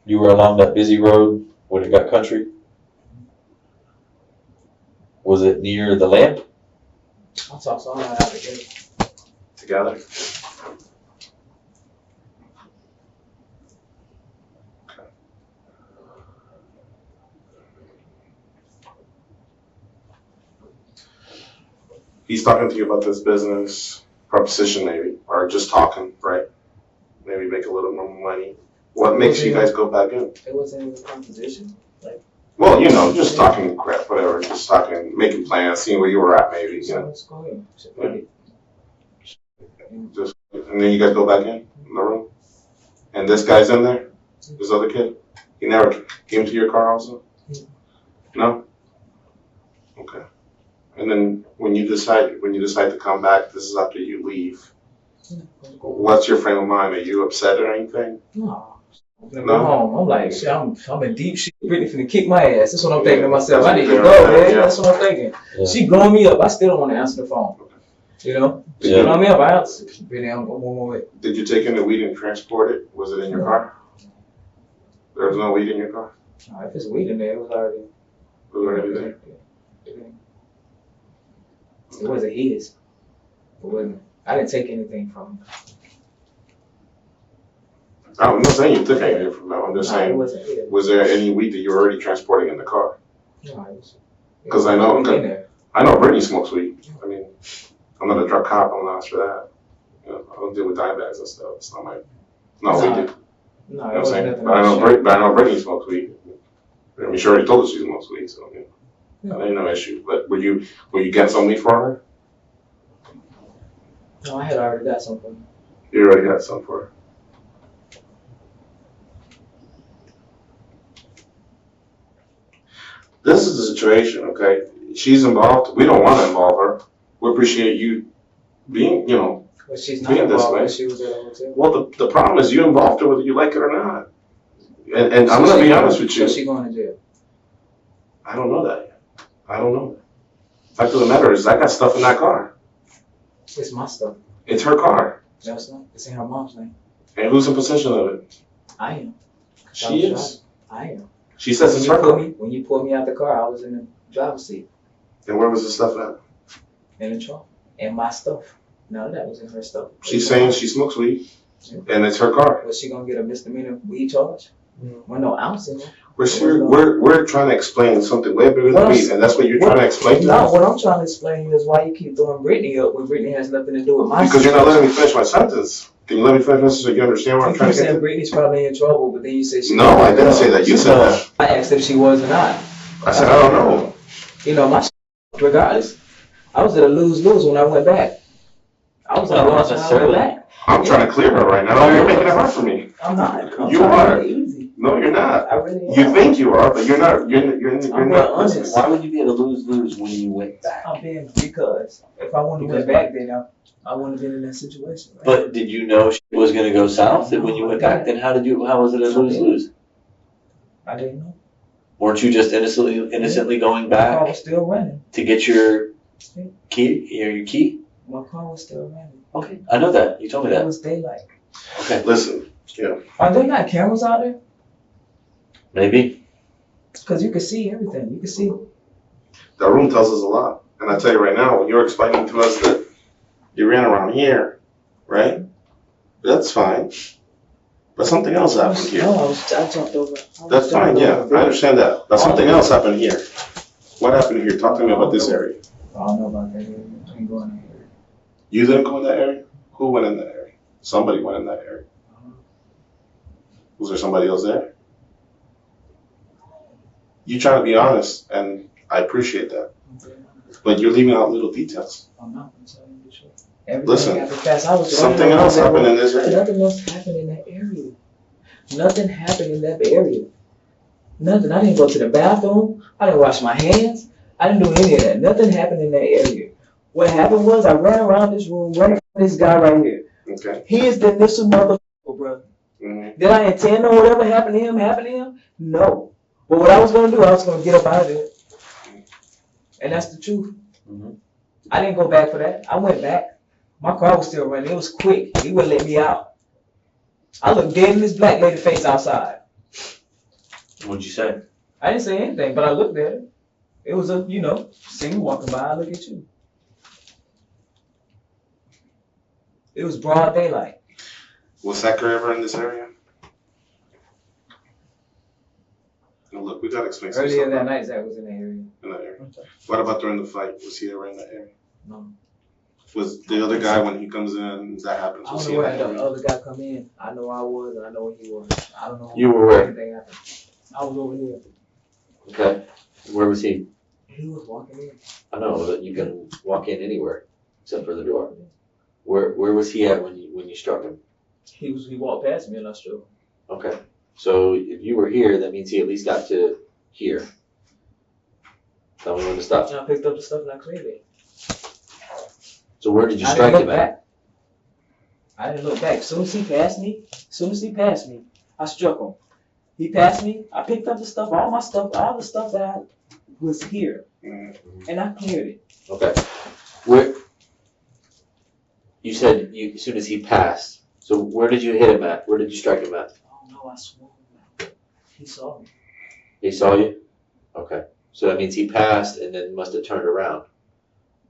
You were along that busy road when it got country? Was it near the lamp? I tossed all that out together. Together. He's talking to you about this business proposition, maybe, or just talking, right? Maybe make a little more money. What makes you guys go back in? It wasn't even a composition. Well, just talking crap, whatever. Just talking, making plans, seeing where you were at, maybe. So let's go ahead. Just, and then you guys go back in the room, and this guy's in there. This other kid. He never came to your car, also. No. Okay. And then when you decide to come back, this is after you leave. What's your frame of mind? Are you upset or anything? No. I'm home. I'm like, shit, I'm in deep shit. Brittany finna kick my ass. That's what I'm thinking to myself. I need to go, man. Yeah. That's what I'm thinking. Yeah. She blowing me up. I still don't want to answer the phone. She Yeah. blowing me up. I answer. Brittany, I'm on my way. Did you take any weed and transport it? Was it in your car? There was no weed in your car? If it's weed in there, it was already. It was already there. It wasn't his. It wasn't. I didn't take anything from him. I'm not saying you took anything from them. I'm just No, it saying, wasn't here. was there any weed that you were already transporting in the car? No, it was. 'Cause I know- it was in there. I know Brittany smokes weed. I mean, I'm not a drug cop. I'm not for that. You know, I don't deal with dime bags and stuff. It's not my, not what we do. No, You it know what I'm wasn't saying? nothing. But I know Brittany smokes weed. I mean, she already told us she smokes weed, so you know, that ain't no issue. But were you getting some weed for her? No, I had already got something. You already got some for her. This is the situation, okay? She's involved. We don't want to involve her. We appreciate you being, you know. But she's not Being this involved way. when she was at a hotel. Well, the problem is you involved her whether you like it or not. And I'm So gonna she be going- honest with you. So she going to jail? I don't know that yet. I don't know. Fact of the matter is, I got stuff in that car. It's my stuff. It's her car. No, it's not. It's in her mom's name. And who's in possession of it? I am. 'Cause I She was is. driving. I am. She says it's her car. When you pulled me out the car, I was in the driver's seat, And where was the stuff at? in the trunk, and my stuff. None of that was in her stuff. She's saying she smokes weed, and it's her car. Was she gonna get a misdemeanor weed charge? Well, no ounce in there. We're trying to explain something way bigger What than I'm- weed, and that's what you're trying to explain to No, us. what I'm trying to explain is why you keep throwing Brittany up when Brittany has nothing to do with my Because you're not situation. letting me finish my sentence. Can you let me finish my sentence so you understand what I'm You trying keep to get saying to? Brittany's probably in trouble, but then you say she. No, I didn't say that. You said that. I asked if she was or not. I said, I don't know. You know, my regardless, I was at a lose-lose when I went back. I was at a No, loss not when I necessarily. went back. I'm trying to clear her right now. You're making it hard for me. I'm not. I'm You trying to are. make it easy. No, you're not. I really am. You think you are, but you're not. You're I'm not being listening. honest. Why would you be at a lose-lose when you went back? I'm being because if I wouldn't have went back, then I wouldn't have been in that situation. Right? But did you know she was going to go south when you went back? Then how was it a lose-lose? I didn't know. Weren't you just innocently going My car back was still running. to get your key? My car was still running. Okay, I know that. You told me It that. was daylight. Okay, Listen, yeah. Are there not cameras out there? maybe. Because you can see everything. You can see. That room tells us a lot. And I tell you right now, when you're explaining to us that you ran around here, right? That's fine. But something else happened here. No, I jumped over. That's fine, yeah. I understand that. But something else happened here. What happened here? Talk to me about this area. I don't know about that area. I ain't going in that area. You didn't go in that area? Who went in that area? Somebody went in that area. Was there somebody else there? You trying to be honest, and I appreciate that. But you're leaving out little details. I'm not going to tell you the truth. Everything Listen, happened fast. I was something else happened in this area. Nothing else happened in that area. Nothing happened in that area. Nothing. I didn't go to the bathroom. I didn't wash my hands. I didn't do any of that. Nothing happened in that area. What happened was I ran around this room, running from this guy right here. Okay. He is the initial motherfucker, bro. Mm-hmm. Did I intend on whatever happened to him? No. But what I was going to do, I was going to get up out of there. And that's the truth. Mm-hmm. I didn't go back for that. I went back. My car was still running. It was quick. He wouldn't let me out. I looked dead in this black lady face outside. What'd you say? I didn't say anything, but I looked at her. It was a, see you walking by, I look at you. It was broad daylight. Was Zackery ever in this area? No, look, we gotta explain some Earlier stuff that night, Zach was in the area. in that area. What about during the fight? Was he ever in that area? No. Was the other guy when he comes in, that happens? I Was don't he know in where that the area? other guy come in. I know I was, and I know where he was. I don't know. You were where? Anything happened. I was over here. Okay. Where was he? He was walking in. I know that you can walk in anywhere except for the door. Where was he at when you struck him? He walked past me and I struck him. Okay. So if you were here, that means he at least got to here. Tell me when to stop. And I picked up the stuff and I cleared it. So where did you I strike didn't look him at? back. I didn't look back. As soon as he passed me, I struck him. He passed me, I picked up the stuff, all the stuff that was here, Mhm. and I cleared it. Okay. Where you said as soon as he passed. So where did you hit him at? Where did you strike him at? Oh no, I swung. He saw me. He saw you? Okay. So that means he passed and then must have turned around.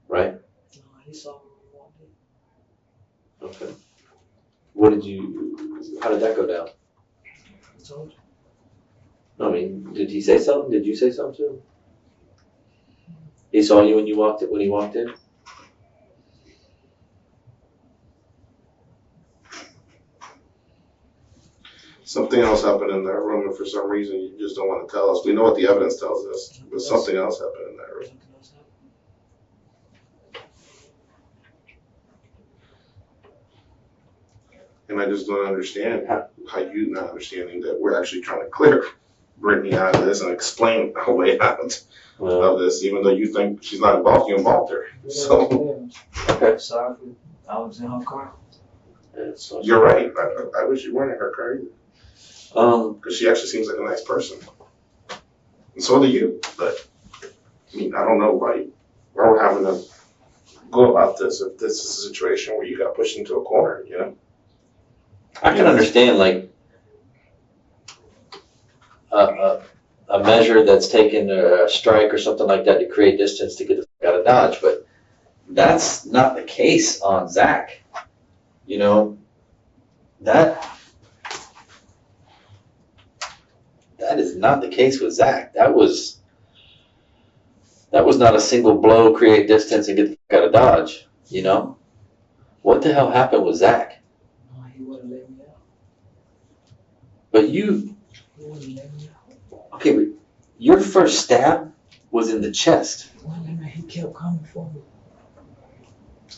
Right? No, he saw me when he walked in. Okay. How did that go down? I told you. No, I mean, did he say something? Did you say something to him? He saw you when he walked in? Something else happened in that room, and for some reason you just don't want to tell us. We know what the evidence tells us, but something else happened in that room. Something else happened. And I just don't understand how you not understanding that we're actually trying to clear Brittany out of this and explain a way out of this, even though you think she's not involved, you involved her. So, Okay. Sorry for I was in her car. you're right. I wish you weren't in her car either. Because she actually seems like a nice person. And so do you. But, I mean, I don't know why we're having to go about this if this is a situation where you got pushed into a corner, you know? I can understand, like, a measure that's taken, a strike or something like that to create distance to get the fuck out of Dodge, but that's not the case on Zach. You know, that is not the case with Zach. That was not a single blow, create distance, and get the fuck out of Dodge, you know? What the hell happened with Zach? No, he wouldn't let me out. But He wouldn't let me out. okay, but your first stab was in the chest. Well, he kept coming for me.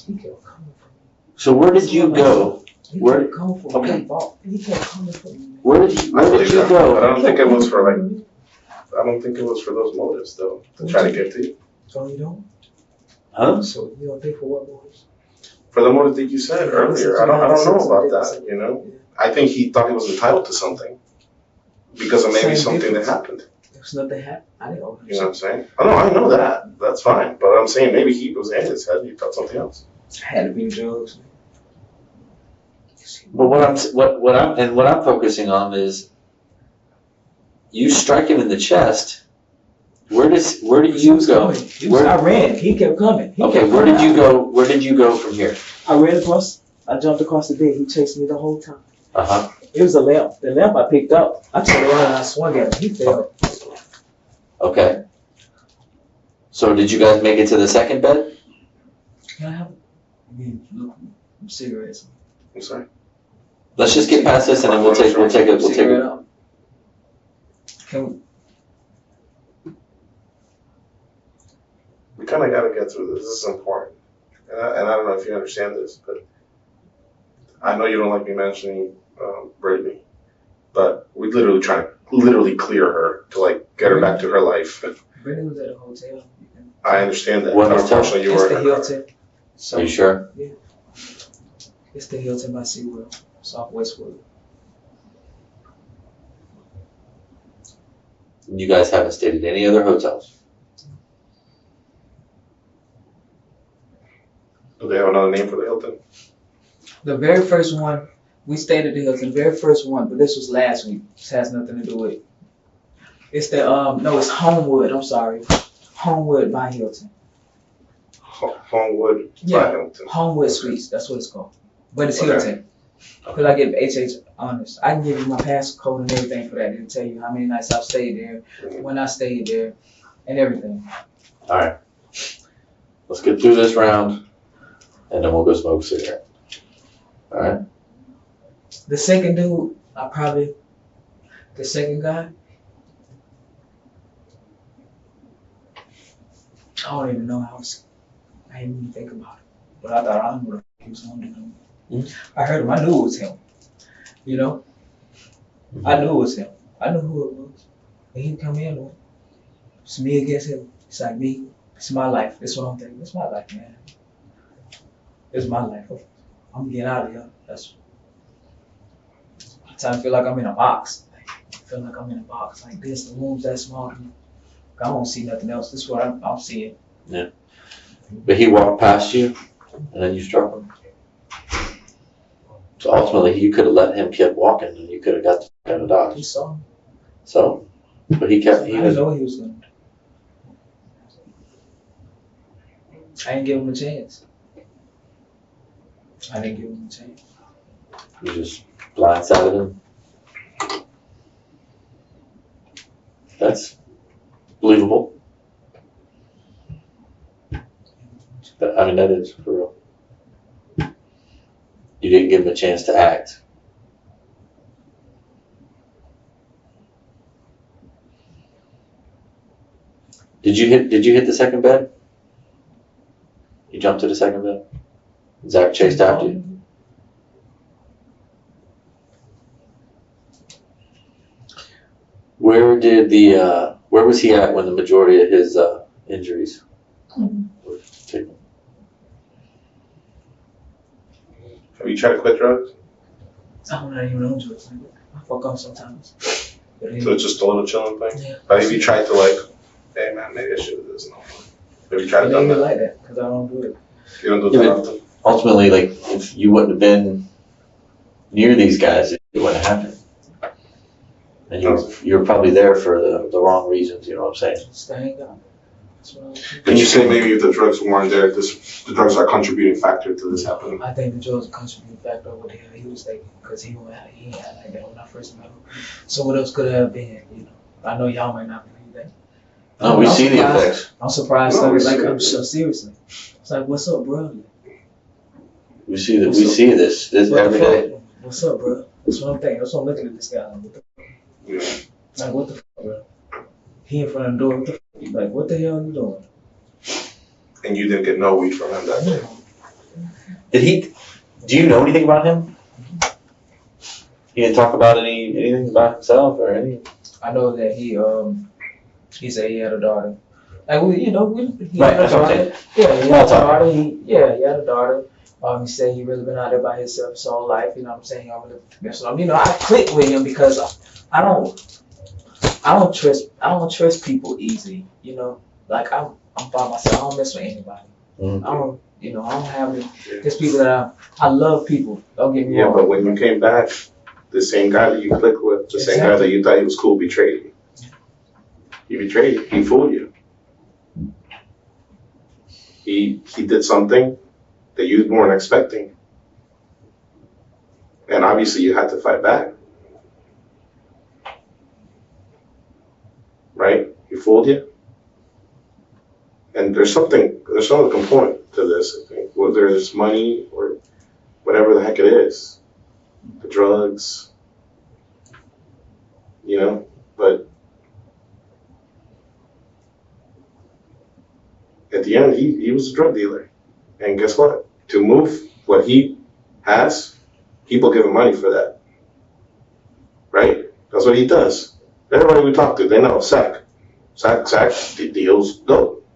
He kept coming for me. So where did you go? He Where- kept coming for okay. me. He kept coming for me. Where did you But I go? don't think it was for I don't think it was for those motives though, to try to get to you. So you don't? Huh? So you don't think for what motives? For the motive that you said earlier, I don't know about that, you know? Yeah. I think he thought he was entitled to something because of maybe Same something that difference. happened. There's nothing happened. I didn't open You know what I'm saying? Oh, no, I know that. That's fine. But I'm saying maybe he was in his head. He thought something else. Had to be drugs. But what I'm focusing on is you strike him in the chest. Where did you go? I ran. He kept coming. Okay, where did you go? Where did you go from here? I ran across. I jumped across the bed. He chased me the whole time. Uh-huh. It was a lamp. The lamp I picked up. I turned around and I swung at him. He fell. Okay. So did you guys make it to the second bed? Can I have cigarettes? I'm sorry. Let's just get past this and then we'll take it. Cigarette out. Can We kind of got to get through this. This is important. And I don't know if you understand this, but I know you don't like me mentioning Brittany, but we literally try to clear her to like get her back to her life. Brittany was at a hotel. I understand that. What but hotel? unfortunately, you It's were the in her car. Hilton. So, Are you sure? It's the Hilton by SeaWorld, Southwestwood. You guys haven't stayed at any other hotels? Do they have another name for the Hilton? The very first one, we stayed at the Hilton, the very first one, but this was last week. This has nothing to do with it. It's the, it's Homewood, I'm sorry. Homewood by Hilton. Homewood by Yeah. Hilton. Homewood Suites, that's what it's called. But it's Okay. Hilton. Because I get HH honors. I can give you my passcode and everything for that. It'll tell you how many nights I've stayed there, when I stayed there, and everything. All right. Let's get through this round and then we'll go smoke a cigarette. All right? The second dude, the second guy, I don't even know I didn't even think about it. But I thought I knew what the fuck he was going to do. I heard him, I knew it was him. You know? I knew it was him. I knew who it was. And he'd come in with, it's me against him. It's like me. It's my life. That's what I'm thinking. It's my life, man. It's my life. I'm getting out of here. I feel like I'm in a box. I feel like I'm in a box like this. The room's that small. I don't see nothing else. This is what I'm seeing. Yeah. But he walked past you and then you struck him. So ultimately you could have let him keep walking and you could have got the fuck out of Dodge. He saw me. So, but I didn't know what he was going to do. I didn't give him a chance. I didn't give him a chance. You just blindsided him. That's believable. I mean, that is for real. You didn't give him a chance to act. Did you hit the second bed? You jumped to the second bed? Zach chased after you? Where was he at when the majority of his injuries were taken? Have you tried to quit drugs? I'm not even on drugs. I fuck up sometimes. So it's just a little chilling thing? Yeah. But have you tried to like, hey man, maybe I should do this no more? Have you tried to I do don't that? like that because I don't do it. You don't do Yeah, that but- often? Ultimately, like, if you wouldn't have been near these guys, it wouldn't have happened. And you're probably there for the wrong reasons, you know what I'm saying? Staying up. That's what I do. Can you say maybe if the drugs weren't there, the drugs are a contributing factor to this happening? I think the drugs contributing factor of what the hell he was taking because he ain't had like that when I first met him. So what else could it have been? You know, I know y'all might not believe that. No, we I'm see the surprised. effects. I'm surprised. No, So, we like, see I'm it. so seriously. It's like, what's up, bro? We see that. What's We up? see this What the every fuck? day. What's up, bro? That's what I'm thinking. That's what I'm looking at this guy. Like, what the Yeah. Like, what the fuck, bro? He in front of the door. What the fuck? Like, what the hell are you doing? And you didn't get no weed from him that day? Do you know anything about him? He didn't talk about anything about himself or anything? I know that he said he had a daughter. Like, he Right, had a that's what I'm daughter. Yeah, he Small had a talk. daughter. He had a daughter. He said he really been out there by himself his whole life. You know what I'm saying? He don't really mess with him. You know, I click with him because I don't trust people easy. You know, like I'm by myself. I don't mess with anybody. Mhm. I don't have any. There's people that I love people. Don't get me Yeah, wrong. but when you came back, the same guy that you clicked with, the same guy that you thought he was cool betrayed you. He betrayed you. He fooled you. He did something that you weren't expecting. And obviously you had to fight back. Right? He fooled you. And there's another component to this, I think. Whether it's money or whatever the heck it is. The drugs. You know? But at the end, he was a drug dealer. And guess what? To move what he has, people give him money for that. Right? That's what he does. Everybody we talk to, they know. Zach deals dope.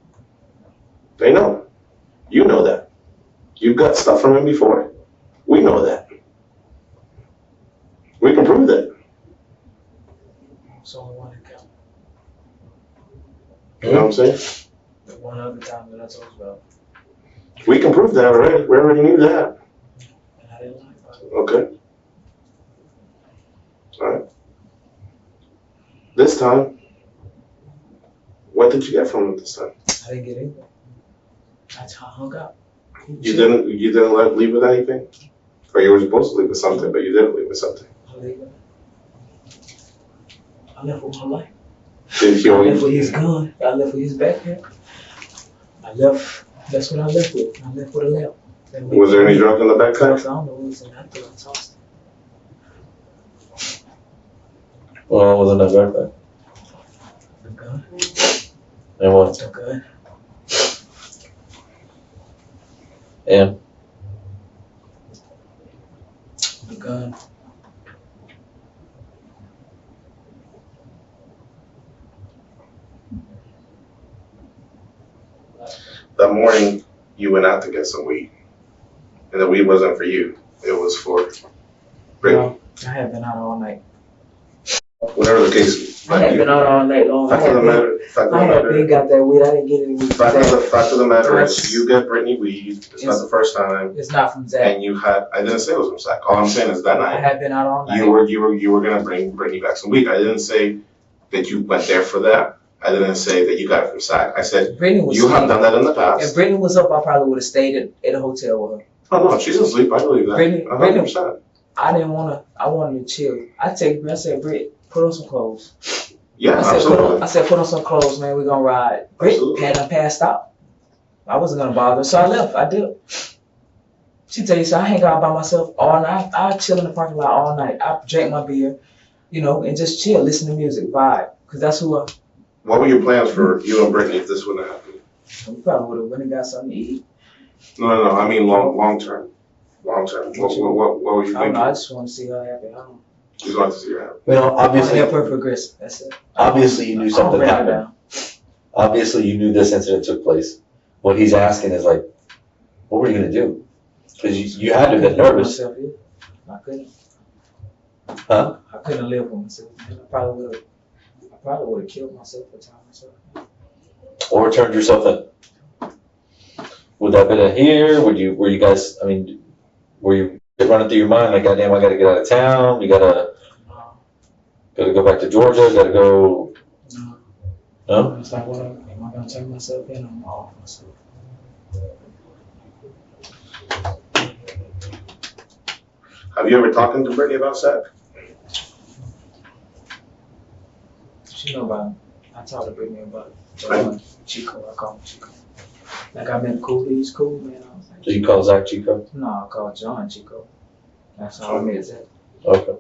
They know. You know that. You've got stuff from him before. We know that. We can prove that. It's only one account. You know what I'm saying? The one other time that I told you about. We can prove that already. We already knew that. And I didn't lie about it. Okay. All right. This time, what did you get from him this time? I didn't get anything. I hung up. You didn't leave with anything? Or you were supposed to leave with something, but you didn't leave with something. I left with my life. Did he I only, left with his gun. I left with his backpack. That's what I left with. I left with a lamp. was there any drugs in the I backpack? don't know what was in that. I tossed Well, was in that backpack. the gun. And what? The gun. And The gun. That morning, you went out to get some weed. And the weed wasn't for you. It was for Brittany. No, I had been out all night. Whatever the case. I had been out all night long. Fact of the matter, been got that weed. I didn't get any weed. fact of the matter is, Yes. you get Brittany weed. It's not the first time. It's not from Zach. And you had, I didn't say it was from Zach. All I'm saying is that I night, had been out all night. you were gonna bring Brittany back some weed. I didn't say that you went there for that. I didn't say that you got it from Zach. I said, Brittany was you have asleep. done that in the If past. Brittany was up, I probably would have stayed at a hotel with her. Oh no, she's asleep. I believe that. Brittany, 100%. I wanted to chill. I said, Britt, put on some clothes. Yeah, I absolutely. said, put on some clothes, man. We're gonna ride. Britt hadn't passed out. I wasn't gonna bother her, so I left. I did. She tell you, so I hang out by myself all night. I chill in the parking lot all night. I drink my beer, and just chill, listen to music, vibe. Cause that's who I. What were your plans for you and Brittany if this wouldn't have happened? We probably would have went and got something to eat. No. I mean long term. Long term. What were you I don't know. thinking? I just want to see her happy. I don't. You want to see her happy. Well, I want to obviously, help her progress. That's it. obviously you knew something happened. Obviously you knew this incident took place. What he's asking is like, what were you gonna do? Because you had to have been nervous. I couldn't. Huh? I couldn't live with myself. Man. I probably would have killed myself or time myself. Or turned yourself in. Would that have been here? Were you guys, I mean, were you running through your mind like, goddamn, I gotta get out of town, we gotta go back to Georgia, gotta go, no? It's like, am I gonna turn myself in or am I off myself? Have you ever talked to Brittany about sex? She know about it. I talked to Brittany about it. Chico, I call him Chico. Like I met cool, he's cool, man. I was like, So you call Zach Chico? no, I call John Chico. That's how I met Zach. Okay.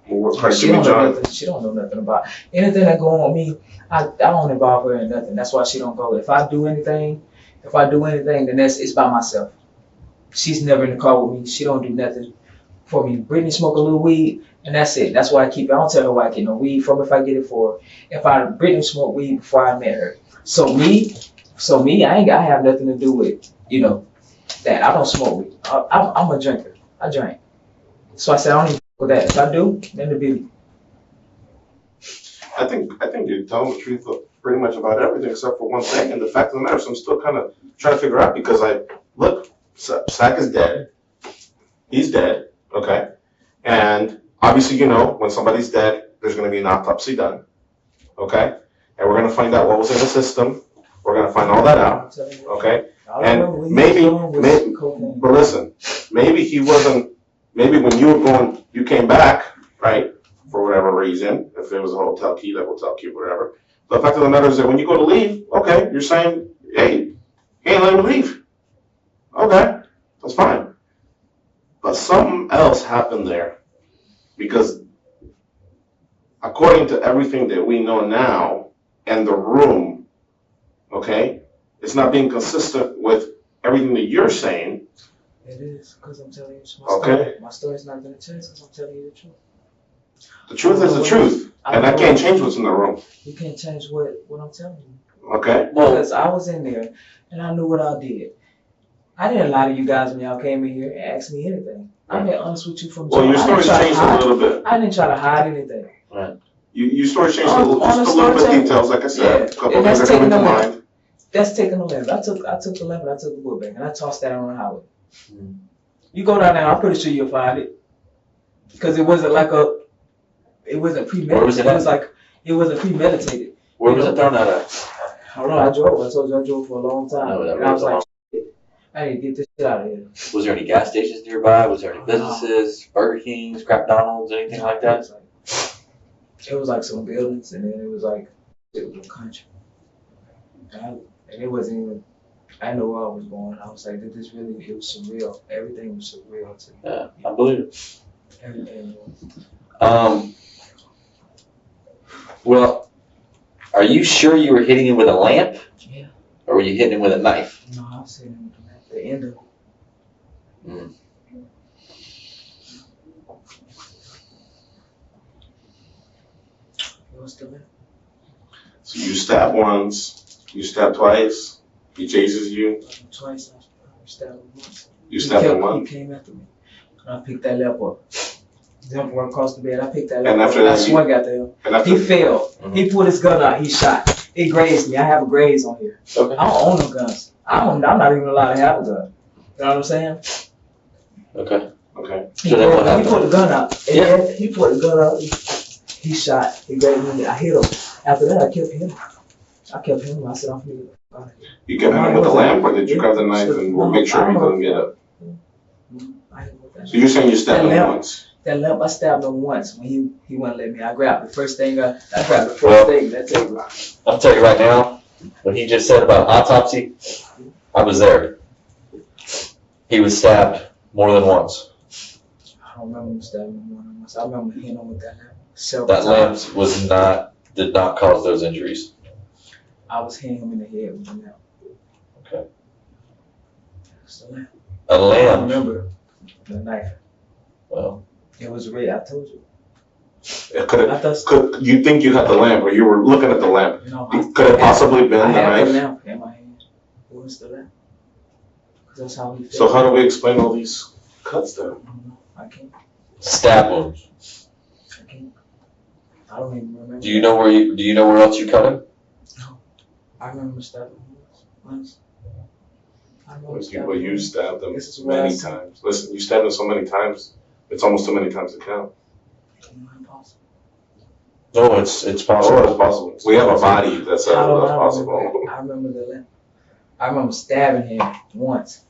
Well, how did She you don't meet know John? nothing. She don't know nothing about anything that go on with me. I don't involve her in nothing. That's why she don't go. If I do anything, then it's by myself. She's never in the car with me. She don't do nothing for me. Brittany smoke a little weed, and that's it. That's why I keep it. I don't tell her where I get no weed from if I get it for her. Brittany smoked weed before I met her. So me, I have nothing to do with that. I don't smoke weed. I'm a drinker. I drink. So I said I don't even with that. If I do, then it'll be. I think you're telling the truth pretty much about everything except for one thing. And the fact of the matter is, I'm still kind of trying to figure out because look, Zach is dead. He's dead. Okay. And obviously, when somebody's dead, there's going to be an autopsy done. Okay. And we're going to find out what was in the system. We're going to find all that out. Okay. And maybe, but listen, maybe he wasn't. Maybe when you came back, right, for whatever reason, if it was a hotel key, whatever. The fact of the matter is that when you go to leave, okay, you're saying, hey, he ain't letting me leave. Okay, that's fine. But something else happened there. Because according to everything that we know now, and the room, okay, it's not being consistent with everything that you're saying. It is, because I'm telling you my Okay. story. My story's not going to change because I'm telling you the truth. The truth is the truth, and I can't change what's in the room. You can't change what I'm telling you. Okay? Because I was in there, and I knew what I did. I didn't lie to you guys when y'all came in here and asked me anything. I'm being honest with you from Well, your story's changed a little bit. I didn't try to hide anything. Right. Your story changed just a little bit details, like I said. Yeah. A couple And of things that's that come taking into the mind. That's taking the limb. I took the limb and I took the book back and I tossed that on the highway. You go down there, I'm pretty sure you'll find it. Because it wasn't premeditated. Where was it at? It wasn't premeditated. Where was it thrown out at? I don't know, I told you I drove for a long time. I know that And I was road's like, shit, I need to get this shit out of here. Was there any gas stations nearby? Was there any businesses, Burger Kings, McDonald's, anything like that? It was like some buildings and then it was a country. And it wasn't even, I didn't know where I was going. I was like, it was surreal. Everything was surreal to me. Yeah, I believe it. Everything was. Well, are you sure you were hitting him with a lamp? Yeah. Or were you hitting him with a knife? No, I was hitting the end of it. It was the left. So you stab once, you stab twice, he chases you, Twice, I stabbed him once. you stab him He once. came after me. And I picked that left up. Jumped one across the bed. I picked that left And up. after And I that, swung at him. And after, He fell. Mhm. He pulled his gun out. He shot. It grazed me. I have a graze on here. Okay. I don't own no guns. I'm not even allowed to have a gun. You know what I'm saying? Okay. okay. So then what He happened? pulled the gun out. And Yeah. then he pulled the gun out. He shot. He grazed me. I hit him. After that, I kept him. I said, I'm going to get out of here. You kept him with the lamp, or did you grab the knife and make sure he doesn't get up? I hit him with that. So you're saying you stabbed That him lamp. once? That lamp, I stabbed him once when he wouldn't let me. I grabbed the first thing. I grabbed the first thing. That table. I'll tell you right now, what he just said about autopsy, I was there. He was stabbed more than once. I don't remember him stabbing him more than once. I remember hitting him with that lamp several That times. lamp did not cause those injuries. I was hitting him in the head with the lamp. Okay. It's the lamp. A I don't lamp. remember the knife. Well, It was red. I told you. Could you think you had the lamp, or you were looking at the lamp? You know, Could it possibly been I the had the knife? lamp in my hand. It was the lamp. 'Cause that's how we felt. So how do we explain all these cuts then? I can't. stab wounds. I can't. I don't even remember. Do you know where else you cut him? I remember stabbing him once. I remember Well, you stabbed them This is what I many said. times. Listen, you stabbed them so many times, it's almost too many times to count. Impossible. No, it's Oh, possible. it's possible. We have a body that says How do that's I possible. remember that? I remember the lamp. I remember stabbing him once.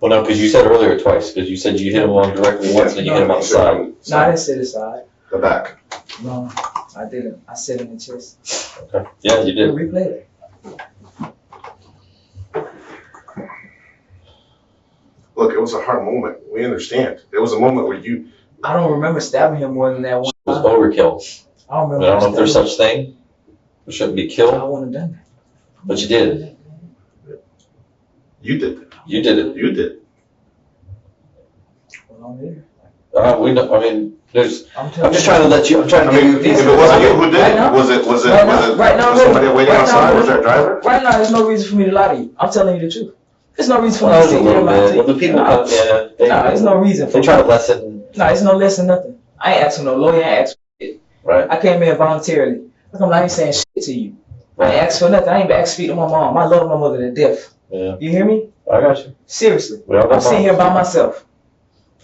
Well, no, because you said earlier twice. Because you said you hit him on directly once, and then you hit him on the side. No, I didn't sit aside. The back. No, I didn't. I sit in the chest. Okay. Yeah, you did. Replay it. Look, it was a hard moment. We understand. It was a moment where you. I don't remember stabbing him more than that one It was time. overkill. I don't I remember. don't know if there's stabbing such thing. There shouldn't be him. I kill, wouldn't have done that. but you did. You did it. You did it. You did. Well, I'm here. We know. I mean, there's. I'm I'm just trying to let you. I'm trying I to give mean, you. if it wasn't you who did Right it, now? was it Right now, somebody waiting right outside? now, Was there a driver? Right now, there's no reason for me to lie to you. I'm telling you the truth. There's no reason for me Well, to a sit here little and lie to bit. you. Well, the people, Nah, yeah, they, nah, there's no reason for they me. try to lessen. Nah, it's no less than nothing. I ain't asking no lawyer. I ain't asking. Right. I came here voluntarily. How come I ain't saying shit to you? I Right. ain't asked for nothing. I ain't been asked to speak to my mom. I love my mother to death. Yeah. You hear me? I got you. Seriously. We all got I'm sitting here moms. by myself.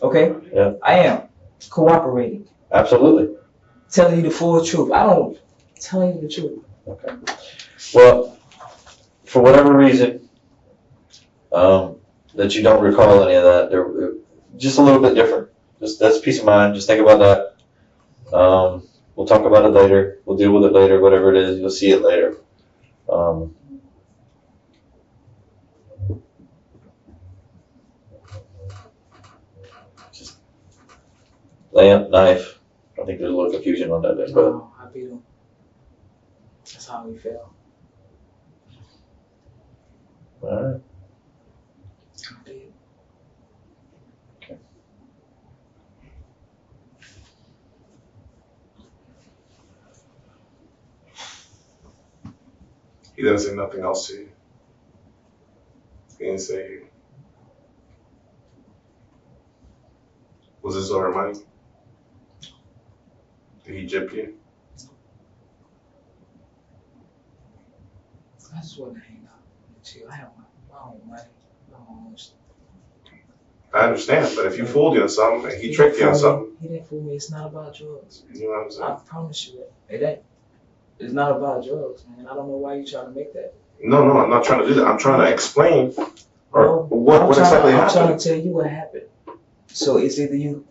Okay? Yeah. I am cooperating, Absolutely. telling you the full truth. I don't telling you the truth. Okay. Well, for whatever reason, that you don't recall any of that, they're just a little bit different. Just that's peace of mind. Just think about that. We'll talk about it later. We'll deal with it later. Whatever it is, you'll see it later. Just lamp, knife. I think there's a little confusion on that bit, but No, I beat him. That's how we felt. all right. I did. He didn't say nothing else to you. He didn't say. Was this over money? Did he gyp you? I just want to hang out and chill. I have my own money, my own stuff. I understand, but if you fooled you on something and he tricked you on something, He didn't fool me. It's not about drugs. you know what I'm saying? I promise you that. It ain't. It's not about drugs, man. I don't know why you trying to make that. No, I'm not trying to do that. I'm trying to explain No, what exactly I'm trying happened. to tell you what happened. So it's either you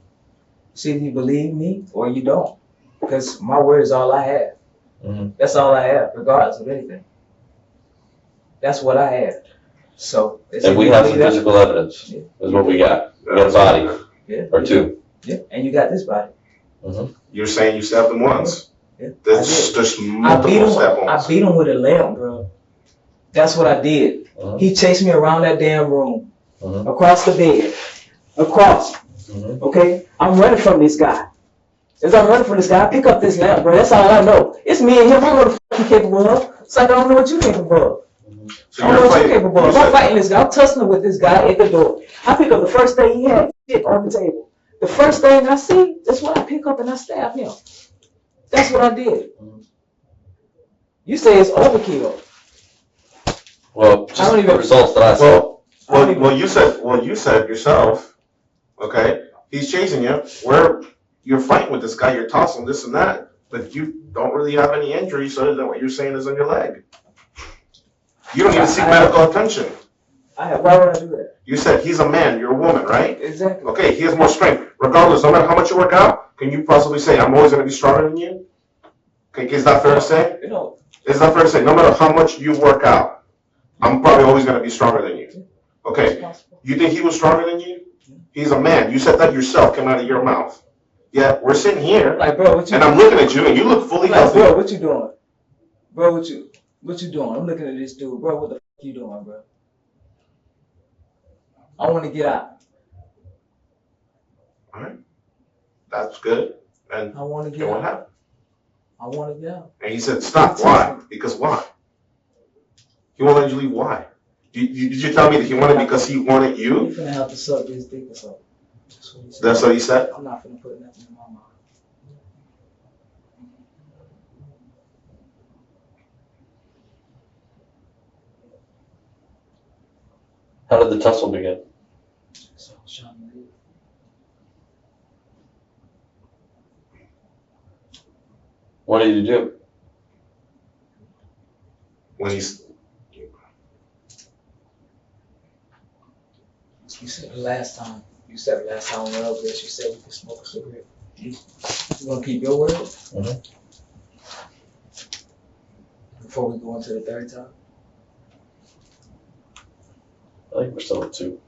believe me or you don't. Because my word is all I have. Mhm. That's all I have, regardless of anything. That's what I have. So it's And we either have you some believe that- physical evidence. Yeah. Is what we got. We got a body Yeah, or two. Yeah, and you got this body. You're saying you stabbed him once. Yeah, There's I beat multiple step him. I ons. beat him with a lamp, bro. That's what I did. Mhm. He chased me around that damn room, Mhm. across the bed, across. Mhm. Okay, I'm running from this guy. As I'm running from this guy, I pick up this lamp, bro. That's all I know. It's me and him. I don't know what the fuck you capable of. It's like I don't know what you capable of. So I don't know what you fighting- capable of. you I'm said- fighting this guy. I'm tussling with this guy at the door. I pick up the first thing he had, shit on the table. The first thing I see, that's what I pick up and I stab him. That's what I did. You say it's overkill. Well, just I don't the even- results that I saw. Well, you said yourself, okay, he's chasing you. You're fighting with this guy, you're tossing this and that, but you don't really have any injuries, so that what you're saying is on your leg. You don't even seek medical attention. Why would I do that? You said he's a man, you're a woman, right? Exactly. Okay, he has more strength. Regardless, no matter how much you work out, can you possibly say, I'm always going to be stronger than you? Okay, is that fair to say? You know, Is that fair to say? No matter how much you work out, I'm probably always going to be stronger than you. it's Okay, possible. you think he was stronger than you? He's a man. You said that yourself, came out of your mouth. Yeah, we're sitting here, Like, bro, what you and I'm looking at you, and you look fully like, healthy. bro, what you doing? Bro, what you doing? I'm looking at this dude, bro. What the fuck you doing, bro? I want to get out. All right, that's good. And I want to get what out. happened? I want to get out. And he said, stop. Why? Because why? He won't let you leave. Why? Did you tell me that he wanted because he wanted You you? finna have to suck this dick or something. That's what he said? I'm not finna put nothing in my mouth. How did the tussle begin? So I was trying to leave. What did you do? When he's, You said the last time we went over this, you said we could smoke a cigarette. You gonna keep your word? Mhm. Before we go into the third time? I think we're still at 2.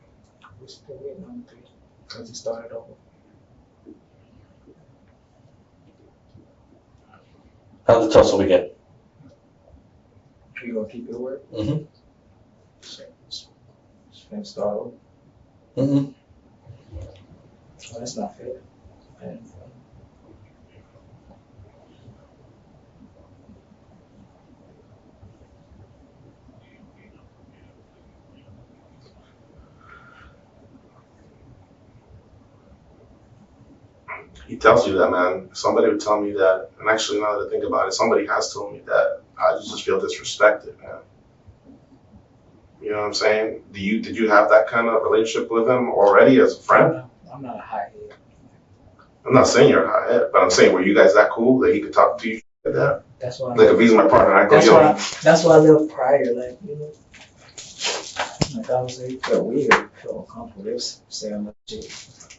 We're still waiting on the three. Because it started over. How did the tussle begin? You gonna keep your word? Mm-hmm. So, it's gonna start over. Mm-hmm. Well, that's not fair. And, he tells you that, man. Somebody would tell me that, and actually now that I think about it, somebody has told me that. I just feel disrespected, man. You know what I'm saying? Did you have that kind of relationship with him already as a friend? I'm not a hothead. I'm not saying you're a hothead, but I'm saying, were you guys that cool that he could talk to you like that? That's why. Like if he's my partner, I go, That's why I lived prior, like, you know. Like I was like, it felt weird, it felt uncomfortable. They was saying much shit.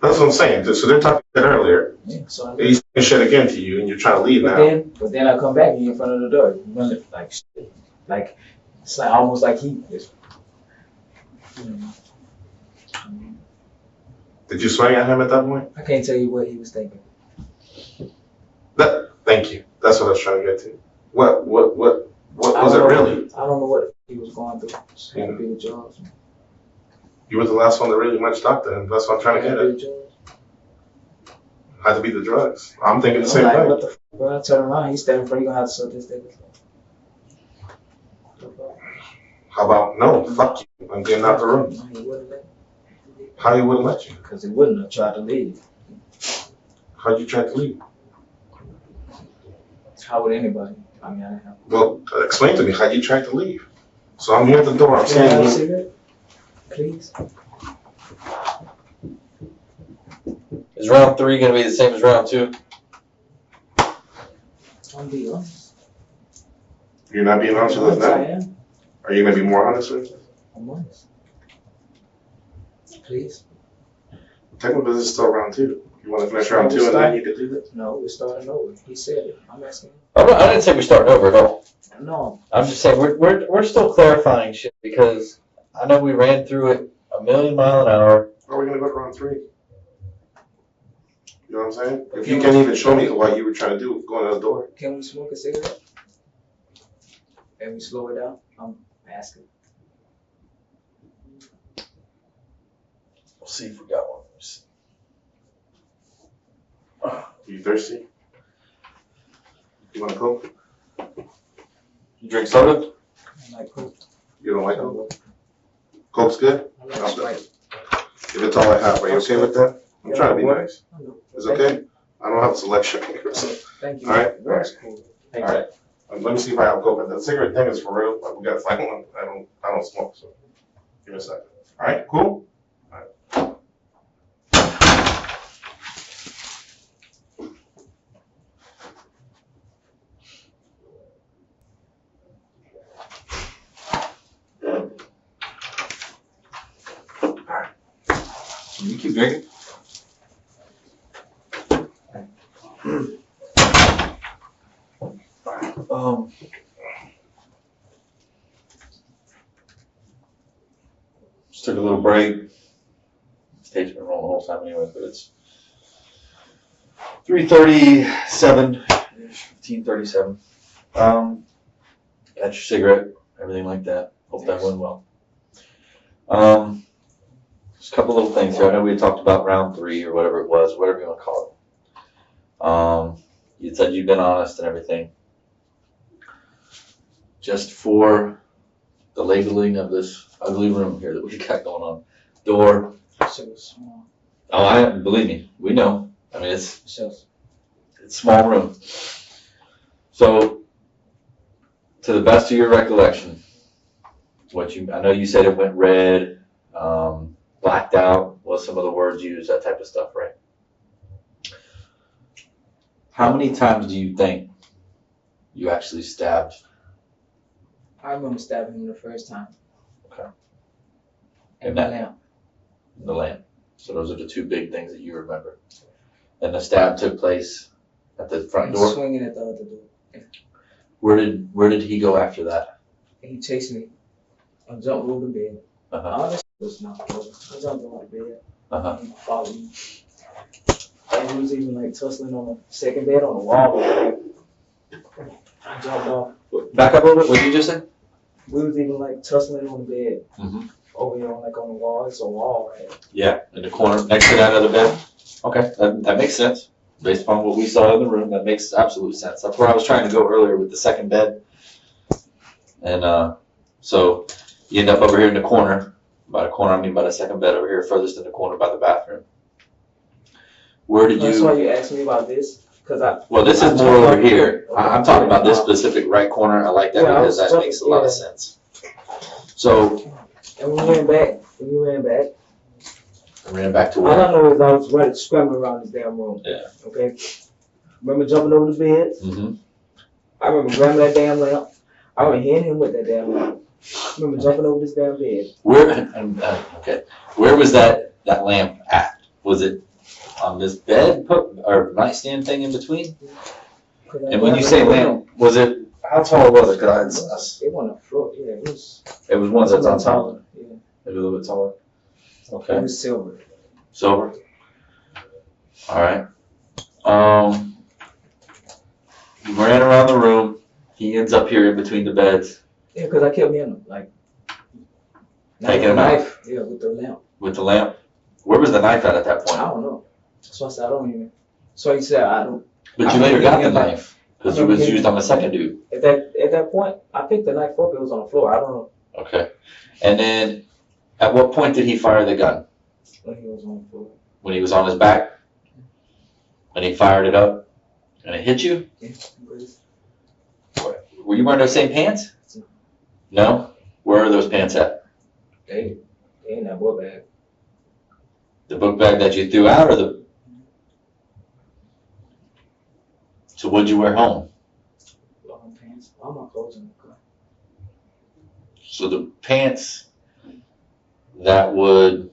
That's what I'm saying. So they're talking shit earlier. Yeah, so He's saying shit again to you, and you're trying to leave now. but then I come back and you're in front of the door. You run it like shit. Like it's like almost like he is. Did you swing at him at that point? I can't tell you what he was thinking. Thank you. That's what I was trying to get to. What was it really? I don't know what he was going through. It had to be the drugs. You were the last one that really much talked to him. That's what I'm trying to get at. Had to be the drugs. I'm thinking the same like, thing. what the f, bro? I turn around, he's standing in front. You gonna have to suck this dick. How about no? Fuck you. I'm getting out the room. No, he wouldn't let me. How he wouldn't let you? Because he wouldn't have tried to leave. How'd you try to leave? How would anybody? I mean, I didn't have. Well, explain to me how you tried to leave. So I'm here at the door. I'm Can I have a saying, cigarette? Please. Is round 3 going to be the same as round 2? I'm be honest. you're not being honest with us I now. am. Are you gonna be more honest with us? I'm honest. Please. Technically, this is still round 2. You want to finish round 2 and then you can do this? No, we're starting over. He said it. I'm asking him. I didn't say we're starting over at all. No. I'm just saying we're still clarifying shit because I know we ran through it a million mile an hour. Or are we gonna go to round 3? You know what I'm saying? If you can't even show me what you were trying to do, going out the door. Can we smoke a cigarette? And we slow it down? I'm asking. We'll see if we got one. You thirsty? You want a Coke? You drink soda? I like Coke. You don't like Coke? Coke's good? I like Sprite. If it's all I have, are you okay with that? I'm trying to be nice. I know. It's Thank okay? you. I don't have a selection here, so. Thank you. All right. That's cool. Thank All right. Let me see if I have Coke. The cigarette thing is for real. Like we got to find one. I don't smoke, so give me a second. All right, cool. All right. keep drinking. Just took a little break. This tape's been rolling the whole time anyway, but it's 3:37, 15:37. Got your cigarette, everything like that. Hope that went well. Just a couple little things here. I know we had talked about round 3 or whatever it was, whatever you want to call it. You said you've been honest and everything. Just for the labeling of this ugly room here that we got going on. Door. Shit was small. Oh, believe me, we know. I mean, it's Just small room. So, to the best of your recollection, I know you said it went red, blacked out was some of the words used, that type of stuff, right? How many times do you think you actually stabbed? I remember stabbing him the first time. Okay. And the lamp. The lamp. So those are the 2 big things that you remember. And the stab took place at the front And door. swinging at the other door. Where did he go after that? And he chased me. I jumped over the bed. Uh-huh. All this was not over. I jumped over the bed. Uh-huh. He followed me. And he was even like tussling on the second bed on the wall. I jumped off. Back up a little bit. What did you just say? We was even like tussling on the bed. Mm-hmm. Over here on the wall. It's a wall, right? Yeah, in the corner next to that other bed. Okay, that makes sense. Based upon what we saw in the room, that makes absolute sense. That's where I was trying to go earlier with the second bed. And so you end up over here in the corner. By the corner, I mean by the second bed over here, furthest in the corner by the bathroom. Where did That's you? why you asked me about this, because Well, this is more over here. I'm talking about this specific right corner. I like that because that makes a lot of sense. So. And we ran back. I ran back to All where? I know is I was running, scrambling around this damn room. Yeah. Okay. Remember jumping over the bed? Mm-hmm. I remember grabbing that damn lamp. I remember hitting him with that damn lamp. I remember jumping over this damn bed. Where was that lamp at? Was it on this bed or nightstand thing in between? And when you say lamp, was it, how tall was it? It wasn't a floor. Yeah, it was. It was one that's on top. Yeah. Maybe a little bit taller. Okay. It was silver. Silver. All right. You ran around the room. He ends up here in between the beds. Yeah, because I kept hitting him, like. Taking him out? Yeah, with the lamp. With the lamp? Where was the knife at that I point? don't know. So I said, I don't even. So he said, I don't. But you later got the knife because it was used on the second dude. At that point, I picked the knife up. It was on the floor. I don't know. Okay. And then at what point did he fire the gun? When he was on the floor. When he was on his back? And he fired it up? And it hit you? Yeah. Were you wearing those same pants? No? Where are those pants at? They in that book bag. The book bag that you threw out or the... So what'd you wear home? Long pants. All my clothes in the car. So the pants that would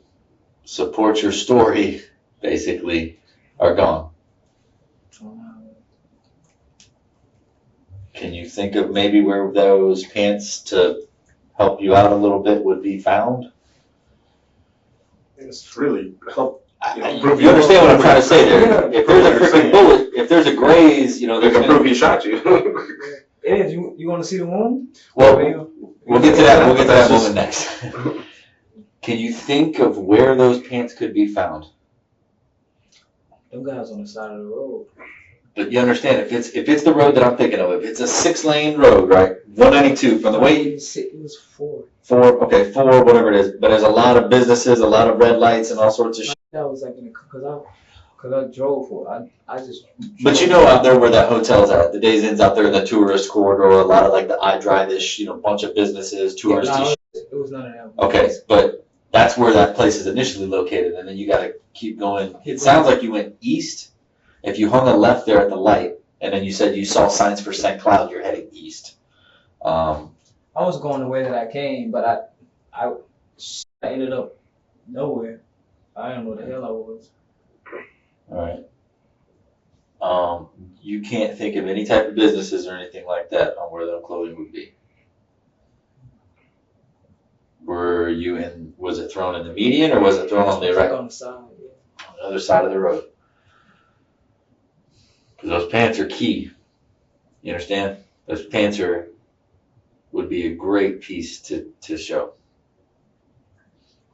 support your story, basically, are gone. Can you think of maybe where those pants to help you out a little bit would be found? It's really help. You understand what I'm trying to say there? If there's a freaking bullet, if there's a graze, They can prove he shot you. Ed, you want to see the wound? Well, we'll get to that. We'll get to that moment next. Can you think of where those pants could be found? Them guys on the side of the road. But you understand, if it's the road that I'm thinking of, if it's a 6-lane road, right? 192 from the way It was 4. four, whatever it is. But there's a lot of businesses, a lot of red lights, and all sorts of shit. That was like because I drove for it. I just. But you know, out there where that hotel's at, the Days Inn's out there in the tourist corridor, a lot of like the iDrive-ish, bunch of businesses, touristy. It was none of that. Okay, but that's where that place is initially located, and then you got to keep going. It sounds like you went east. If you hung a left there at the light, and then you said you saw signs for St. Cloud, you're heading east. I was going the way that I came, but I ended up nowhere. I didn't know what the hell I was. All right. You can't think of any type of businesses or anything like that on where the clothing would be. Were you in? Was it thrown in the median or was it thrown on the Like on the side, yeah. on the other side of the road? Because those pants are key. You understand? Those pants would be a great piece to show.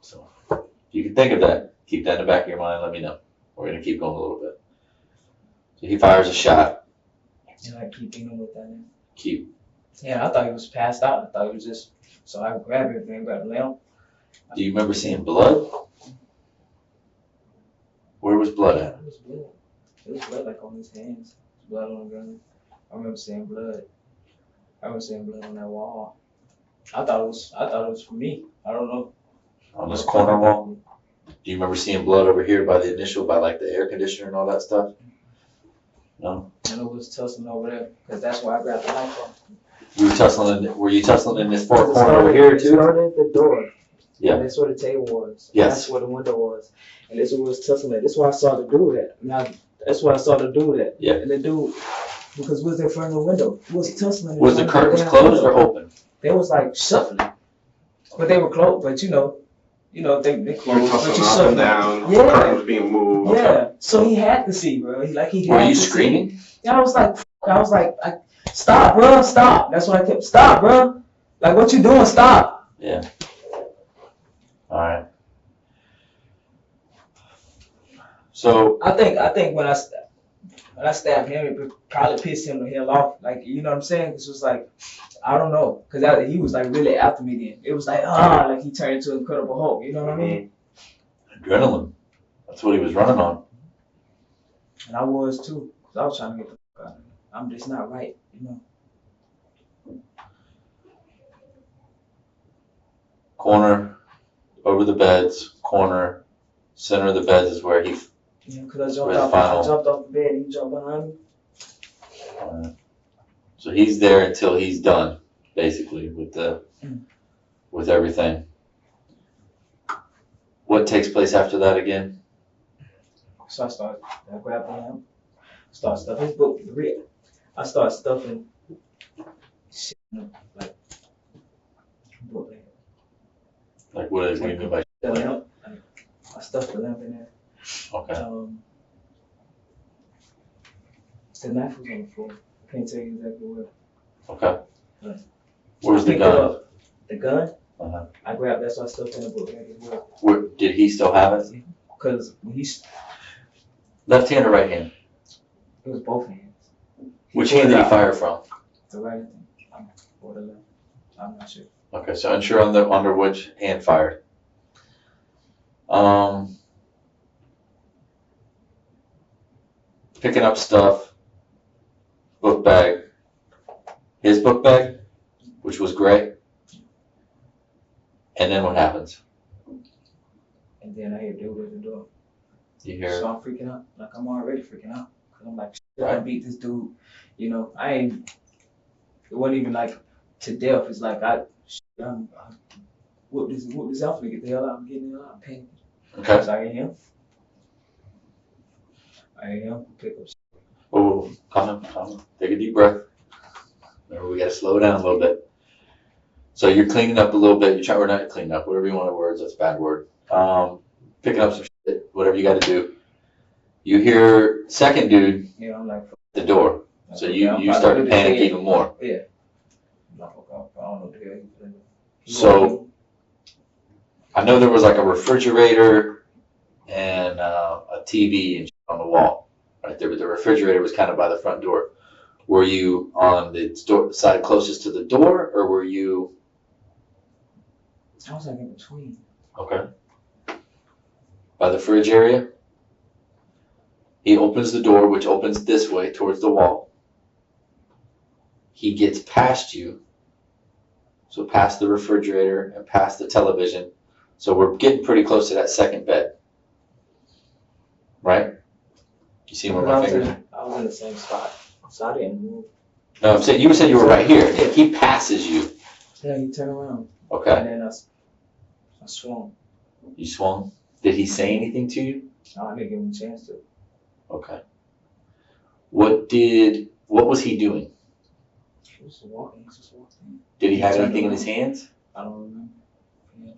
So if you can think of that, keep that in the back of your mind. Let me know. We're gonna keep going a little bit. So he fires a shot. And I keep thinking with that. Keep. Yeah, I thought he was passed out. I thought he was just. So I grabbed everything, grabbed the lamp. Do you remember seeing blood? Where was blood at? It was blood. It was blood like on his hands. Blood on the gun. I remember seeing blood. I remember seeing blood on that wall. I thought it was for me. I don't know. On this corner wall? Do you remember seeing blood over here by the initial, by like the air conditioner and all that stuff? No? And it was tussling over there, because that's where I grabbed the knife from. Were you tussling in this far corner over here It too? started at the door. Yeah. And that's where the table was. Yes. That's where the window was. And this was tussling at. That's where I saw the dude at. Now, that's where I saw the dude at. Yeah. And the dude, because we was in front of the window, was tussling. Was the curtains closed or open? They was like shuffling. But they were closed, but they You're closed. But tossing you up and down, Yeah. curtains being moved. Yeah. So he had to see, bro. He had Were you to see. screaming? Yeah, I was like, stop, bro, stop. That's why I kept, stop, bro. Like, what you doing? Stop. Yeah. All right. So I think when I stabbed him, it probably pissed him the hell off. Like, you know what I'm saying? It's just like, I don't know, because he was like really after me then. It was like, like he turned into Incredible Hulk. You know what I mean? adrenaline. That's what he was running on. And I was too, because I was trying to get the fuck out of it. I'm just not right, you know. Corner, over the beds, corner, center of the beds is where he. Yeah, because I Where's jumped the off the bed and he jumped behind me. So he's there until he's done, basically, with everything. What takes place after that again? So I grabbed him, start stuffing his book. I start stuffing shit in the, like, book bag. Like what do you mean by The lamp, I stuffed the lamp in there. okay? The knife was on the floor. I can't tell you exactly where. Okay. Right. Where's the Picked it gun? up. The gun? Uh-huh. I grabbed, that's why I stuffed in the book bag as well. Where did he still have it? Because when Left hand or right hand? it was both hands. Which hand did he fire from? The right hand. Or the left. I'm not sure. Okay, so unsure under which hand fired. Picking up stuff, book bag, his book bag, which was gray. And then what happens? And then I hear dude at the door. You hear, So I'm freaking out. Like, I'm already freaking out. Because I'm like, shit, I beat this dude. You know, it wasn't even like to death. It's like, I whoop this out to get the hell out. I'm getting the hell out. I'm panicking. okay. So I hear him. Pick up. Oh, calm down. Take a deep breath. Remember, we got to slow down a little bit. So you're cleaning up a little bit. We're not cleaning up, whatever you want to words. That's a bad word. Picking up some shit, whatever you got to do. You hear second dude Yeah, I'm like, at the door. So you start to panic even more. Yeah. I'm like, okay, I don't know what the hell he's doing. So I know there was like a refrigerator and a TV and shit on the wall right there, but the refrigerator was kind of by the front door. Were you on the side closest to the door, or were you? I was like in between. Okay. By the fridge area. He opens the door, which opens this way towards the wall. He gets past you. So past the refrigerator and past the television. So we're getting pretty close to that second bed. Right? You see where my fingers are? I was in the same spot. So I didn't move. No, I'm saying you said you were right here. He passes you. Yeah, he turned around. Okay. And then I swung. You swung. Did he say anything to you? No, I didn't give him a chance to. Okay. What was he doing? He was walking. He just walked in. Did he have Turned anything in around. his hands? I don't remember. Yeah.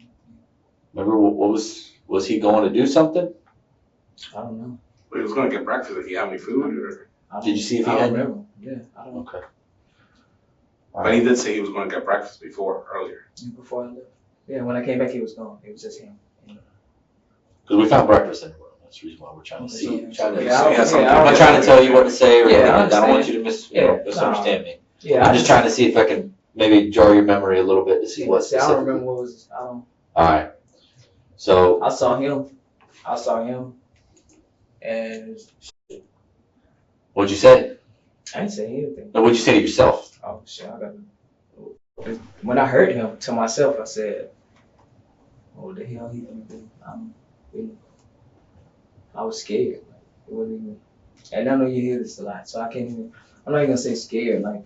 Remember what was he going to do something? I don't know. He was going to get breakfast. Did he have any food? Or? Did you see if he I had don't any? remember. Yeah, I don't know. Okay. But he did say he was going to get breakfast earlier. Before I left. Yeah, when I came back, he was gone. It was just him. Because we found breakfast in the room. That's the reason why we're trying to see. Yeah, Trying to yeah, I- something. I'm not trying to tell you what to say or Yeah, anything. I I don't want understand. you to Yeah, misunderstand me. Yeah, I'm just trying to see if I can maybe jar your memory a little bit to see what See, I don't remember what was. I don't. All right. So I saw him, and what'd you say? I didn't say anything. No, what'd you say to yourself? Oh shit! I got. When I heard him to myself, I said, "What the hell he gonna do?" I was scared. Like, it wasn't even. And I know you hear this a lot, so I can't even. I'm not even gonna say scared. Like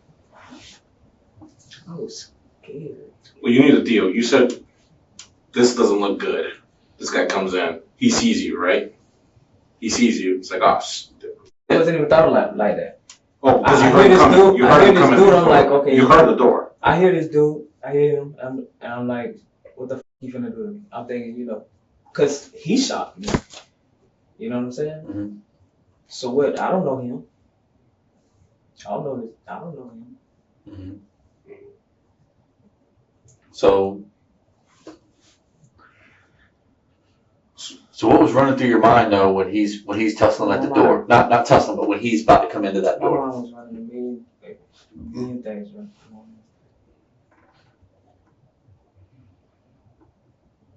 I was scared. Well, you need a deal. You said this doesn't look good. This guy comes in. He sees you, right? He sees you. It's like, oh, I wasn't even thought like that. oh, because you I heard hear him this coming. dude- You I heard hear him this coming. dude, I'm before. like, okay. You heard the door. I hear this dude. I hear him. And I'm like, what the f he finna do to me? I'm thinking, cause he shot me. You know what I'm saying? Mhm. So what? I don't know him. I don't know this. I don't know him. Mm-hmm. So what was running through your mind though when he's tussling at the door? Not tussling, but when he's about to come into that My door. mind was running a million things running through my mind.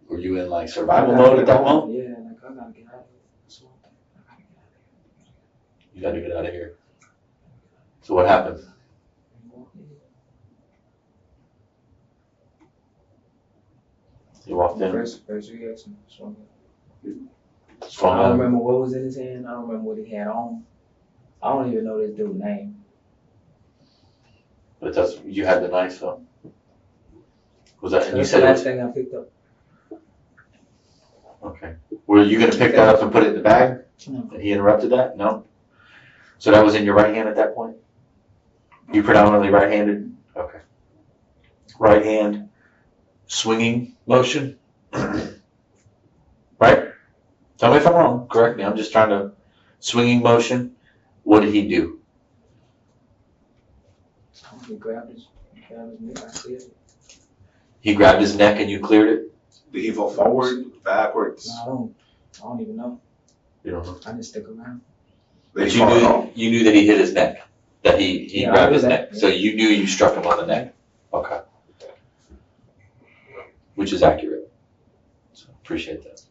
Were you in like survival mode at that moment? Yeah, like I gotta get out of here. That's one thing. I gotta get out of here. You got to get out of here. So what happened? You walked in. First reaction. Swung in. Swung I don't in. remember what was in his hand. I don't remember what he had on. I don't even know this dude's name. But you had the knife, so was that? And you That's said the it last was thing I picked up. okay. Were you gonna pick that up and put it in the bag? No. And he interrupted that? No. So that was in your right hand at that point. You predominantly right-handed. Okay. Right hand, swinging motion. Right. Tell me if I'm wrong. Correct me. I'm just trying to swinging motion. What did he do? He grabbed his neck. I see it. He grabbed his neck and you cleared it? Did he fall forward, backwards? No, I don't even know. You don't know. I didn't stick around. Did But he fall at all? you knew that he hit his neck. That he Yeah, I grabbed knew his that, neck. yeah. So you knew you struck him on the neck. Okay. Which is accurate. So appreciate that.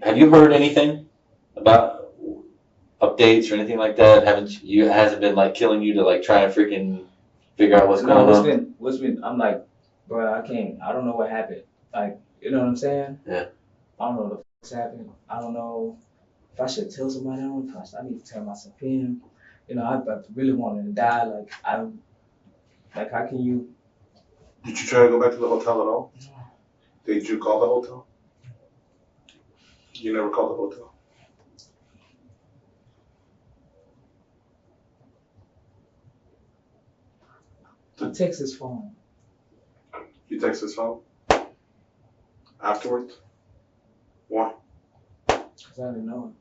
Have you heard anything about updates or anything like that? Hasn't been like killing you to like try and freaking figure out what's going on? What's been, I'm like, bro, I don't know what happened. Like, you know what I'm saying? Yeah. I don't know what the fuck's happened. I don't know if I should tell somebody. I don't know if I need to turn myself in. I really wanted to die. Like, how can you? Did you try to go back to the hotel at all? Did you call the hotel? You never called the hotel? I text his phone. You text his phone? Afterwards? Why? Cause I didn't know him.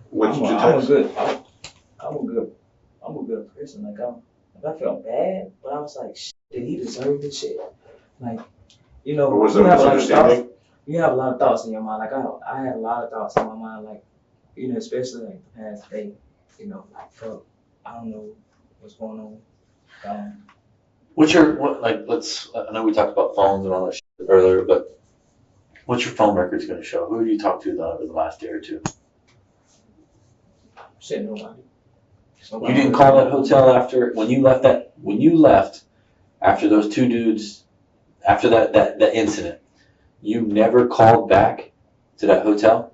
What did you I'm text? I'm a good person. Like I felt bad, but I was like, shit, did he deserve this shit? Like, Or was you there a have a lot of thoughts. misunderstanding? You have a lot of thoughts in your mind. Like I had a lot of thoughts in my mind. Like, especially like the past day. Like fuck, I don't know what's going on. I know we talked about phones and all that shit earlier, but what's your phone records going to show? Who did you talk to over the last day or two? Shit, nobody. You didn't call that hotel when you left after those two dudes, after that incident, you never called back to that hotel?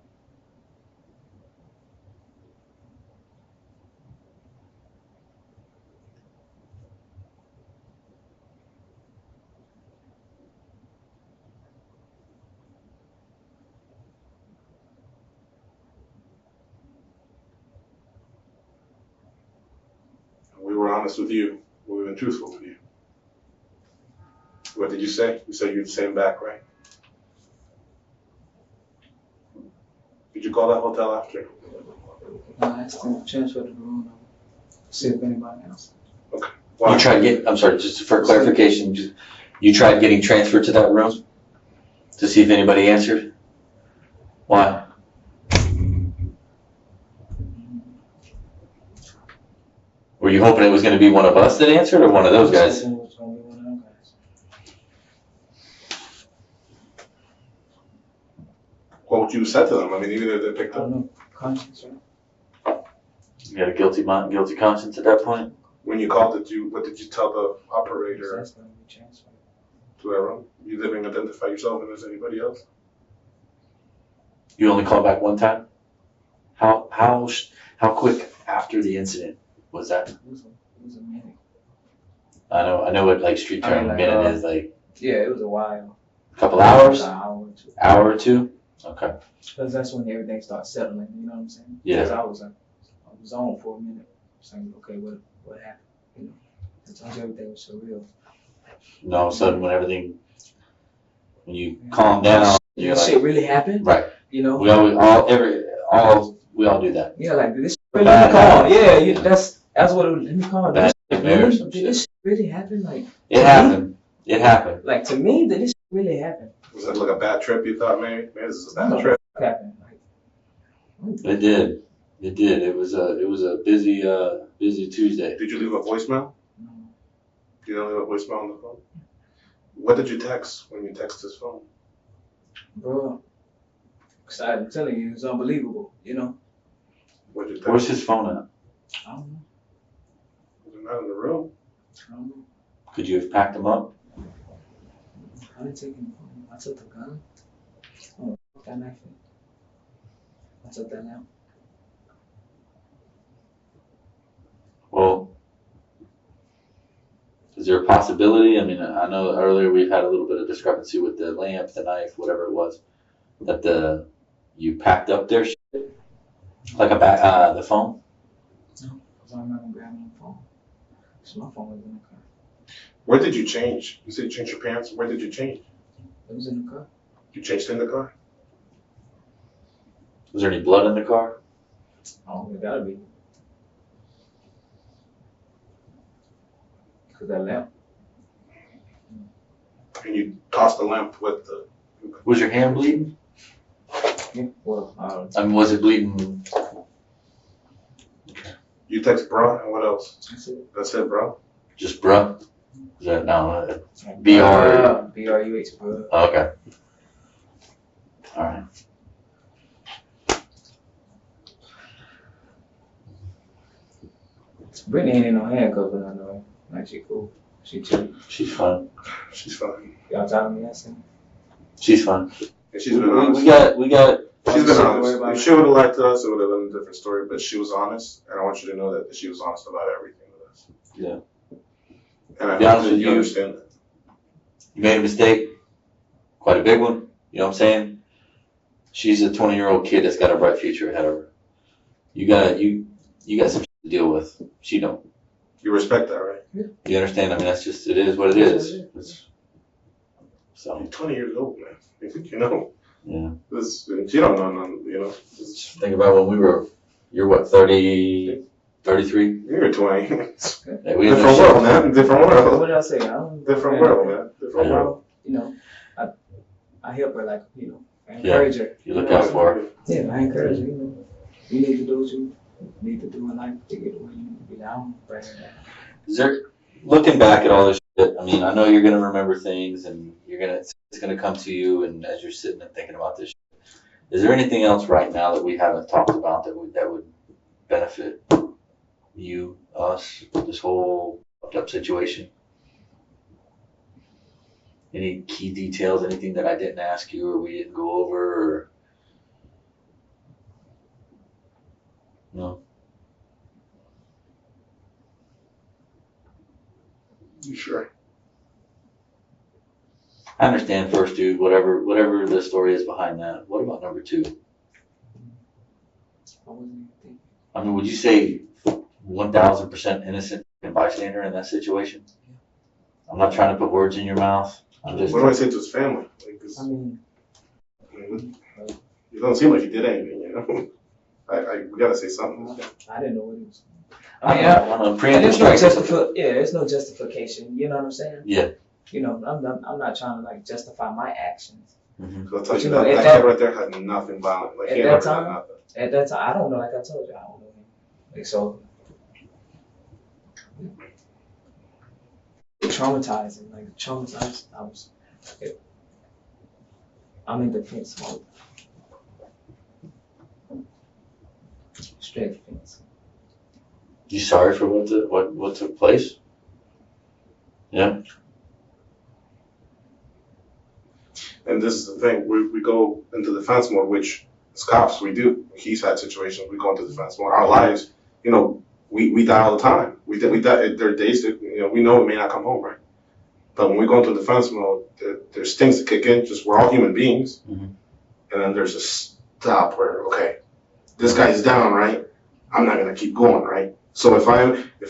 honest with you. We've been truthful with you. What did you say? You said you'd say him back, right? Did you call that hotel after? I asked them to transfer to the room. See if anybody else. Okay. Why? You tried get. I'm sorry, just for clarification. You tried getting transferred to that room to see if anybody answered. Why? Were you hoping it was going to be one of us that answered, or one of those guys? It was gonna be one of them guys. What would you said to them? I mean, even if they picked I up. don't know. Conscience, right? You had a guilty mind, guilty conscience at that point. When you called, what did you tell the So operator that's gonna be transferred. to that room? You didn't identify yourself and as anybody else? You only called back one time. How quick after the incident was that? It was a minute. I know what like street term like, minute is, like Yeah, it was a while. a couple hours, An hour or two. hour or two. Okay. Because that's when everything starts settling. You know what I'm saying? Yeah. Because I was on for a minute, saying, okay, what happened? You know, sometimes everything was surreal. And all of a sudden, when you calm down, you're This like, shit really happened. right. You know? We all do that. Yeah, like did this really Bad call? habit. Yeah, that's what it was. Let me call. Bad Did marriage, this, some did this really happen? Like It happened. It happened. Like to me, did this really happen? Was it like a bad trip you thought, man? Man, this is a I don't bad know trip. what happened. Like, It did. It did. It was a busy Tuesday. Did you leave a voicemail? no. You didn't leave a voicemail on the phone? What did you text when you text his phone? Bro, cause I'm telling you, it's unbelievable. You know? What did you text? Where's his phone at? I don't know. Was it not in the room? I don't know. Could you have packed him up? I didn't take any phone. I took the gun. Oh, that knife. I took that now. Well, is there a possibility? I mean, I know earlier we've had a little bit of discrepancy with the lamp, the knife, whatever it was, that you packed up their shit, like the phone. No, cause I remember grabbing the phone. So my phone was in the car. Where did you change? You said you changed your pants. Where did you change? It was in the car. You changed in the car? Was there any blood in the car? Oh, it gotta be. Cause that lamp. And you tossed the lamp with the. Was your hand bleeding? Yeah. Well, I mean, was it bleeding? You text bro, and what else? that's it. That's it, bro. Just bruh? Is that no? Like, BR. BRUH, bro. Okay. All right. Brittany ain't in no handcuffs, but I know. Like she cool. She chill. She's fun. She's fine. Y'all telling me that's it? She's fun. And she's been honest. We got. She's been Don't worry honest. about If it. she would have lied to us, it would have been a different story. But she was honest, and I want you to know that she was honest about everything with us. Yeah. And I Be hope honest that with you you. understand that. You made a mistake. Quite a big one. You know what I'm saying? She's a 20-year-old kid that's got a bright future ahead of her. You got some shit to deal with. She don't. You respect that, right? You understand? I mean, that's just, it is what it is. It's, so, You're 20 years old, man. You know, yeah. she don't know none, you know. Just think about when you're what, 30, 33? You're 20. Yeah, we Different world, man. Different What world. did I say? I don't, Different world, man. Different Yeah. world. You know, I help her like, you know, I encourage her. You look know? out for her. Yeah, I encourage her, you know. You need to do what you need to do in life to get where you need to be. I don't bring her down. Is there, looking back at all this shit, I mean, I know you're going to remember things and it's going to come to you, and as you're sitting and thinking about this shit, is there anything else right now that we haven't talked about that would benefit you, us, this whole fucked up situation? Any key details, anything that I didn't ask you or we didn't go over, or no? You sure? I understand first, dude, whatever the story is behind that. What about number two? I wasn't even thinking. I mean, would you say 1,000% innocent a bystander in that situation. I'm not trying to put words in your mouth. I'm just. What do I say to his family? Like, I mean, it doesn't seem like he did anything, you know. We gotta say something. I didn't know what he was. I mean, there's no there's no justification. You know what I'm saying? Yeah. You know, I'm not trying to like justify my actions. Mm-hmm. I'll tell you, You know, that kid right there had nothing violent. Like, at that time, I don't know. Like I told you, I don't know him. Like so, traumatizing. Like traumatized. I'm in defense mode. Straight defense. You sorry for what took place? Yeah. And this is the thing, we go into defense mode, which as cops we do. He's had situations, we go into defense mode. Our lives, you know, we die all the time. We die. There are days that, you know, we know we may not come home, right? But when we go into defense mode, there's things that kick in. Just we're all human beings, and then there's a stop where, okay, this guy's down, right? I'm not gonna keep going, right? So if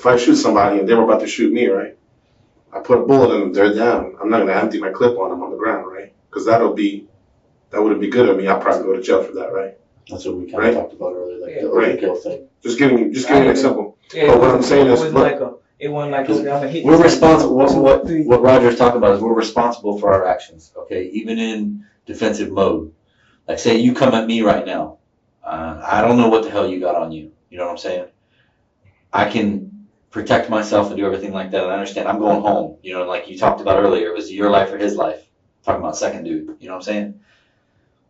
I shoot somebody and they were about to shoot me, right? I put a bullet in them, they're down. I'm not gonna empty my clip on them on the ground, right? Because that wouldn't be good of me. I'll probably go to jail for that, right? That's what we kind of talked about earlier, like the overkill thing. Just giving an example. Yeah, but what I'm saying is, it wasn't like I'm gonna hit. We're responsible. What Roger's talking about is we're responsible for our actions. Okay, even in defensive mode. Like, say you come at me right now. I don't know what the hell you got on you. You know what I'm saying? I can protect myself and do everything like that. And I understand. I'm going home. You know, like you talked about earlier, it was your life or his life. Talking about second dude. You know what I'm saying?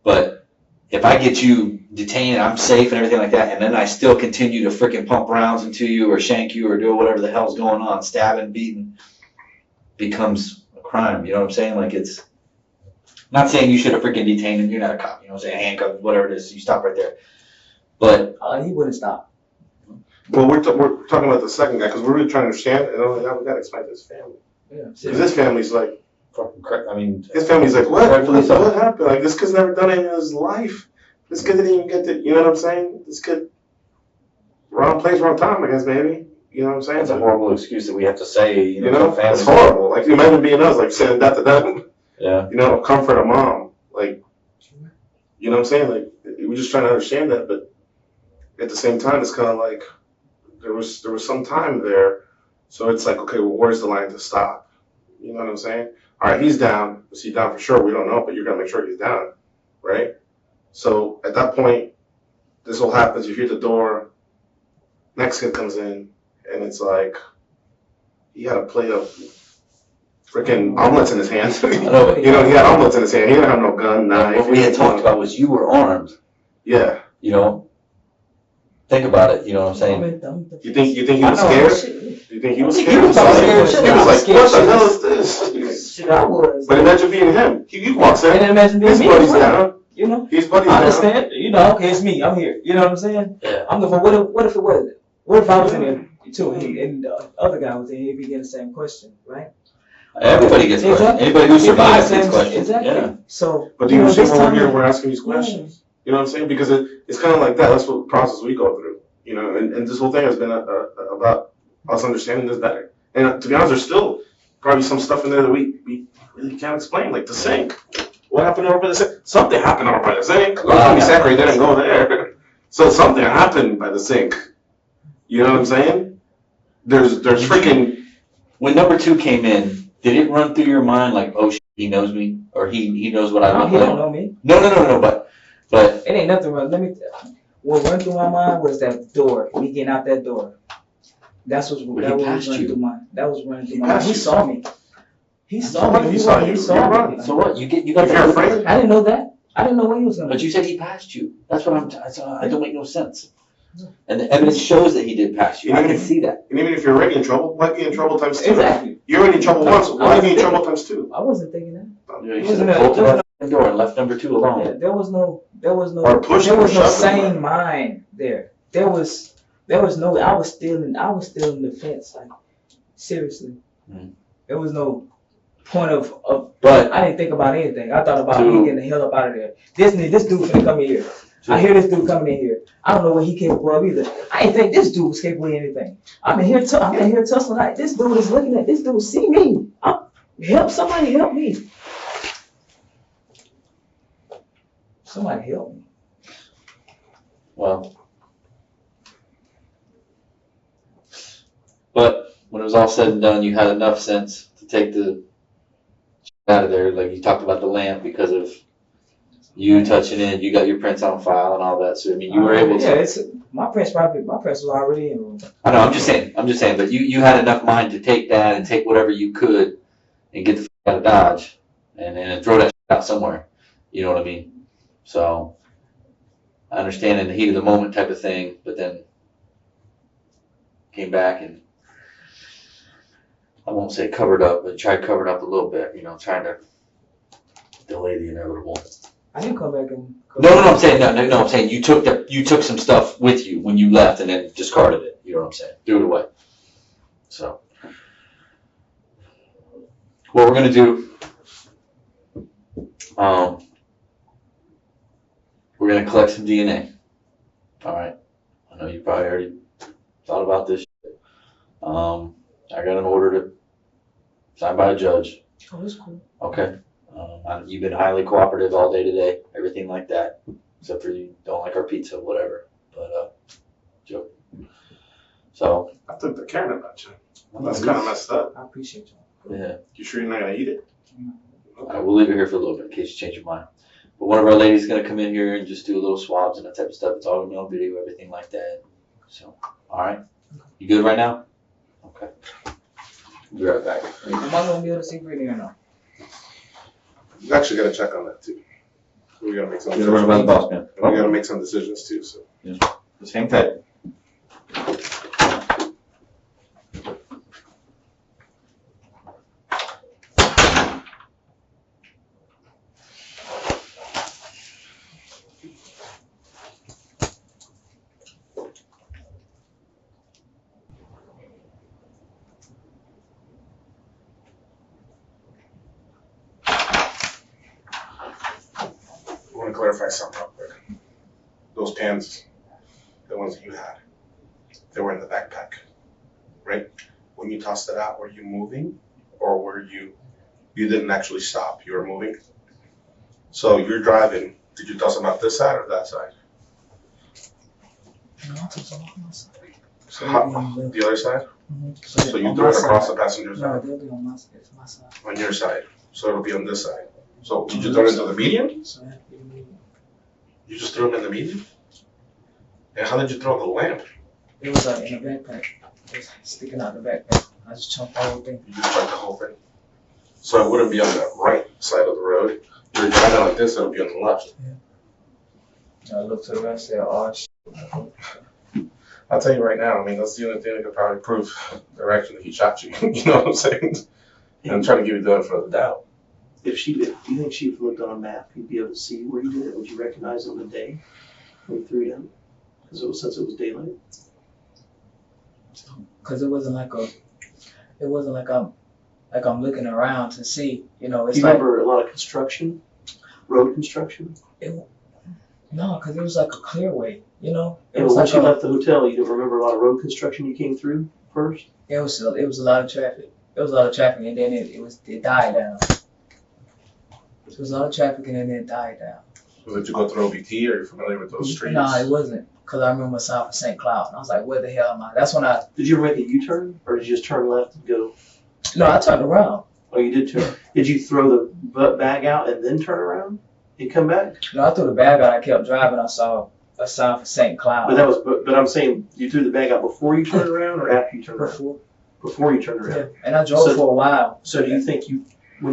But if I get you detained, I'm safe and everything like that, and then I still continue to freaking pump rounds into you or shank you or do whatever the hell's going on, stabbing, beating, becomes a crime. You know what I'm saying? Like, it's not saying you should have freaking detained him. You're not a cop. You know what I'm saying? Handcuffed, whatever it is. You stop right there. But he wouldn't stop. Well, we're talking about the second guy because we're really trying to understand. And we gotta explain to his family. Yeah. Because his family's like. fucking crazy. I mean, his family's like, what? Rightfully so. What happened? Like, this kid's never done anything in his life. This kid didn't even get to, you know what I'm saying? This kid, wrong place, wrong time, I guess, maybe. You know what I'm saying? It's a horrible excuse that we have to say, you know, it's horrible. Like, you imagine being us, like, saying that to them. Yeah. You know, comfort a mom. Like, you know what I'm saying? Like, we're just trying to understand that, but at the same time, it's kind of like, there was some time there, so it's like, okay, well, where's the line to stop? You know what I'm saying? All right, he's down. Is he down for sure? We don't know, but you're going to make sure he's down, right? So at that point, this all happens. You hear the door. Next kid comes in, and it's like he had a plate of freaking omelets in his hand. You know, he had omelets in his hand. He didn't have no gun, knife. What we had talked about was you were armed. Yeah. You know, think about it. You know what I'm saying? You think he was scared? You think he was scared? He was like, scared. what the hell is this? Shit, I was. But imagine being him. He walks in. And imagine being his me. buddy's down. You know, his buddy's I down. understand. You know, okay, it's me. I'm here. You know what I'm saying? Yeah. I'm the what if it wasn't? What if I was in there too? And the other guy was in here, he'd be getting the same question, right? Everybody gets questions. Anybody who survives gets questions. Exactly. Yeah. So, but do you understand why we're asking these questions? You know what I'm saying? Because it's kind of like that. That's what process we go through. You know, and this whole thing has been about us understanding this better. And to be honest, there's still probably some stuff in there that we really can't explain, like the sink. What happened over by the sink? Something happened over by the sink. Zackery didn't go there. So something happened by the sink. You know what I'm saying? There's freaking... When number 2 came in, did it run through your mind like, oh, shit, he knows me? Or he knows what I look he like? don't know me. No, but... It ain't nothing wrong. What went through my mind was that door, me getting out that door. That was running through my mind. He saw me. He saw me. He saw you. So what? You got You're afraid? I didn't know that. I didn't know what he was gonna do. But you said he passed you. That's what I don't make no sense. And the evidence shows that he did pass you. I can see that. And even if you're already in trouble, why be in trouble times 2? Exactly. You're already in trouble once. Why be in trouble times 2? I wasn't thinking that. You should have bolted out the door and left number 2 alone. Yeah, there was no sane mind there. There was no. I was still in the fence. Like, seriously, there was no point of. But I didn't think about anything. I thought about me getting the hell up out of there. This dude finna come here. I hear this dude coming in here. I don't know what he capable of either. I didn't think this dude was capable of anything. I'm in here tussling like this dude is looking at this dude see me. Somebody help me. Somebody help me. Well, but when it was all said and done, you had enough sense to take the out of there. Like you talked about the lamp because of you touching it. You got your prints on file and all that. So I mean, you were able to. Yeah, my prints was already in the room. I know. I'm just saying. But you had enough mind to take that and take whatever you could and get the out of Dodge and throw that out somewhere. You know what I mean? So I understand in the heat of the moment type of thing, but then came back and I won't say covered up, but tried to cover it up a little bit, trying to delay the inevitable. I didn't come back and. I'm saying you took some stuff with you when you left and then discarded it. You know what I'm saying? Threw it away. So what we're gonna do, we're gonna collect some DNA. All right. I know you probably already thought about this. I got an order to signed by a judge. Oh, that's cool. Okay. You've been highly cooperative all day today, everything like that, except for you don't like our pizza, whatever. But joke. So I took the camera about you. That's kind of messed up. I appreciate you. yeah, You sure you're not gonna eat it? I will leave it here for a little bit in case you change your mind. But one of our ladies is gonna come in here and just do a little swabs and that type of stuff. It's all gonna be on video, everything like that. So, all right, you good right now? Okay. Be right back. Am I gonna be able to see pretty or not? You actually gotta check on that too. We gotta make some. You're running by the boss, man. We gotta make some decisions too. So. Just hang tight. I want to clarify something real quick. Those pants, the ones that you had, they were in the backpack, right? When you tossed it out, were you moving, or were you didn't actually stop? You were moving. So you're driving. Did you toss them out this side or that side? No, I took some on my side. So The other side. Mm-hmm. So you threw it across the passenger side. No, they'll be on my side. It's my side. On your side. So it'll be on this side. So did you throw it into the median? So it has to be the medium. You just threw them in the median? And how did you throw the lamp? It was in the backpack. It was sticking out the backpack. I just chunked the whole thing. You just chucked the whole thing. So it wouldn't be on the right side of the road. You're driving like this, it'll be on the left. I looked to the right and said, oh, shit. I'll tell you right now, I mean, that's the only thing that could probably prove the direction that he shot you. You know what I'm saying? And I'm trying to give you the benefit of the doubt. Do you think she looked on a map, you'd be able to see where you did it? Would you recognize it on the day when you threw it out? Since it was daylight? Because it wasn't like I'm looking around to see, Do you remember a lot of construction, road construction? No, because it was like a clear way, It And was once like you left the hotel, you didn't remember a lot of road construction you came through first? it was a lot of traffic. It was a lot of traffic, and then it died down. There was a lot of traffic, and then it died down. So did you go through OBT? Are you familiar with those streets? No, it wasn't. Because I remember south of St. Cloud. And I was like, where the hell am I? That's when Did you ever make a U-turn, or did you just turn left and go? No, I turned around. Oh, you did turn. Did you throw the bag out and then turn around and come back? No, I threw the bag out. I kept driving. I saw a sign for St. Cloud. But I'm saying, you threw the bag out before you turned around or after you turned around? Before you turned around. Yeah. And I drove for a while. So do you think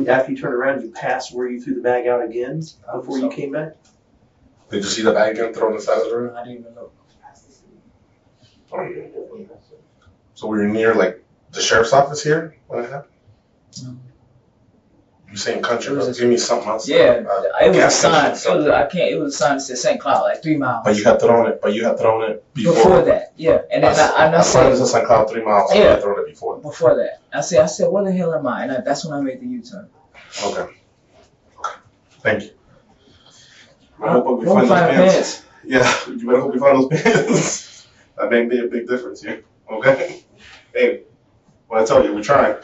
after you turned around, you passed where you threw the bag out again before you came back? Did you see the bag again thrown on the side of the road? I didn't even look. So were you near like the sheriff's office here when it happened? No. You saying country, It was but a- give me something else. Yeah, it was a gas sign. station, It was a sign that said St. Cloud, like 3 miles. But you had thrown it before. Before that, yeah. And then I As far as said the St. Cloud 3 miles, you Yeah. had thrown it before. before that. I said, where the hell am I? And that's when I made the U-turn. Okay. Thank you. I Don't hope we find those find pants. pants. Yeah, you better hope you find those pins. That may be a big difference here. Okay? Hey, what I tell you, we're trying.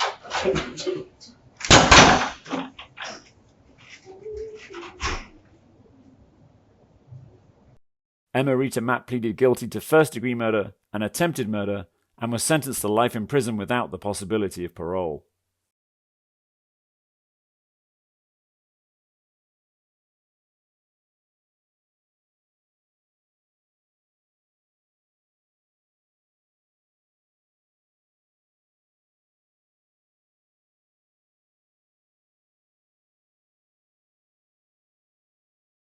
Emerita Mapp pleaded guilty to first-degree murder and attempted murder and was sentenced to life in prison without the possibility of parole.